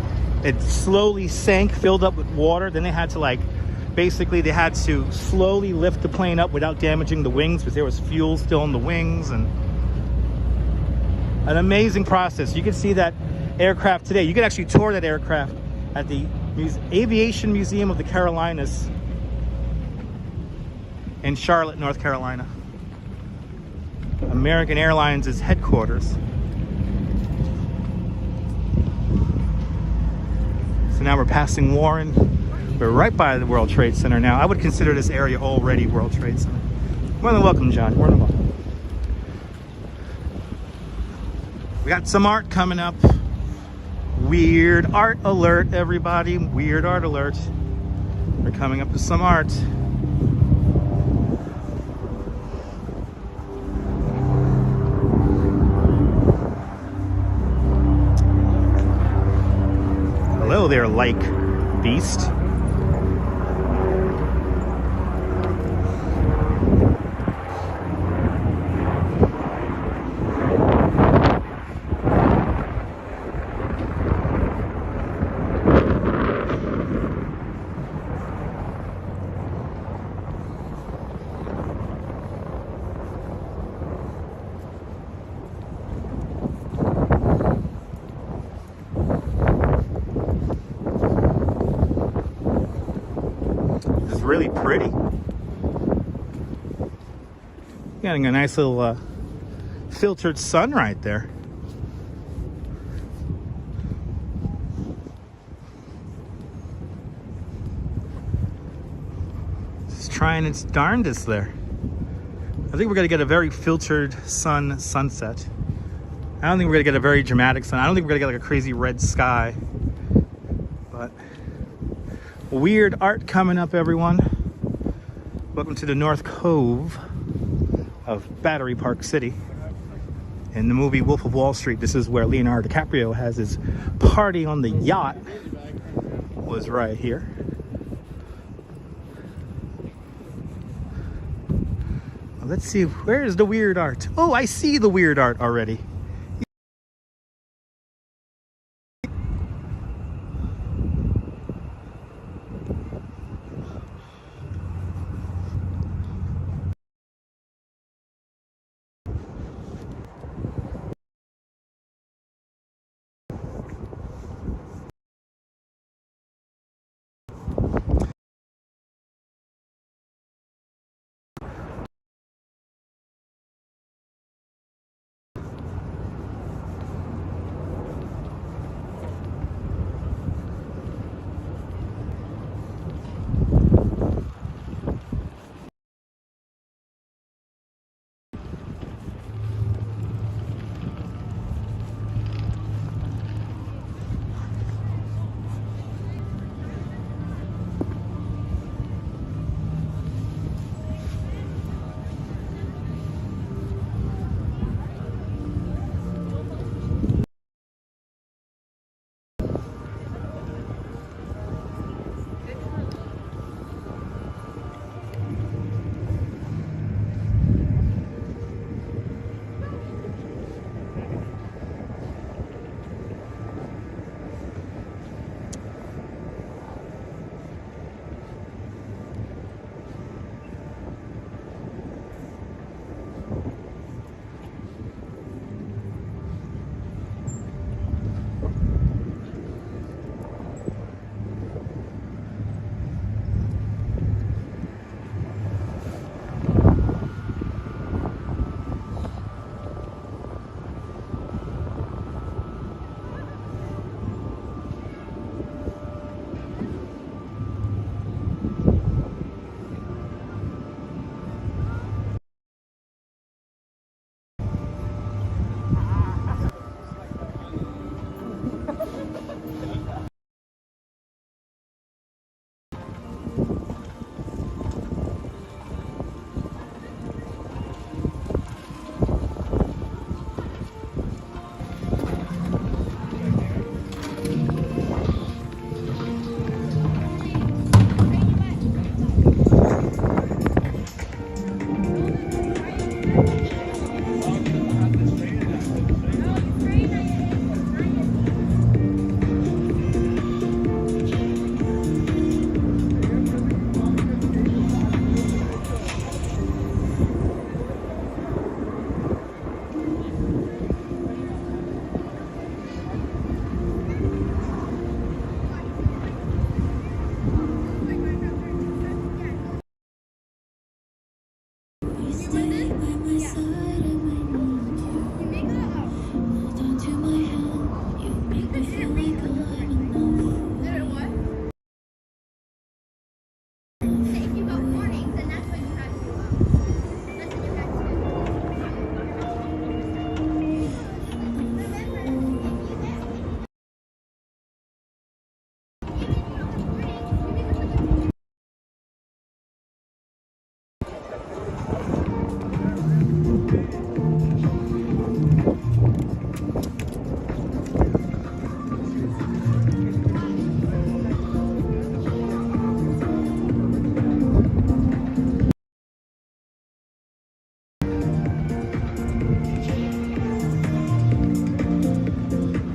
It slowly sank, filled up with water. Then they had to basically they had to slowly lift the plane up without damaging the wings, because there was fuel still in the wings, and an amazing process. You can see that aircraft today. You can actually tour that aircraft at the Aviation Museum of the Carolinas in Charlotte, North Carolina. American Airlines' headquarters. So now we're passing Warren. We're right by the World Trade Center now. I would consider this area already World Trade Center. More than welcome, John. More than welcome. We got some art coming up. Weird art alert, everybody. Weird art alert. We're coming up with some art. Hello there, like beast. Really pretty. Getting a nice little filtered sun right there. trying its darndest there. I think we're gonna get a very filtered sunset. I don't think we're gonna get a very dramatic sun. I don't think we're gonna get like a crazy red sky. But weird art coming up, everyone. Welcome to the North Cove of Battery Park City. In the movie Wolf of Wall Street, this is where Leonardo DiCaprio has his party on the yacht. Was right here. Let's see, where is the weird art? Oh, I see the weird art already.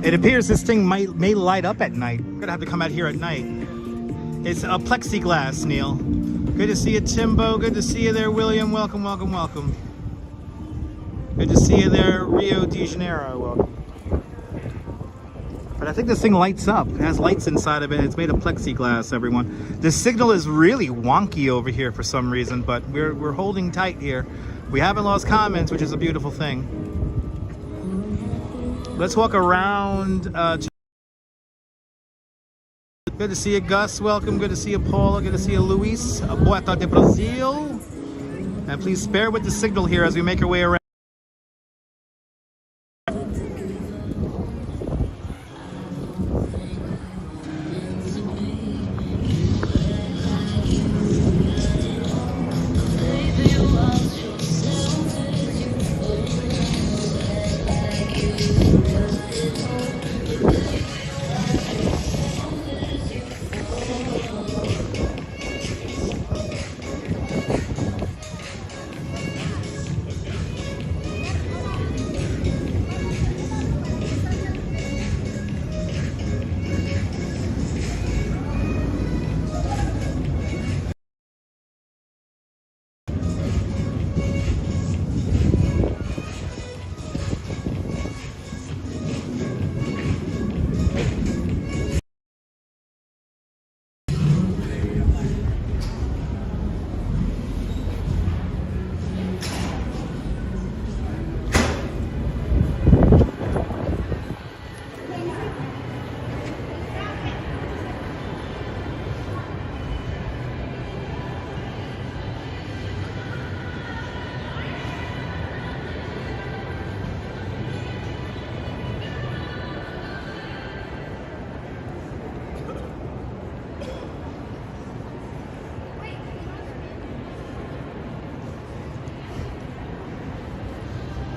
It appears this thing may light up at night. I'm gonna have to come out here at night. It's a plexiglass, Neil. Good to see you, Timbo. Good to see you there, William. Welcome, welcome, welcome. Good to see you there, Rio de Janeiro. Welcome. But I think this thing lights up. It has lights inside of it. It's made of plexiglass, everyone. The signal is really wonky over here for some reason, but we're holding tight here. We haven't lost comments, which is a beautiful thing. Let's walk around to Good to see you, Gus. Welcome. Good to see you, Paula. Good to see you, Luis. Boa de Brazil. And please bear with the signal here as we make our way around.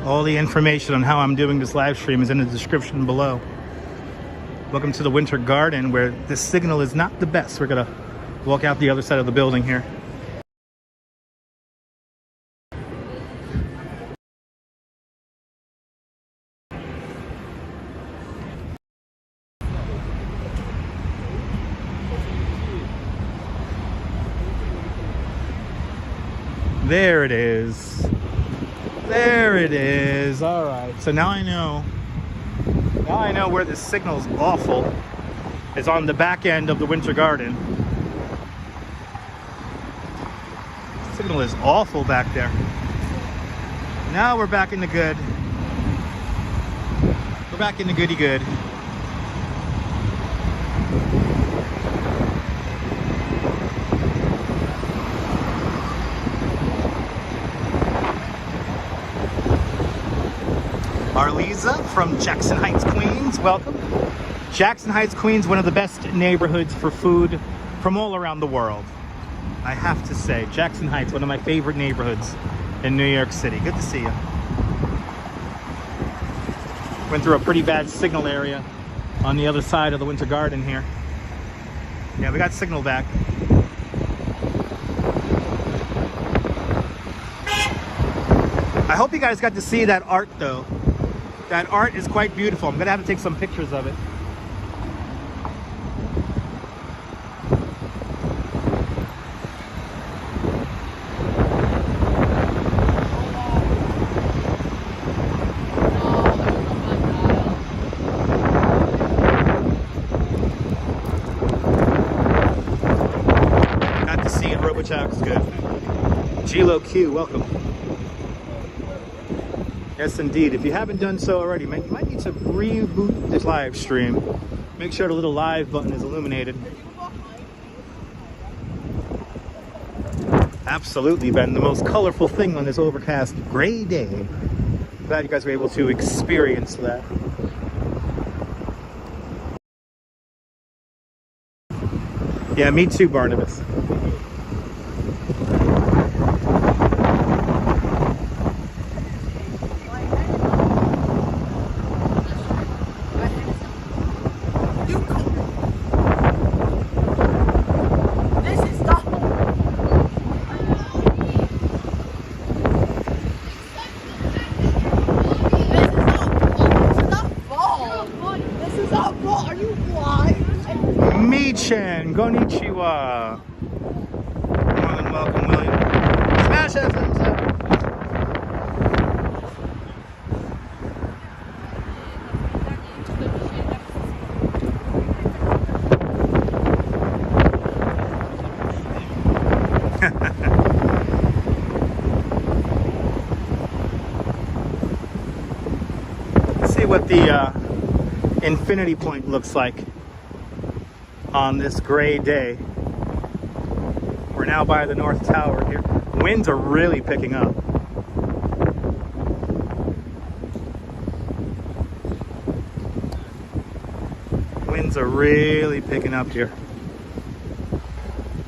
All the information on how I'm doing this live stream is in the description below. Welcome to the Winter Garden, where the signal is not the best. We're gonna walk out the other side of the building here. There it is. There it is. All right. So now I know where the signal's awful. It's on the back end of the Winter Garden. The signal is awful back there. Now we're back in the good. We're back in the goody good. Arliza from Jackson Heights, Queens. Welcome. Jackson Heights, Queens, one of the best neighborhoods for food from all around the world. I have to say, Jackson Heights, one of my favorite neighborhoods in New York City. Good to see you. Went through a pretty bad signal area on the other side of the Winter Garden here. Yeah, we got signal back. I hope you guys got to see that art though. That art is quite beautiful. I'm gonna have to take some pictures of it. Got to see it. RoboChalk is good. G-Lo Q, welcome. Yes, indeed. If you haven't done so already, you might need to reboot this live stream. Make sure the little live button is illuminated. Absolutely, Ben. The most colorful thing on this overcast gray day. Glad you guys were able to experience that. Yeah, me too, Barnabas. Konnichiwa. More than welcome, William. Smash that thumbs up. Let's see what the infinity point looks like. on this gray day. We're now by the North Tower here. Winds are really picking up. Winds are really picking up here.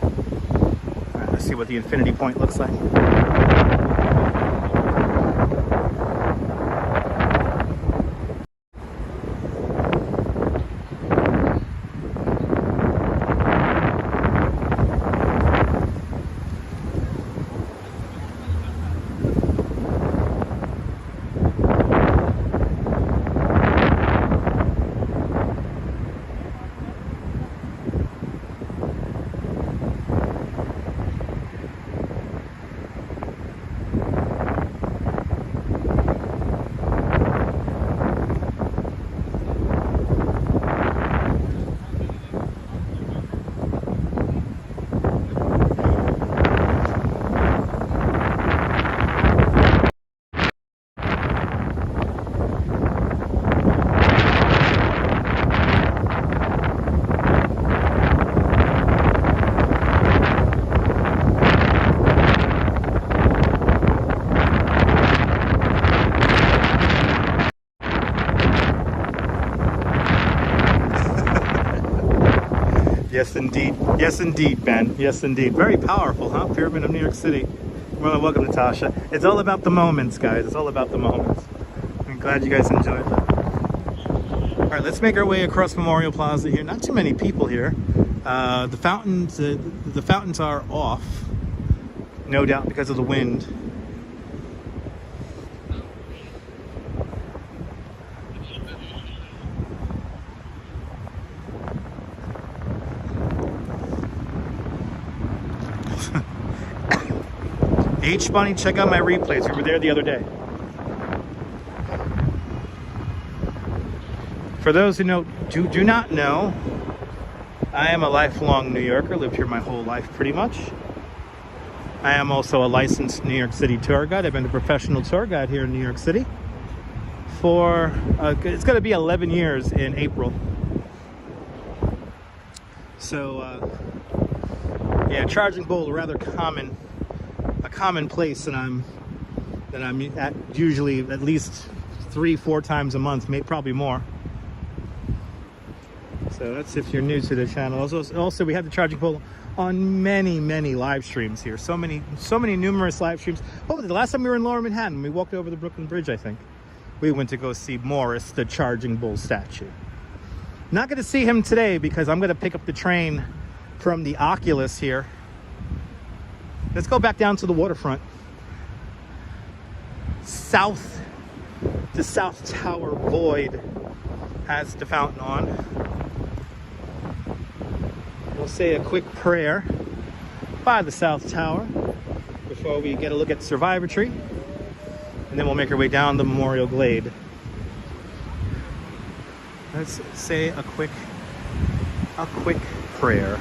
All right, let's see what the infinity point looks like. Yes, indeed. Yes, indeed, Ben. Yes, indeed. Very powerful, huh? Pyramid of New York City. Well, welcome, Natasha. It's all about the moments, guys. It's all about the moments. I'm glad you guys enjoyed that. All right, let's make our way across Memorial Plaza here. Not too many people here. The fountains are off, no doubt because of the wind. H-Bunny, check out my replays. We were there the other day. For those who do not know, I am a lifelong New Yorker. Lived here my whole life, pretty much. I am also a licensed New York City tour guide. I've been a professional tour guide here in New York City for, it's going to be 11 years in April. So, yeah, Charging Bull, a rather common place that I'm at usually at least 3-4 times a month, maybe probably more. So that's if you're new to the channel. Also we have the Charging Pole on many live streams here. So many numerous live streams. Oh, the last time we were in Lower Manhattan, we walked over the Brooklyn Bridge, I think. We went to go see Morris, the Charging Bull statue. Not going to see him today because I'm going to pick up the train from the Oculus here. Let's go back down to the waterfront. The South Tower Void has the fountain on. We'll say a quick prayer by the South Tower before we get a look at Survivor Tree. And then we'll make our way down the Memorial Glade. Let's say a quick prayer.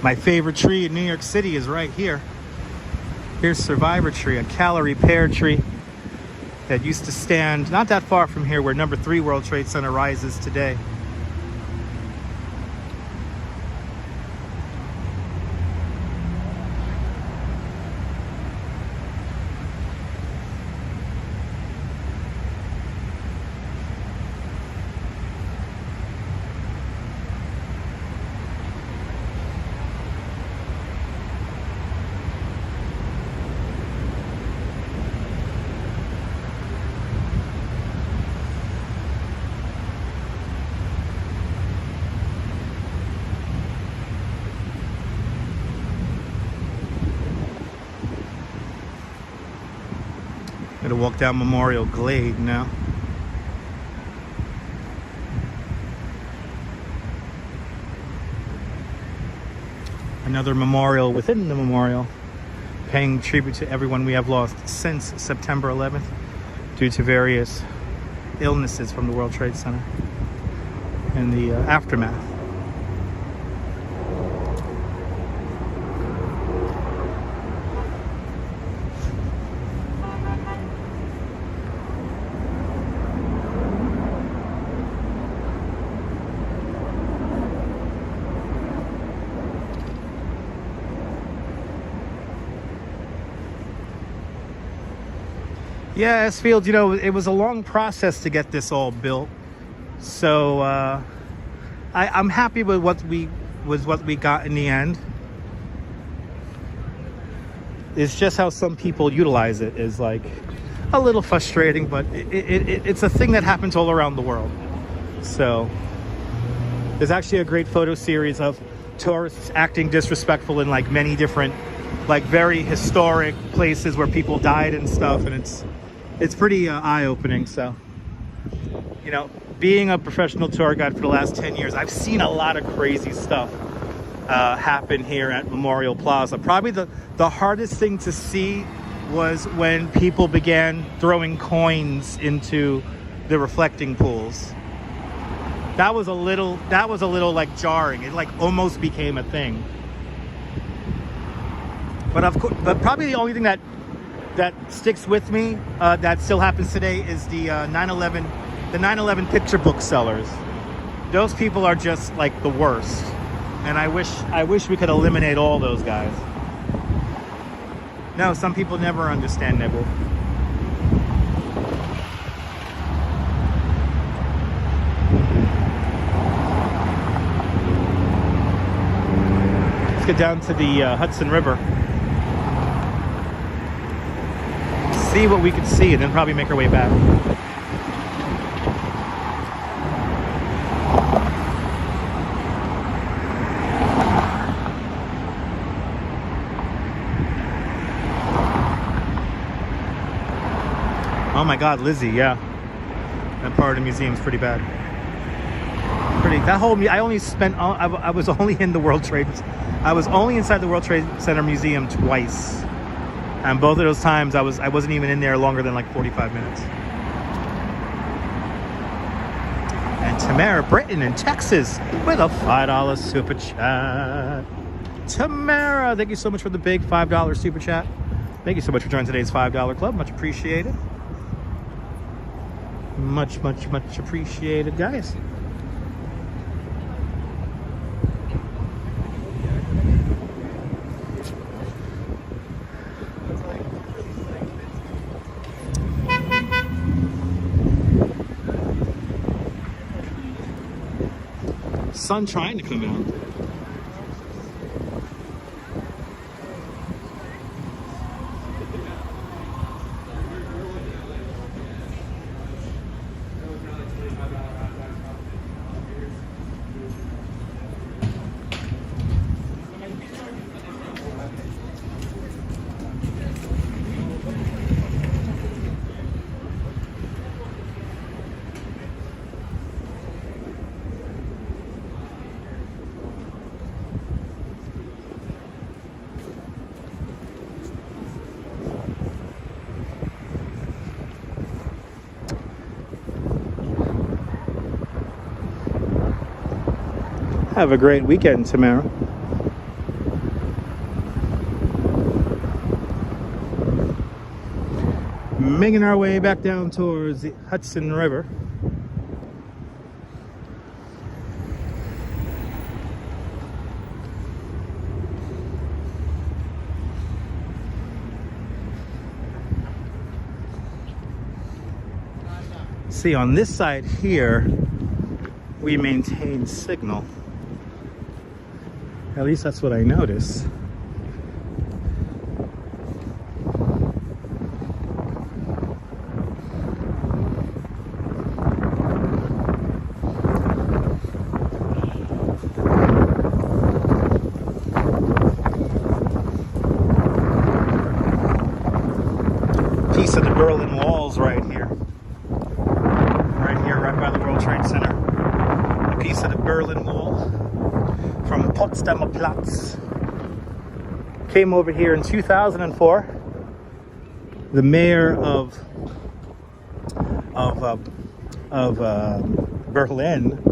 My favorite tree in New York City is right here. Here's Survivor Tree, a calorie pear tree that used to stand not that far from here where number 3 World Trade Center rises today. Gonna walk down Memorial Glade now. Another memorial within the memorial, paying tribute to everyone we have lost since September 11th due to various illnesses from the World Trade Center and the aftermath. Yeah, S-Field, you know, it was a long process to get this all built. So I'm happy with what we got in the end. It's just how some people utilize it is like a little frustrating, but it's a thing that happens all around the world. So there's actually a great photo series of tourists acting disrespectful in like many different, like very historic places where people died and stuff, and it's pretty eye-opening. So, you know, being a professional tour guide for the last 10 years, I've seen a lot of crazy stuff happen here at Memorial Plaza. Probably the hardest thing to see was when people began throwing coins into the reflecting pools. That was a little like jarring. It like almost became a thing. But of course, but probably the only thing that sticks with me that still happens today is the 9/11 picture book sellers. Those people are just like the worst, and I wish we could eliminate all those guys. No, some people never understand nibble. Let's get down to the Hudson River. See what we could see, and then probably make our way back. Oh my God, Lizzie, yeah. That part of the museum is pretty bad. I only spent, I was only in the World Trade, I was only inside the World Trade Center Museum twice. And both of those times I wasn't even in there longer than like 45 minutes. And Tamara Britton in Texas with a $5 super chat. Tamara, thank you so much for the big $5 super chat. Thank you so much for joining today's $5 club. Much appreciated. Much appreciated, guys. Sun trying to come out. Have a great weekend, Tamara. Making our way back down towards the Hudson River. See, on this side here, we maintain signal. At least that's what I notice. Piece of the Berlin Wall. Wall's right here. Right by the World Trade Center. A piece of the Berlin Wall from Potsdamer Platz. Came over here in 2004. The mayor of Berlin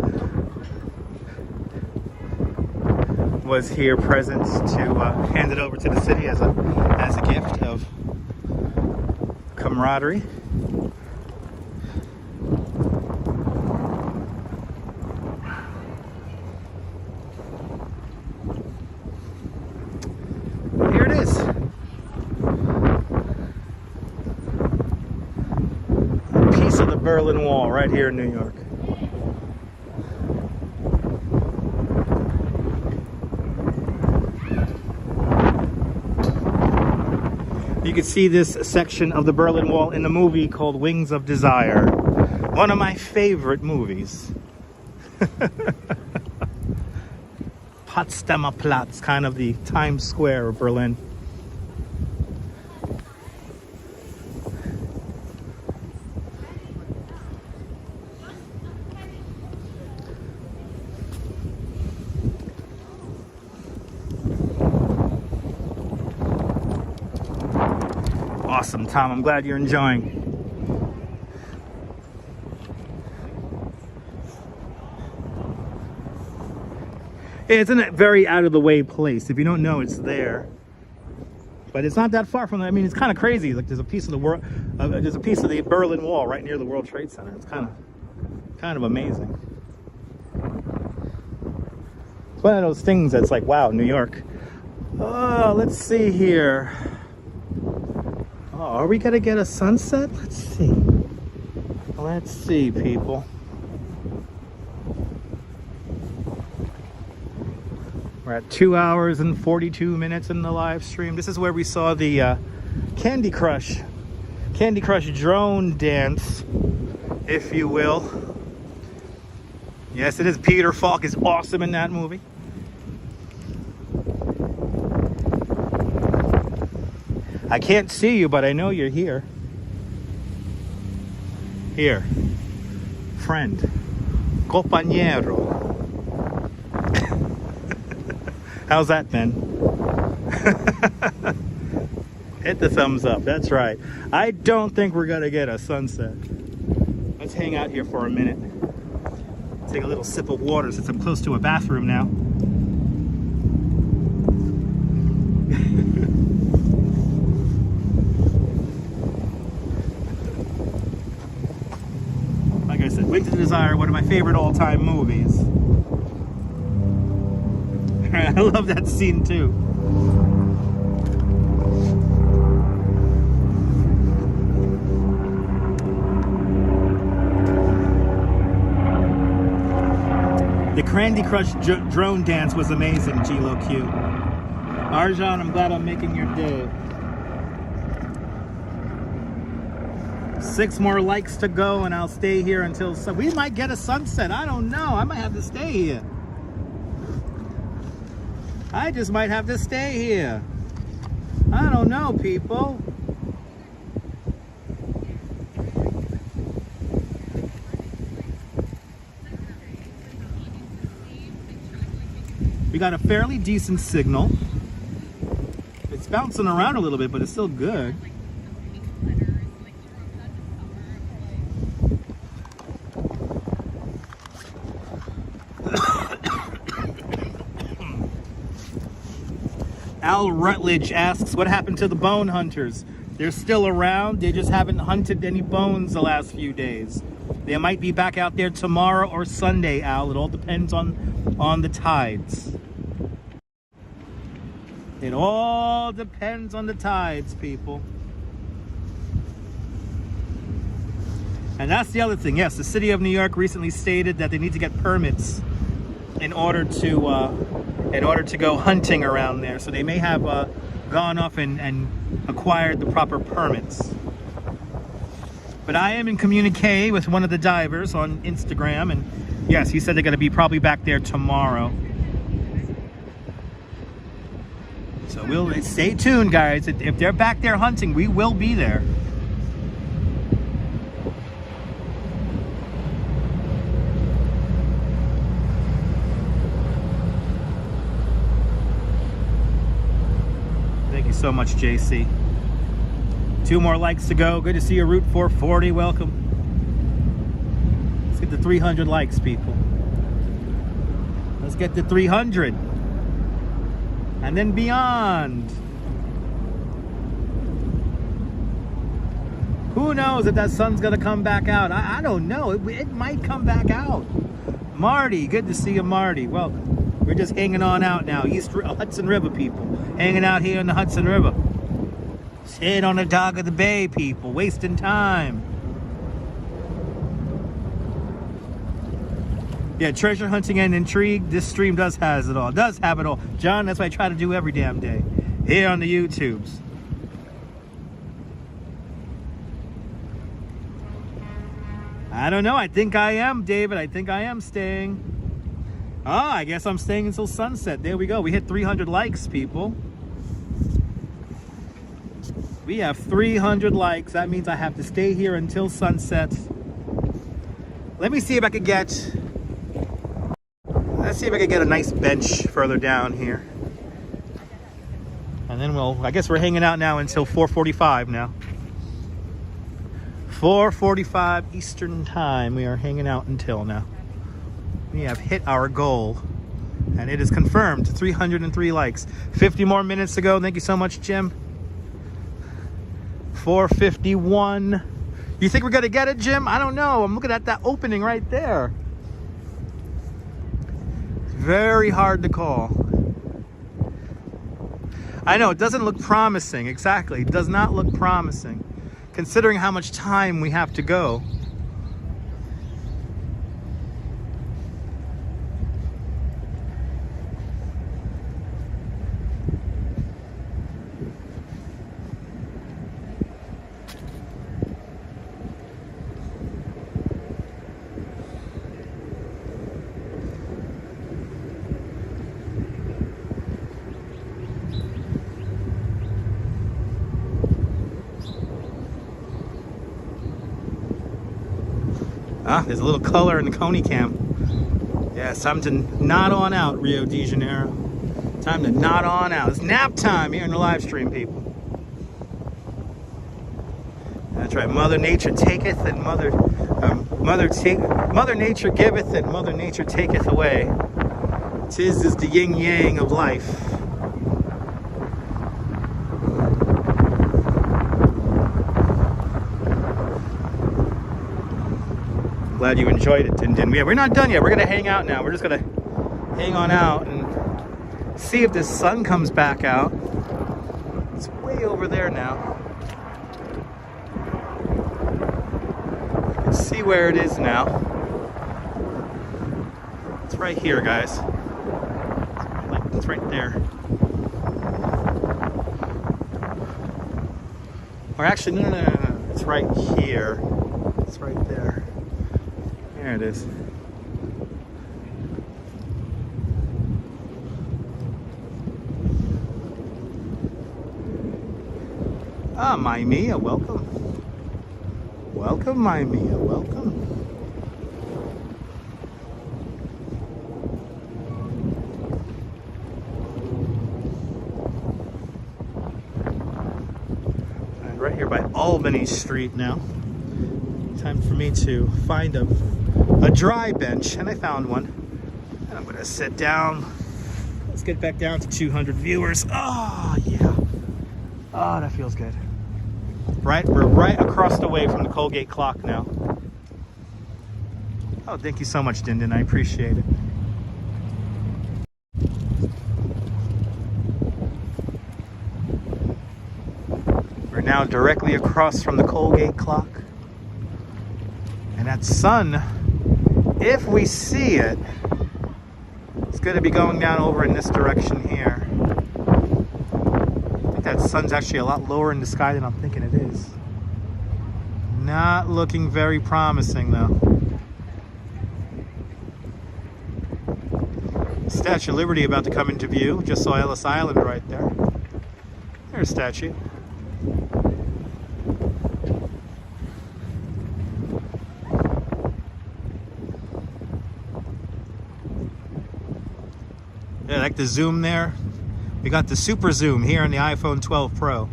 was here present to hand it over to the city as a gift of camaraderie. Here it is. A piece of the Berlin Wall right here in New York. You can see this section of the Berlin Wall in the movie called Wings of Desire. One of my favorite movies. Potsdamer Platz, kind of the Times Square of Berlin. Awesome, Tom. I'm glad you're enjoying. It's in a very out of the way place. If you don't know, it's there, but it's not that far from. I mean, it's kind of crazy. Like there's a piece of the world, there's a piece of the Berlin Wall right near the World Trade Center. It's kind of amazing. It's one of those things that's like, wow, New York. Oh, let's see here. Oh, are we gonna get a sunset? Let's see. Let's see, people. We're at 2 hours and 42 minutes in the live stream. This is where we saw the Candy Crush drone dance, if you will. Yes, it is. Peter Falk is awesome in that movie. I can't see you, but I know you're here. Here. Friend. Compañero. How's that, Ben? Hit the thumbs up. That's right. I don't think we're going to get a sunset. Let's hang out here for a minute. Take a little sip of water since I'm close to a bathroom now. Like I said, Wings of Desire, one of my favorite all-time movies. I love that scene too. The Candy Crush drone dance was amazing, G-Lo Q. Arjan, I'm glad I'm making your day. 6 more likes to go and I'll stay here until we might get a sunset. I don't know. I might have to stay here. I just might have to stay here. I don't know, people. We got a fairly decent signal. It's bouncing around a little bit, but it's still good. Al Rutledge asks, what happened to the bone hunters? They're still around. They just haven't hunted any bones the last few days. They might be back out there tomorrow or Sunday, Al. It all depends on the tides. It all depends on the tides, people. And that's the other thing. Yes, the city of New York recently stated that they need to get permits in order to go hunting around there. So they may have gone off and acquired the proper permits. But I am in communique with one of the divers on Instagram, and yes, he said they're going to be probably back there tomorrow. So we'll stay tuned, guys. If they're back there hunting, we will be there. so much, JC. 2 more likes to go. Good to see you, Route 440. Welcome. Let's get to 300 likes, people. Let's get to 300. And then beyond. Who knows if that sun's gonna come back out? I don't know. It might come back out. Marty, good to see you, Marty. Welcome. We're just hanging on out now. Hudson River people. Hanging out here in the Hudson River. Sit on the dock of the bay, people. Wasting time. Yeah, treasure hunting and intrigue. This stream does have it all. Does have it all. John, that's what I try to do every damn day. Here on the YouTubes. I don't know. I think I am, David. I think I am staying. Oh, I guess I'm staying until sunset. There we go. We hit 300 likes, people. We have 300 likes. That means I have to stay here until sunset. Let me see if I could get... Let's see if I could get a nice bench further down here. And then I guess we're hanging out now until 4:45 now. 4:45 Eastern time. We are hanging out until now. We have hit our goal. And it is confirmed. 303 likes. 50 more minutes to go. Thank you so much, Jim. 4:51. You think we're going to get it, Jim? I don't know. I'm looking at that opening right there. Very hard to call. I know, it doesn't look promising. Exactly. It does not look promising, considering how much time we have to go. Ah, there's a little color in the Coney cam. Yeah, it's time to nod on out, Rio de Janeiro. Time to nod on out. It's nap time here in the live stream, people. That's right. Mother Nature taketh, and Mother Nature giveth, and Mother Nature taketh away. 'Tis is the yin yang of life. Glad you enjoyed it, Din Din. We're not done yet. We're gonna hang out now. We're just gonna hang on out and see if the sun comes back out. It's way over there now. You can see where it is now. It's right here, guys. It's right there. Or actually, no. It's right here. It's right there. There it is. Ah, my Mia, welcome. Welcome, my Mia, welcome. And right here by Albany Street now. Time for me to find a dry bench, and I found one. And I'm gonna sit down. Let's get back down to 200 viewers. Oh, yeah. Oh, that feels good. Right, we're right across the way from the Colgate clock now. Oh, thank you so much, Din Din. I appreciate it. We're now directly across from the Colgate clock. And that sun, if we see it, it's going to be going down over in this direction here. I think that sun's actually a lot lower in the sky than I'm thinking it is. Not looking very promising, though. Statue of Liberty about to come into view. Just saw Ellis Island right there. There's a statue. Yeah, I like the zoom there. We got the super zoom here on the iPhone 12 Pro.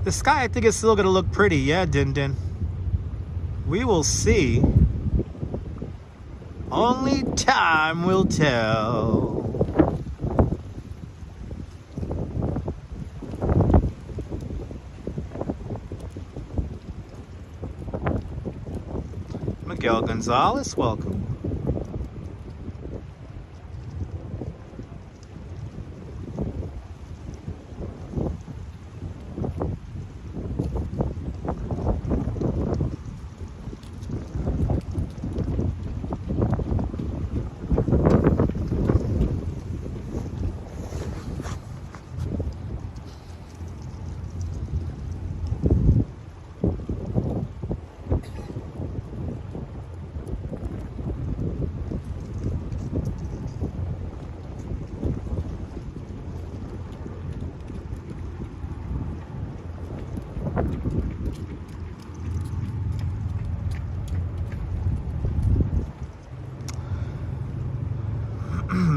The sky, I think, is still gonna look pretty. Yeah, Din Din. We will see. Only time will tell. Miguel Gonzalez, welcome.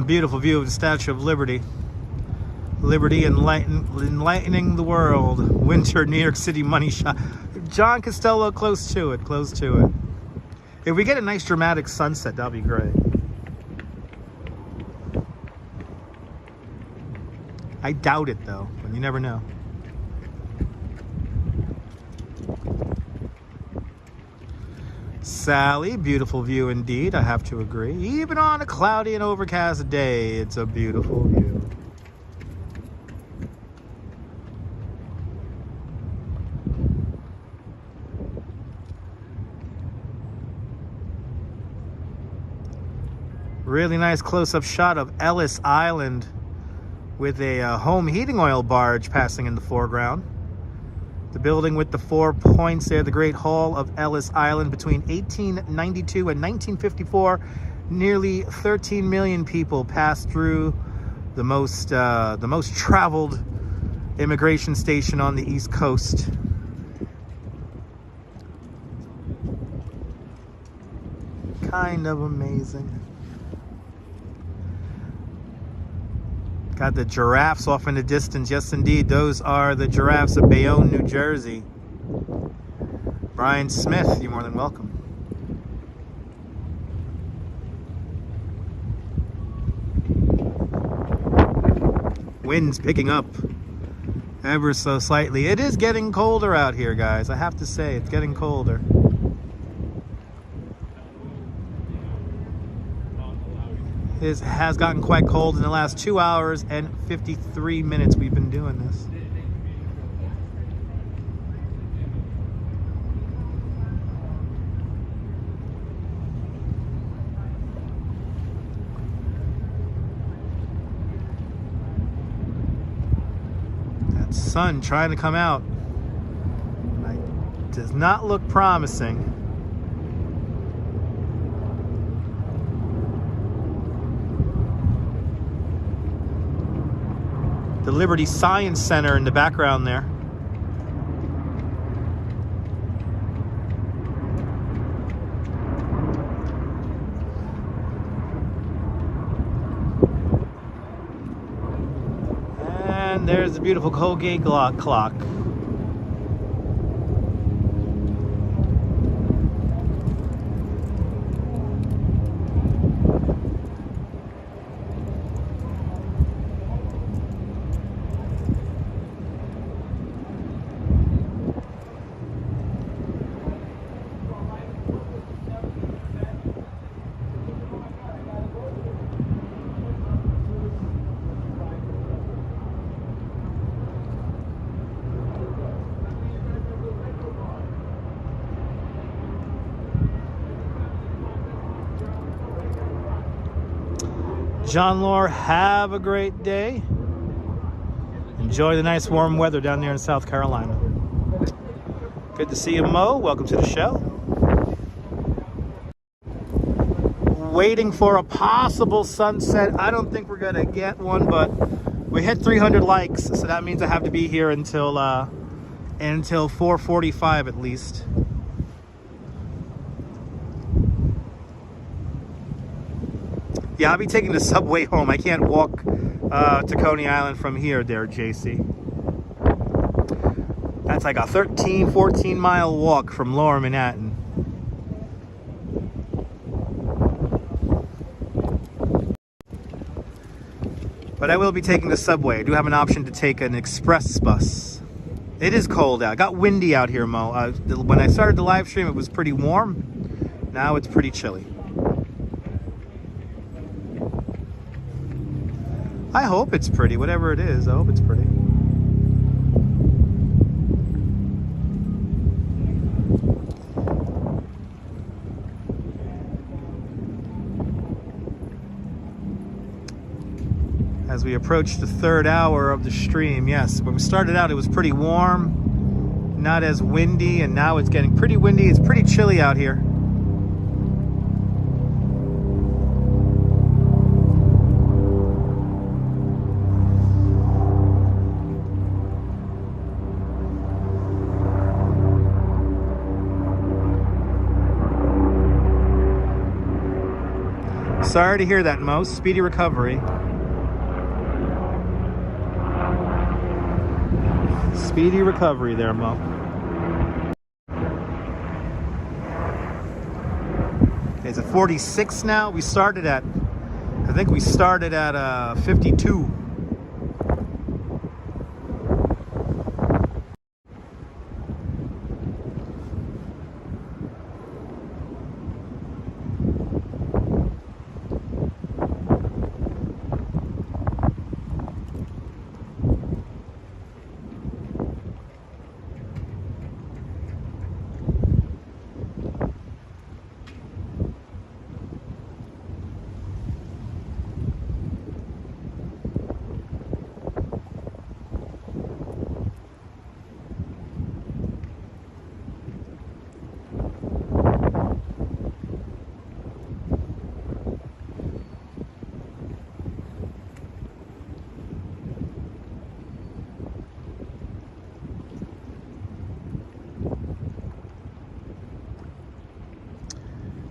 Beautiful view of the Statue of Liberty. Liberty enlightening the world. Winter New York City money shot. John Costello, close to it, close to it. If we get a nice dramatic sunset, that'll be great. I doubt it though, but you never know. Sally, beautiful view indeed, I have to agree. Even on a cloudy and overcast day, it's a beautiful view. Really nice close-up shot of Ellis Island with a home heating oil barge passing in the foreground. The building with the 4 points there, the Great Hall of Ellis Island. Between 1892 and 1954, nearly 13 million people passed through the most traveled immigration station on the East Coast. Kind of amazing. Got the giraffes off in the distance. Yes, indeed. Those are the giraffes of Bayonne, New Jersey. Brian Smith, you're more than welcome. Wind's picking up ever so slightly. It is getting colder out here, guys. I have to say, it's getting colder. It has gotten quite cold in the last 2 hours and 53 minutes we've been doing this. That sun trying to come out does not look promising. The Liberty Science Center in the background there. And there's the beautiful Colgate clock. John Lore, have a great day. Enjoy the nice warm weather down there in South Carolina. Good to see you, Mo. Welcome to the show. waiting for a possible sunset. I don't think we're gonna get one, but we hit 300 likes, so that means I have to be here until 4:45 at least. Yeah, I'll be taking the subway home. I can't walk to Coney Island from here there, JC. That's like a 13, 14 mile walk from Lower Manhattan. But I will be taking the subway. I do have an option to take an express bus. It is cold out. It got windy out here, Mo. When I started the live stream, it was pretty warm. Now it's pretty chilly. I hope it's pretty. Whatever it is, I hope it's pretty. As we approach the third hour of the stream, yes, when we started out, it was pretty warm, not as windy, and now it's getting pretty windy. It's pretty chilly out here. Sorry to hear that, Mo. Speedy recovery. Speedy recovery there, Mo. Okay, it's at 46 now. We started at, I think we started at 52.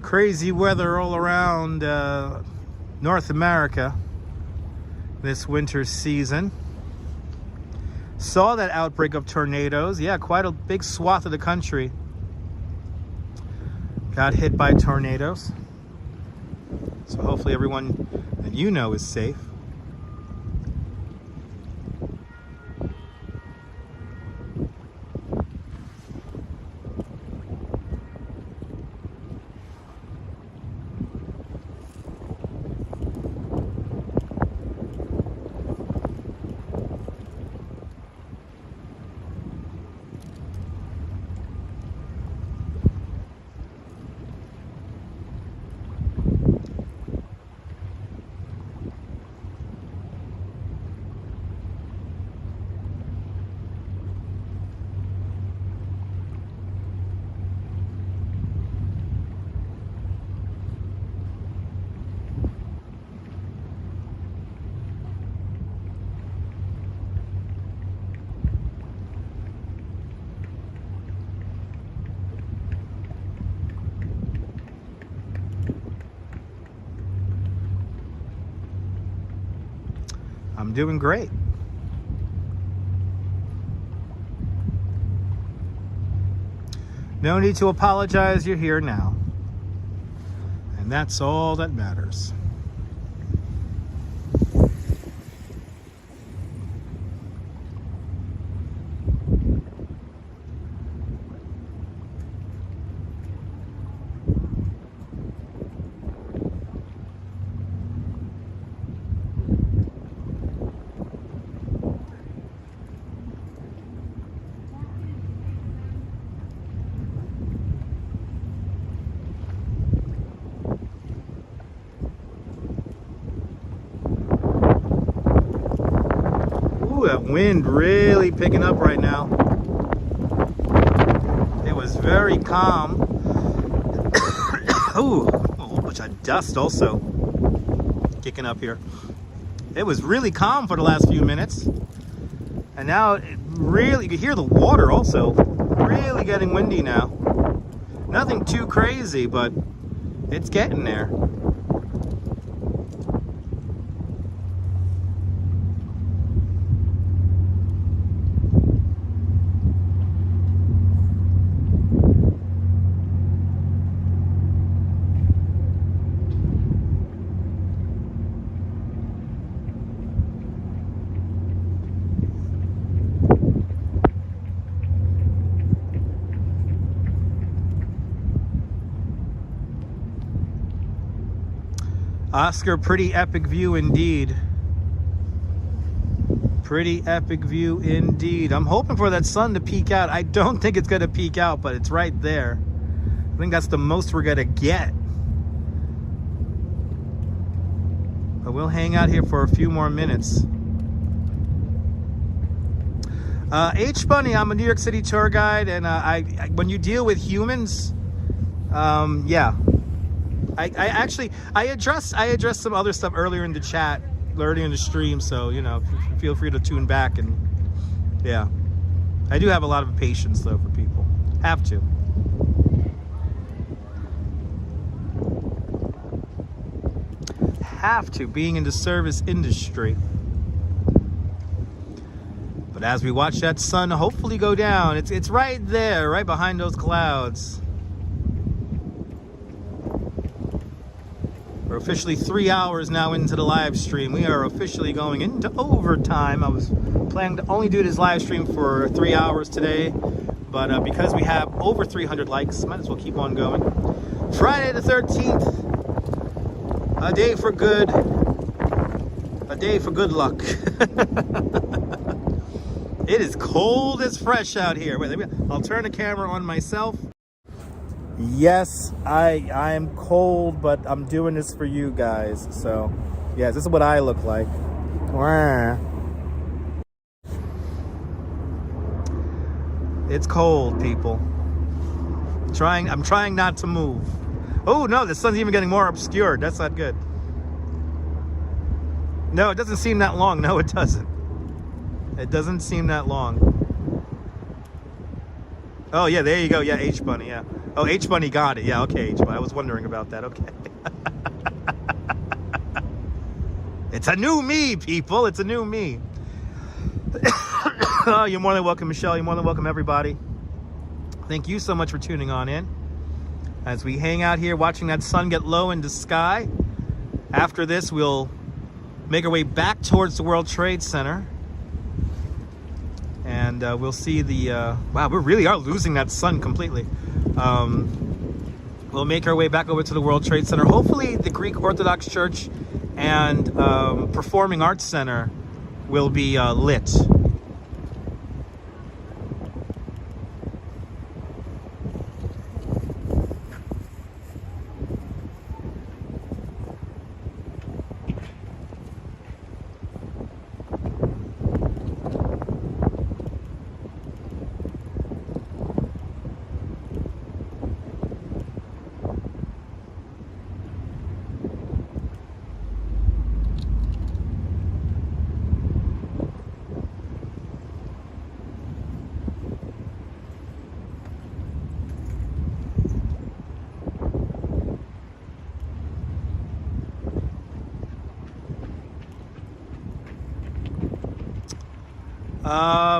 Crazy weather all around North America this winter season. Saw that outbreak of tornadoes. Yeah, quite a big swath of the country got hit by tornadoes. So hopefully everyone that you know is safe. I'm doing great. No need to apologize, you're here now. And that's all that matters. That wind really picking up right now. It was very calm. Ooh, hold bunch of dust also kicking up here. It was really calm for the last few minutes. And now it really, you can hear the water also. Really getting windy now. Nothing too crazy, but it's getting there. Oscar, pretty epic view indeed. Pretty epic view indeed. I'm hoping for that sun to peek out. I don't think it's going to peek out, but it's right there. I think that's the most we're going to get. But we'll hang out here for a few more minutes. H-Bunny, I'm a New York City tour guide, and when you deal with humans, yeah. I addressed some other stuff earlier in the chat, earlier in the stream, so you know, feel free to tune back. And yeah, I do have a lot of patience though for people. Have to. Have to, being in the service industry. But as we watch that sun hopefully go down, it's right there, right behind those clouds. We're officially 3 hours now into the live stream. We are officially going into overtime. I was planning to only do this live stream for 3 hours today, but because we have over 300 likes, might as well keep on going. Friday the 13th, a day for good, a day for good luck. It is cold as fresh out here. Wait, I'll turn the camera on myself. Yes, I am cold, but I'm doing this for you guys. So, yes, this is what I look like. It's cold, people. I'm trying not to move. Oh no, the sun's even getting more obscured. That's not good. No, it doesn't seem that long. No, it doesn't. It doesn't seem that long. Oh yeah, there you go. Yeah, H-Bunny, yeah. Oh, H-Bunny got it. Yeah, okay, H-Bunny. I was wondering about that. Okay. It's a new me, people. It's a new me. Oh, you're more than welcome, Michelle. You're more than welcome, everybody. Thank you so much for tuning on in. As we hang out here watching that sun get low in the sky. After this, we'll make our way back towards the World Trade Center. And we'll see the... wow, we really are losing that sun completely. We'll make our way back over to the World Trade Center. Hopefully the Greek Orthodox Church and Performing Arts Center will be lit.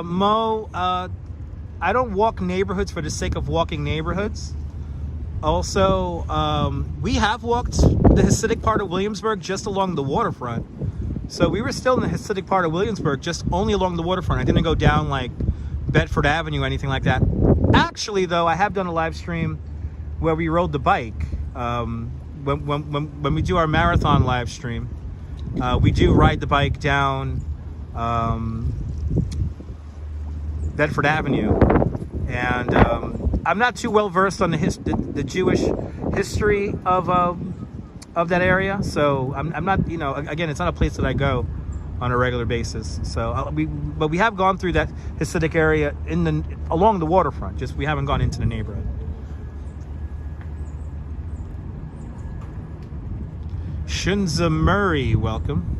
Mo, I don't walk neighborhoods for the sake of walking neighborhoods. Also, we have walked the Hasidic part of Williamsburg just along the waterfront. So we were still in the Hasidic part of Williamsburg, just only along the waterfront. I didn't go down like Bedford Avenue or anything like that. Actually, though, I have done a live stream where we rode the bike. When we do our marathon live stream, we do ride the bike down Bedford Avenue, and I'm not too well versed on the Jewish history of that area, so I'm not, you know, again, it's not a place that I go on a regular basis. So but we have gone through that Hasidic area along the waterfront. Just we haven't gone into the neighborhood. Shunza Murray, welcome.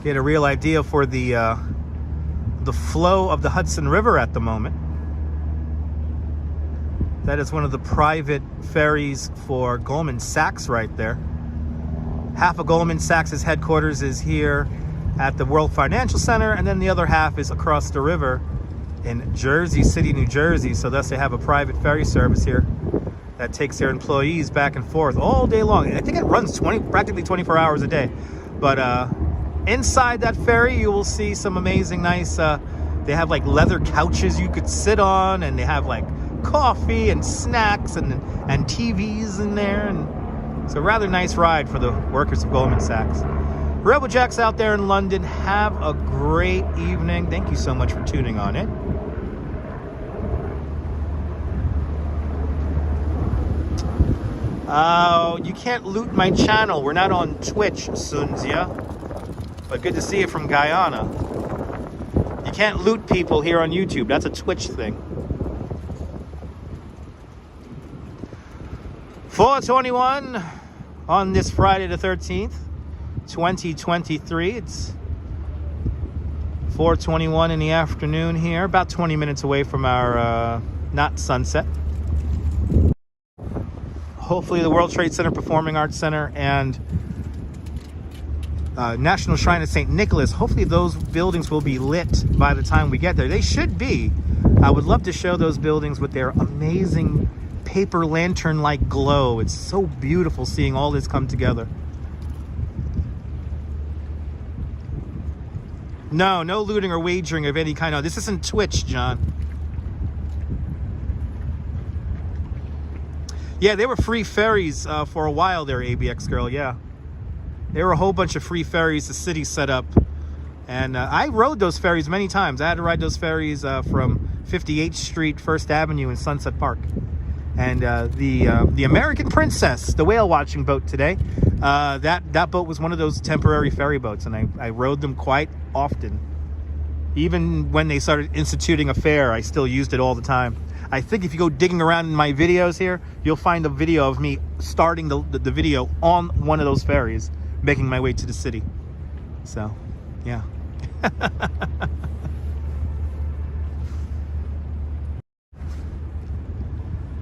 Get a real idea for the flow of the Hudson River at the moment. That is one of the private ferries for Goldman Sachs right there. Half of Goldman Sachs' headquarters is here at the World Financial Center, and then the other half is across the river in Jersey City, New Jersey. So thus they have a private ferry service here that takes their employees back and forth all day long. I think it runs practically 24 hours a day. But inside that ferry, you will see some amazing, nice, they have like leather couches you could sit on, and they have like coffee and snacks and TVs in there. And it's a rather nice ride for the workers of Goldman Sachs. Rebel Jacks out there in London, have a great evening. Thank you so much for tuning on in. You can't loot my channel. We're not on Twitch, Sunzia. But good to see you from Guyana. You can't loot people here on YouTube. That's a Twitch thing. 4:21 on this Friday the 13th, 2023. It's 4:21 in the afternoon here. About 20 minutes away from our not sunset. Hopefully the World Trade Center Performing Arts Center and National Shrine of St. Nicholas, hopefully those buildings will be lit by the time we get there. They should be. I would love to show those buildings with their amazing paper lantern-like glow. It's so beautiful seeing all this come together. No looting or wagering of any kind. No, this isn't Twitch, John. Yeah, they were free ferries for a while there, ABX girl, yeah. There were a whole bunch of free ferries the city set up. And I rode those ferries many times. I had to ride those ferries from 58th Street, 1st Avenue in Sunset Park. And the American Princess, the whale watching boat today, that boat was one of those temporary ferry boats. And I rode them quite often. Even when they started instituting a fare, I still used it all the time. I think if you go digging around in my videos here, you'll find a video of me starting the video on one of those ferries, making my way to the city. So, yeah.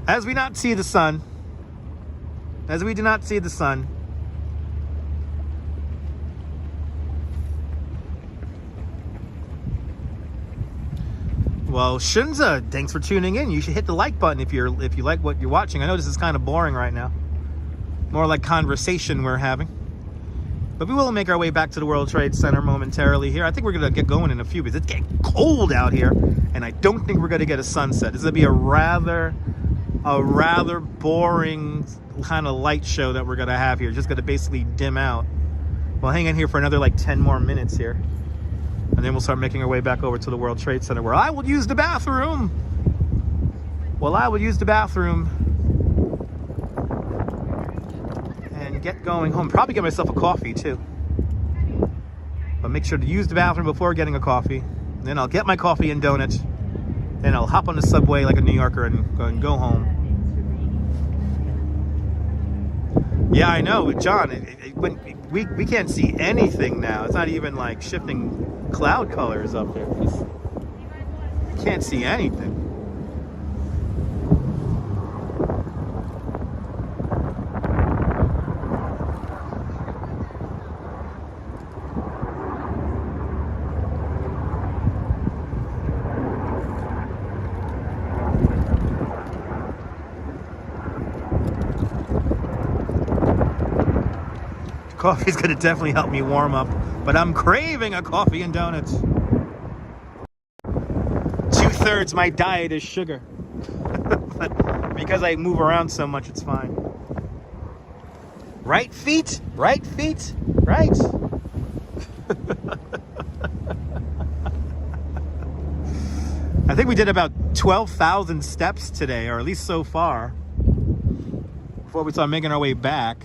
As we do not see the sun, well, Shunza, thanks for tuning in. You should hit the like button if you like what you're watching. I know this is kind of boring right now. More like conversation we're having. But we will make our way back to the World Trade Center momentarily here. I think we're going to get going in a few minutes. It's getting cold out here, and I don't think we're going to get a sunset. This is going to be a rather boring kind of light show that we're going to have here. Just going to basically dim out. We'll hang in here for another like 10 more minutes here. And then we'll start making our way back over to the World Trade Center, where I will use the bathroom. And get going home. Probably get myself a coffee too. But make sure to use the bathroom before getting a coffee. And then I'll get my coffee and donut. Then I'll hop on the subway like a New Yorker and go home. Yeah, I know, John. We can't see anything now. It's not even like shifting cloud colors up there. You can't see anything. Coffee's gonna definitely help me warm up, but I'm craving a coffee and donuts. 2/3 my diet is sugar. But because I move around so much, it's fine. Right feet, right. I think we did about 12,000 steps today, or at least so far, before we start making our way back.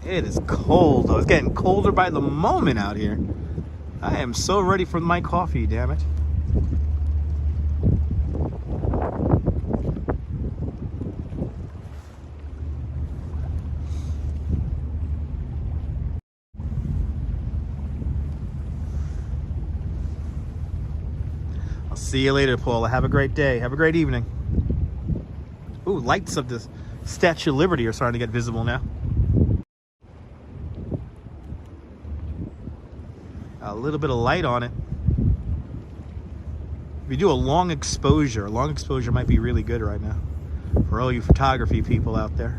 It is cold though. It's getting colder by the moment out here. I am so ready for my coffee, damn it. I'll see you later, Paula. Have a great day. Have a great evening. Ooh, lights of the Statue of Liberty are starting to get visible now. A little bit of light on it. If you do a long exposure might be really good right now for all you photography people out there.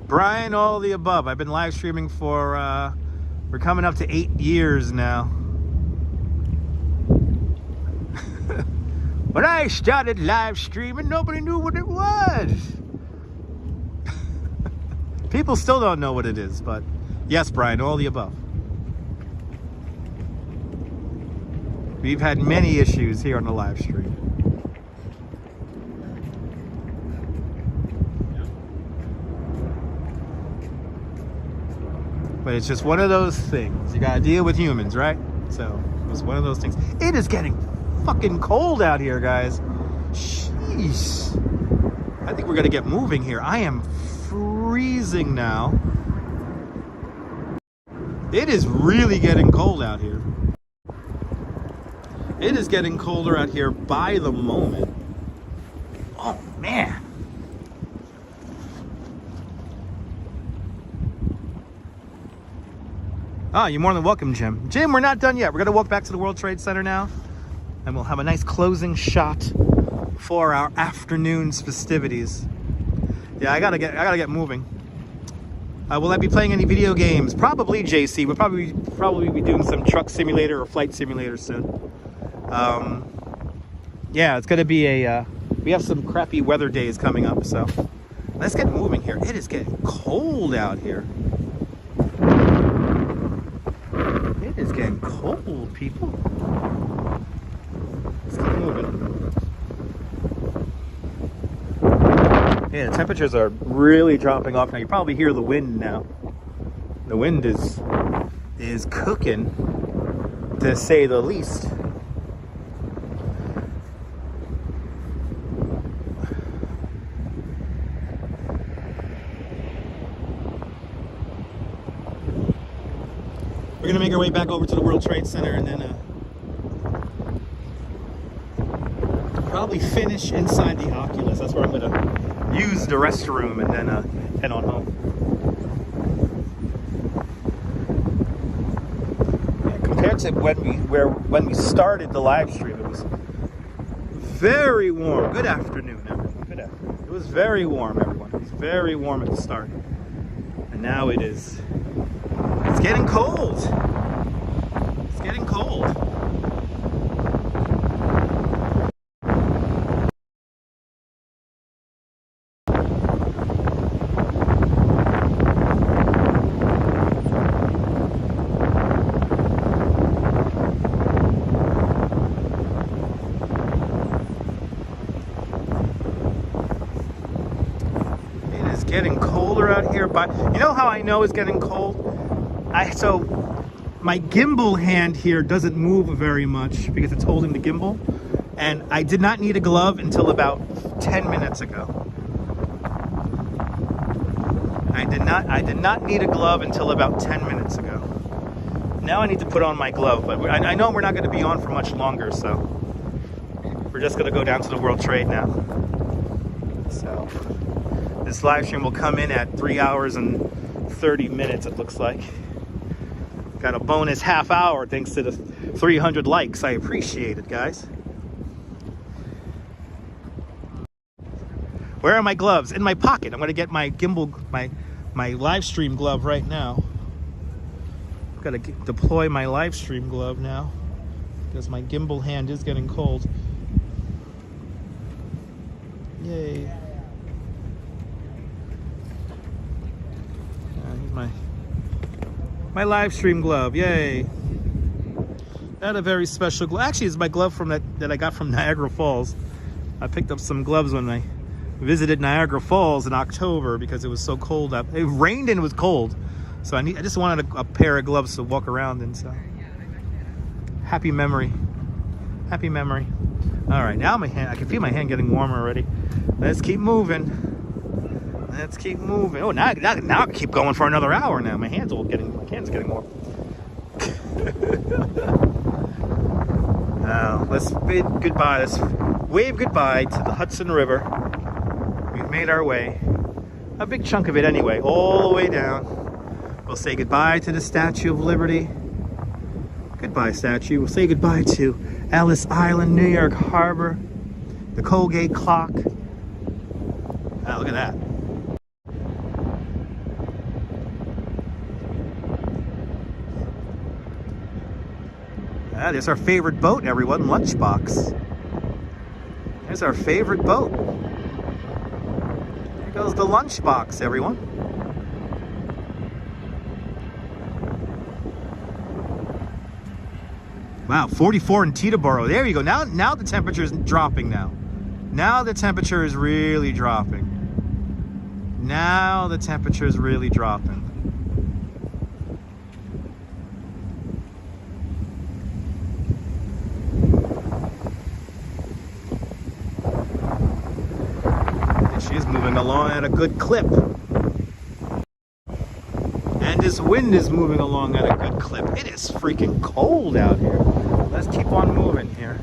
Brian, all the above. I've been live streaming for we're coming up to 8 years now. When I started live streaming, nobody knew what it was. People still don't know what it is, but yes, Brian, all the above. We've had many issues here on the live stream. But it's just one of those things. You gotta deal with humans, right? So it's one of those things. It is getting fucking cold out here, guys. Jeez. I think we're gonna get moving here. I am freezing now. It is really getting cold out here. It is getting colder out here by the moment. Oh, man. Oh, you're more than welcome, Jim. Jim, we're not done yet. We're gonna walk back to the World Trade Center now, and we'll have a nice closing shot for our afternoon's festivities. Yeah, I gotta get moving. Will I be playing any video games? Probably, JC. We'll probably be doing some truck simulator or flight simulator soon. Yeah, it's gonna be a. We have some crappy weather days coming up, so let's get moving here. It is getting cold out here. It is getting cold, people. Let's keep moving. Yeah, the temperatures are really dropping off now. You probably hear the wind now. The wind is cooking, to say the least. We're gonna make our way back over to the World Trade Center and then probably finish inside the Oculus. That's where I'm gonna use the restroom and then head on home. Yeah, compared to when we started the live stream, it was very warm. Good afternoon, everyone. Good afternoon. It was very warm, everyone. It was very warm at the start, and now it's getting cold. It's getting cold. It is getting colder out here, but you know how I know it's getting cold? So my gimbal hand here doesn't move very much because it's holding the gimbal, and I did not need a glove until about 10 minutes ago. I did not need a glove until about 10 minutes ago. Now I need to put on my glove, but I know we're not going to be on for much longer, so we're just going to go down to the World Trade now. So this live stream will come in at 3 hours and 30 minutes, it looks like. Got a bonus half hour thanks to the 300 likes. I appreciate it, guys. Where are my gloves? In my pocket. I'm gonna get my gimbal, my live stream glove right now. I've got to deploy my live stream glove now because my gimbal hand is getting cold. Yay. Here's my live stream glove. Yay. Not a very special glove. Actually, it's my glove from that I got from Niagara Falls. I picked up some gloves when I visited Niagara Falls in October because it was so cold up. It rained and it was cold. So I just wanted a pair of gloves to walk around in. So happy memory. Happy memory. All right, now my hand, I can feel my hand getting warmer already. Let's keep moving. Let's keep moving. Oh, now I can keep going for another hour now. My hand's getting warm. Now, let's bid goodbye. Let's wave goodbye to the Hudson River. We've made our way. A big chunk of it anyway, all the way down. We'll say goodbye to the Statue of Liberty. Goodbye, statue. We'll say goodbye to Ellis Island, New York Harbor, the Colgate clock. Ah, look at that. Ah, there's our favorite boat, everyone, Lunchbox. There's our favorite boat. There goes the Lunchbox, everyone. Wow, 44 in Teterboro. There you go. Now the temperature is dropping now. Now the temperature is really dropping. Now the temperature is really dropping. And she's moving along at a good clip. And this wind is moving along at a good clip. It is freaking cold out here. Let's keep on moving here.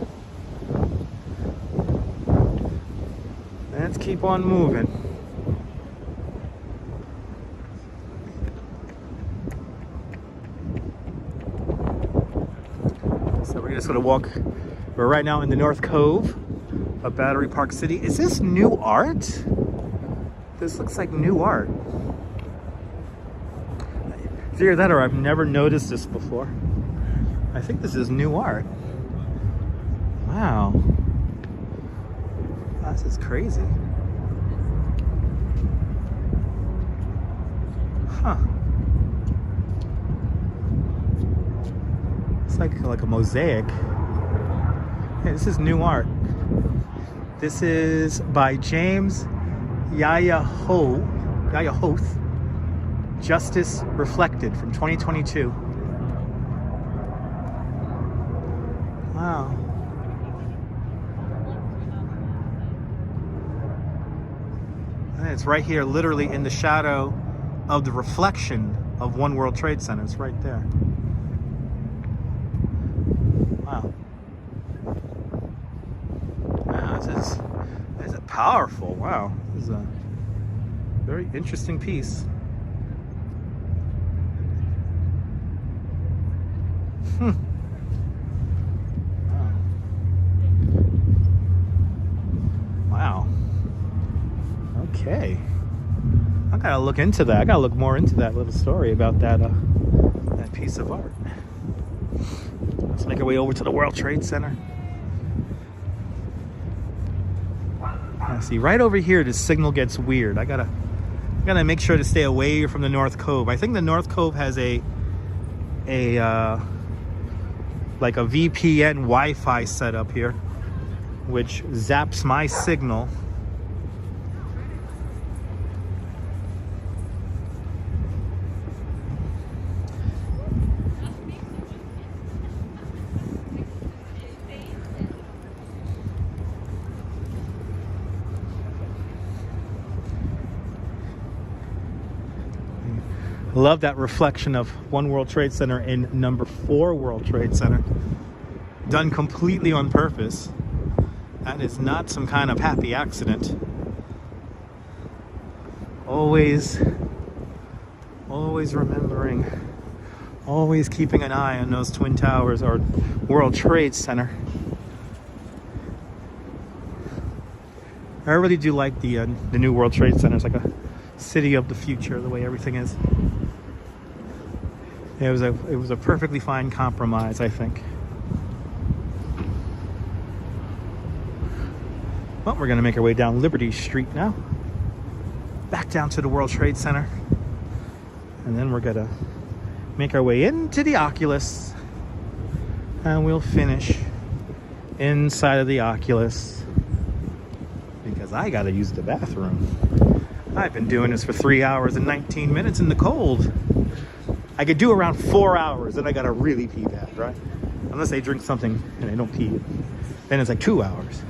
Let's keep on moving. So we're just gonna walk. We're right now in the North Cove of Battery Park City. Is this new art? This looks like new art. It's either that or I've never noticed this before. I think this is new art. Wow. This is crazy. Huh. It's like a mosaic. Hey, this is new art. This is by James Yayahoth. Justice Reflected from 2022. Wow. And it's right here, literally in the shadow of the reflection of One World Trade Center. It's right there. Wow. Wow, this is a powerful. Wow. This is a very interesting piece. Wow. Okay. I gotta look into that. I gotta look more into that little story about that that piece of art. Let's make our way over to the World Trade Center. Now, see, right over here, the signal gets weird. I gotta make sure to stay away from the North Cove. I think the North Cove has like a VPN Wi-Fi setup here, which zaps my signal. Love that reflection of One World Trade Center in number 4 World Trade Center. Done completely on purpose. That is not some kind of happy accident. Always remembering, always keeping an eye on those Twin Towers or World Trade Center. I really do like the new World Trade Center. It's like a city of the future, the way everything is. It was a perfectly fine compromise, I think. Well, we're gonna make our way down Liberty Street now, back down to the World Trade Center, and then we're gonna make our way into the Oculus, and we'll finish inside of the Oculus because I gotta use the bathroom. I've been doing this for 3 hours and 19 minutes in the cold. I could do around 4 hours, and I gotta really pee bad, right? Unless I drink something and I don't pee, then it's like 2 hours.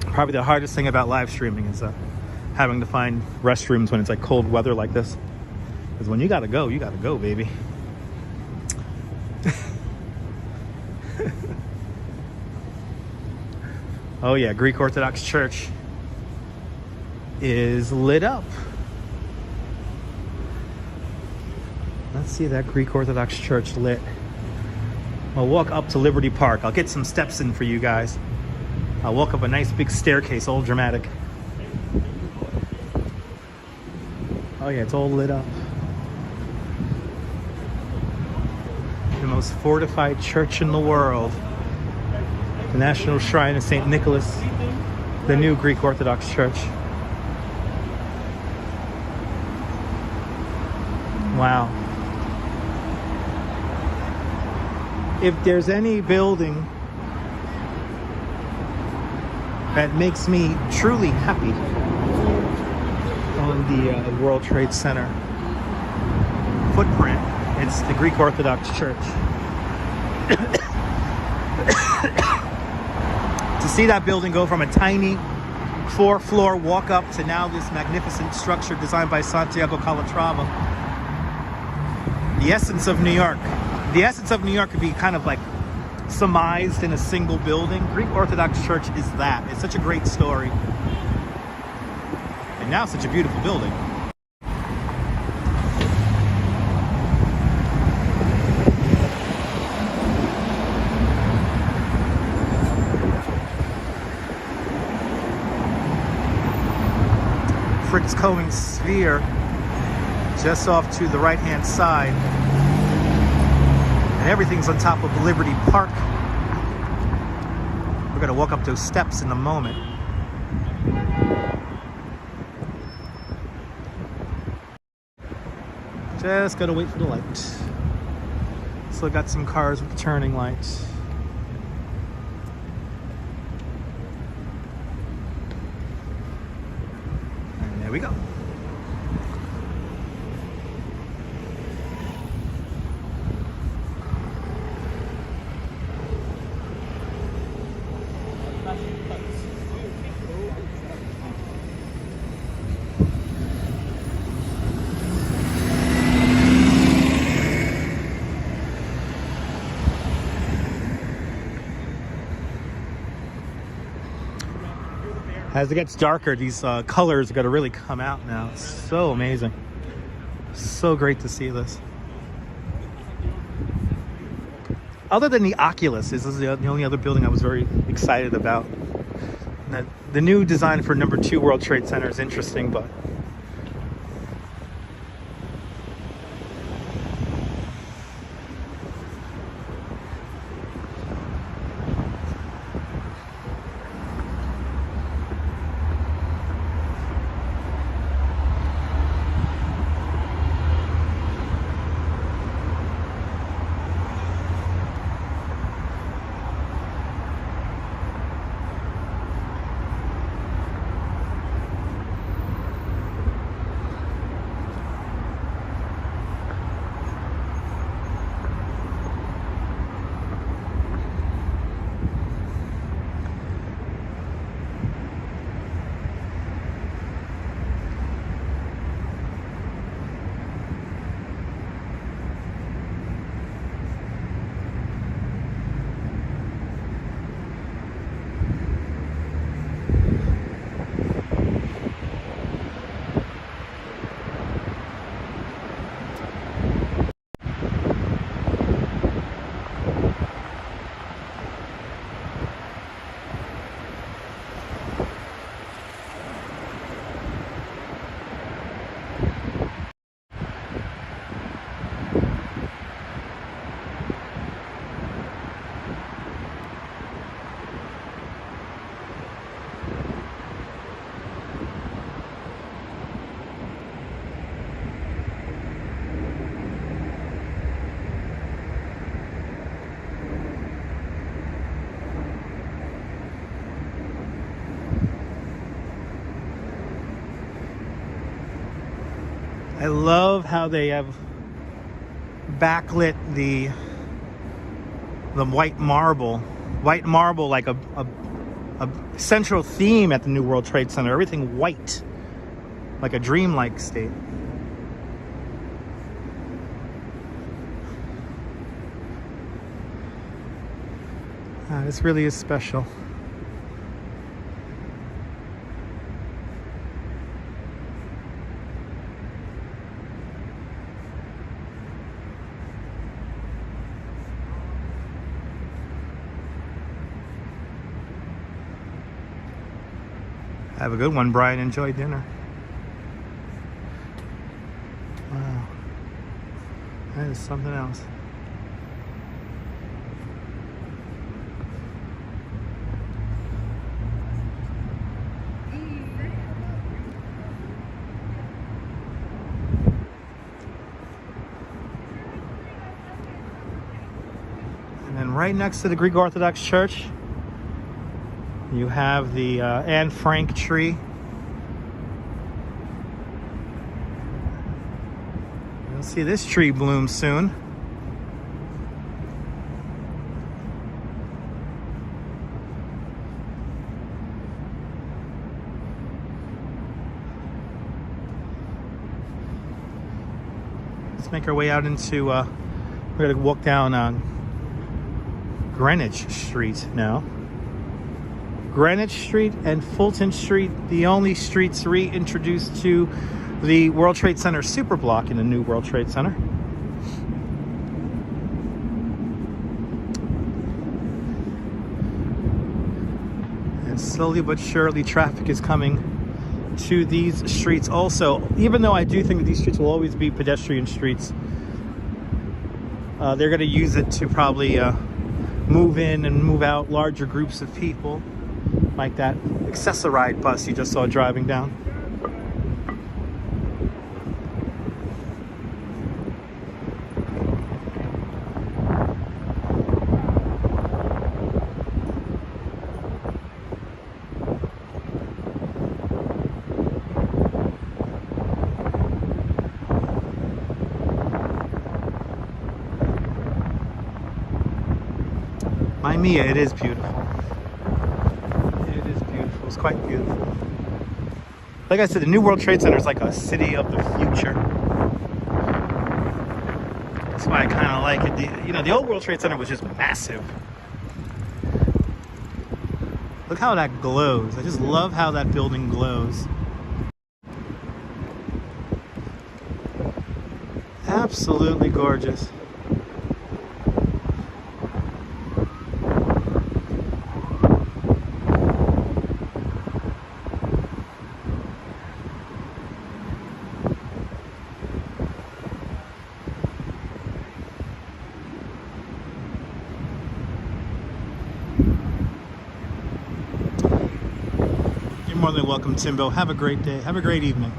Probably the hardest thing about live streaming is having to find restrooms when it's like cold weather like this. Because when you gotta go, baby. Oh yeah, Greek Orthodox Church is lit up. Let's see that Greek Orthodox Church lit. I'll walk up to Liberty Park. I'll get some steps in for you guys. I'll walk up a nice big staircase, all dramatic. Oh yeah, it's all lit up. The most fortified church in the world. The National Shrine of St. Nicholas, the new Greek Orthodox Church. Wow. If there's any building that makes me truly happy on the World Trade Center footprint, it's the Greek Orthodox Church. To see that building go from a tiny 4-floor walk-up to now this magnificent structure designed by Santiago Calatrava. The essence of New York. The essence of New York could be kind of like surmised in a single building. Greek Orthodox Church is that. It's such a great story. And now such a beautiful building. Fritz Cohen's Sphere, just off to the right-hand side. And everything's on top of Liberty Park. We're gonna walk up those steps in a moment. Just gotta wait for the light. Still got some cars with turning lights. And there we go. As it gets darker, these colors are going to really come out now. It's so amazing. So great to see this. Other than the Oculus, this is the only other building I was very excited about. The new design for #2 World Trade Center is interesting, but I love how they have backlit the white marble. White marble, like a central theme at the New World Trade Center. Everything white, like a dreamlike state. This really is special. Have a good one, Brian. Enjoy dinner. Wow. That is something else. And then right next to the Greek Orthodox Church, you have the Anne Frank tree. You'll see this tree bloom soon. Let's make our way out into, we're gonna walk down Greenwich Street now. Greenwich Street and Fulton Street, the only streets reintroduced to the World Trade Center superblock in the new World Trade Center. And slowly but surely traffic is coming to these streets also. Even though I do think that these streets will always be pedestrian streets, they're going to use it to probably move in and move out larger groups of people. Like that Accessoride bus you just saw driving down. My Mia, it is beautiful. It's quite beautiful. Like I said, the New World Trade Center is like a city of the future. That's why I kind of like it. The old World Trade Center was just massive. Look how that glows. I just love how that building glows. Absolutely gorgeous. More than welcome, Timbo. Have a great day. Have a great evening.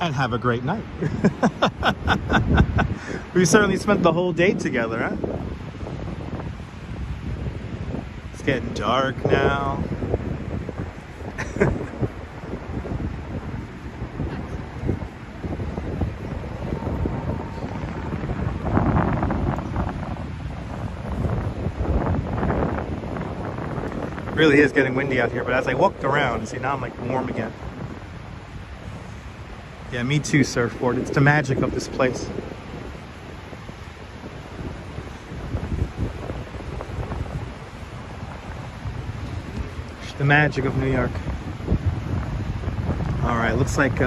And have a great night. We certainly spent the whole day together, huh? It's getting dark now. Really is getting windy out here, but as I walked around, see, now I'm like warm again. Yeah, me too, surfboard. It's the magic of this place. It's the magic of New York. All right, looks like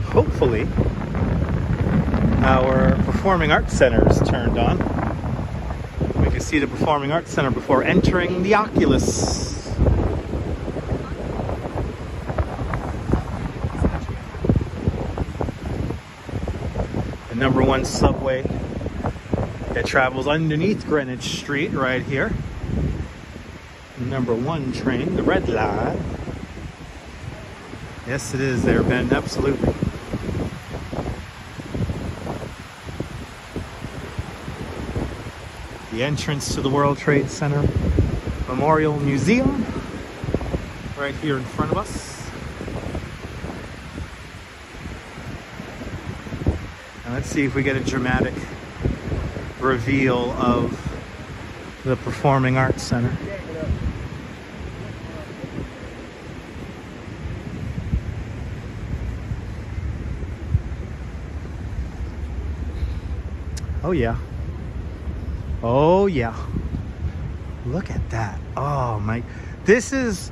hopefully our Performing Arts Center is turned on. We can see the Performing Arts Center before entering the Oculus. The #1 subway that travels underneath Greenwich Street right here. The #1 train, the Red Line. Yes, it is there, Ben, absolutely. The entrance to the World Trade Center Memorial Museum right here in front of us. Let's see if we get a dramatic reveal of the Performing Arts Center. Oh yeah. Oh yeah. Look at that. Oh my. This is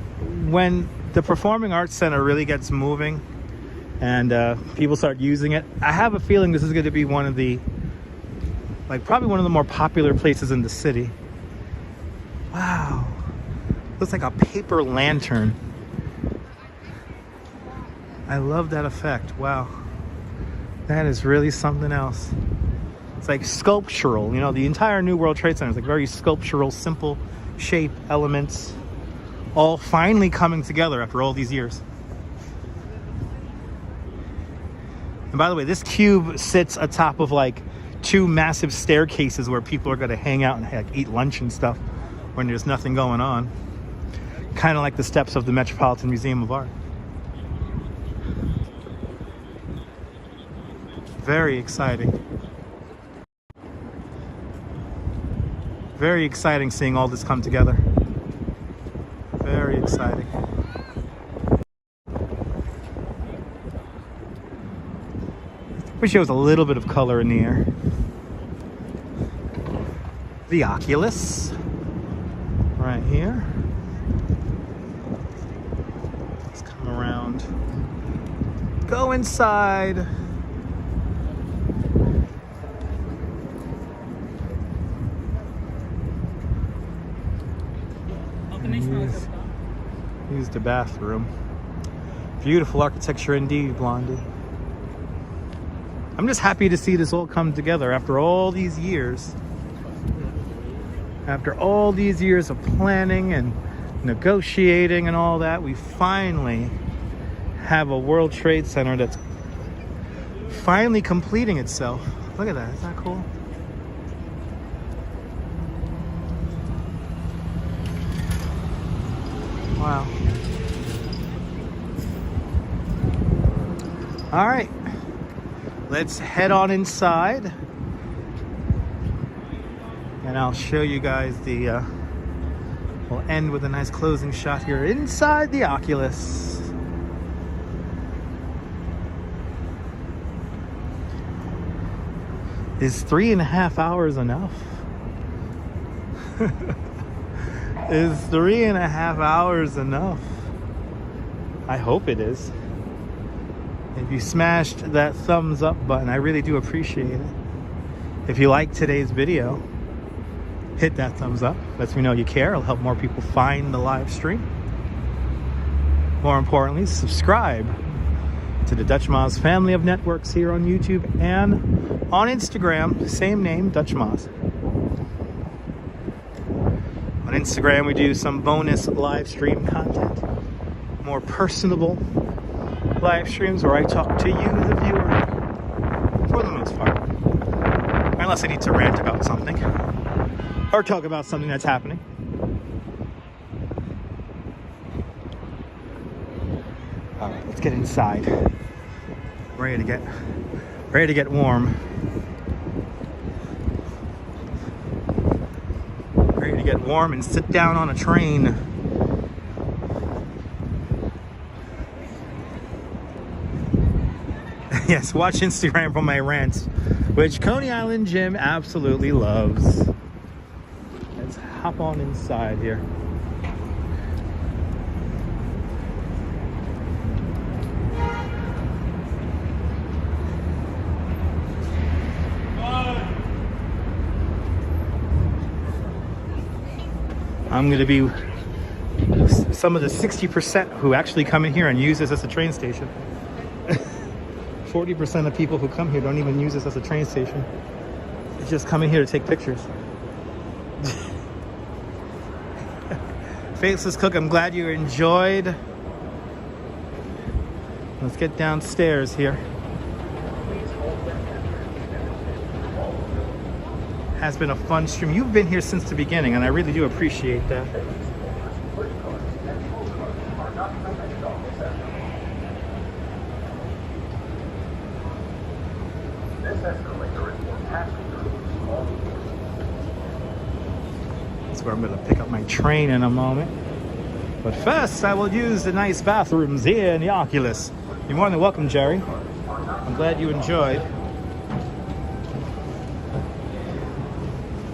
when the Performing Arts Center really gets moving and people start using it. I have a feeling this is going to be one of the, like, probably one of the more popular places in the city. Wow. Looks like a paper lantern. I love that effect. Wow. That is really something else. It's like sculptural, you know, the entire New World Trade Center is like very sculptural, simple shape, elements, all finally coming together after all these years. And by the way, this cube sits atop of like 2 massive staircases where people are going to hang out and like eat lunch and stuff when there's nothing going on. Kind of like the steps of the Metropolitan Museum of Art. Very exciting. Very exciting seeing all this come together. Very exciting. Wish there was a little bit of color in the air. The Oculus. Right here. Let's come around. Go inside. Use the bathroom. Beautiful architecture indeed, Blondie. I'm just happy to see this all come together after all these years. After all these years of planning and negotiating and all that, we finally have a World Trade Center that's finally completing itself. Look at that, isn't that cool? Wow. All right, let's head on inside and I'll show you guys the, we'll end with a nice closing shot here inside the Oculus. Is 3.5 hours enough? Is 3.5 hours enough? I hope it is. If you smashed that thumbs up button, I really do appreciate it. If you like today's video, hit that thumbs up. Lets me know you care. It'll help more people find the live stream. More importantly, subscribe to the Dutch Moz family of networks here on YouTube and on Instagram, same name, Dutch Moz. On Instagram, we do some bonus live stream content, more personable live streams where I talk to you, the viewer, for the most part. Unless I need to rant about something or talk about something that's happening. All right, let's get inside. Ready to get warm. Ready to get warm and sit down on a train. Yes, watch Instagram for my rants, which Coney Island Jim absolutely loves. Let's hop on inside here. I'm going to be some of the 60% who actually come in here and use this as a train station. 40% of people who come here don't even use this as a train station. They just come in here to take pictures. Faceless Cook, I'm glad you enjoyed. Let's get downstairs here. Has been a fun stream. You've been here since the beginning, and I really do appreciate that. That's where I'm going to pick up my train in a moment. But first, I will use the nice bathrooms here in the Oculus. You're more than welcome, Jerry. I'm glad you enjoyed.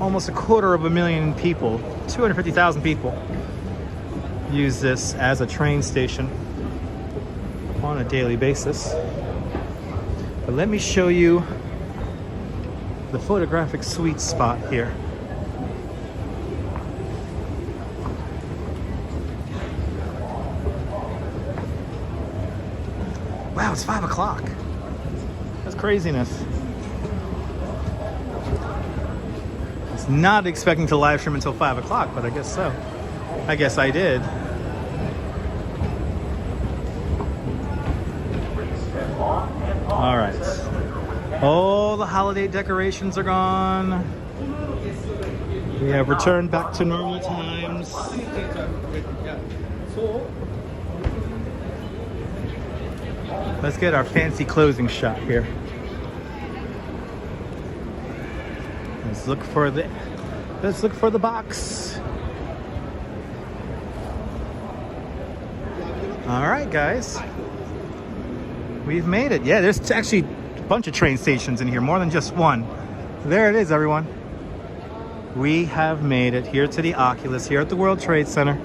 Almost 250,000 people, 250,000 people use this as a train station on a daily basis. But let me show you the photographic sweet spot here. Wow, it's 5 o'clock. That's craziness. I was not expecting to live stream until 5 o'clock, but I guess so. I guess I did. All right. All the holiday decorations are gone. We have returned back to normal times. Let's get our fancy closing shot here. Let's look for the box. All right, guys. We've made it. Yeah, there's actually a bunch of train stations in here, more than just one. There it is, everyone. We have made it here to the Oculus, here at the World Trade Center.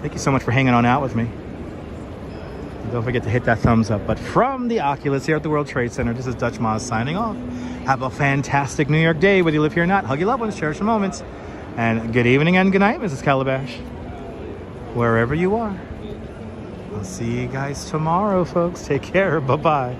Thank you so much for hanging on out with me. Don't forget to hit that thumbs up. But from the Oculus here at the World Trade Center, this is Dutch Moz signing off. Have a fantastic New York day, whether you live here or not. Hug your loved ones, cherish your moments. And good evening and good night, Mrs. Calabash. Wherever you are. I'll see you guys tomorrow, folks. Take care. Bye-bye.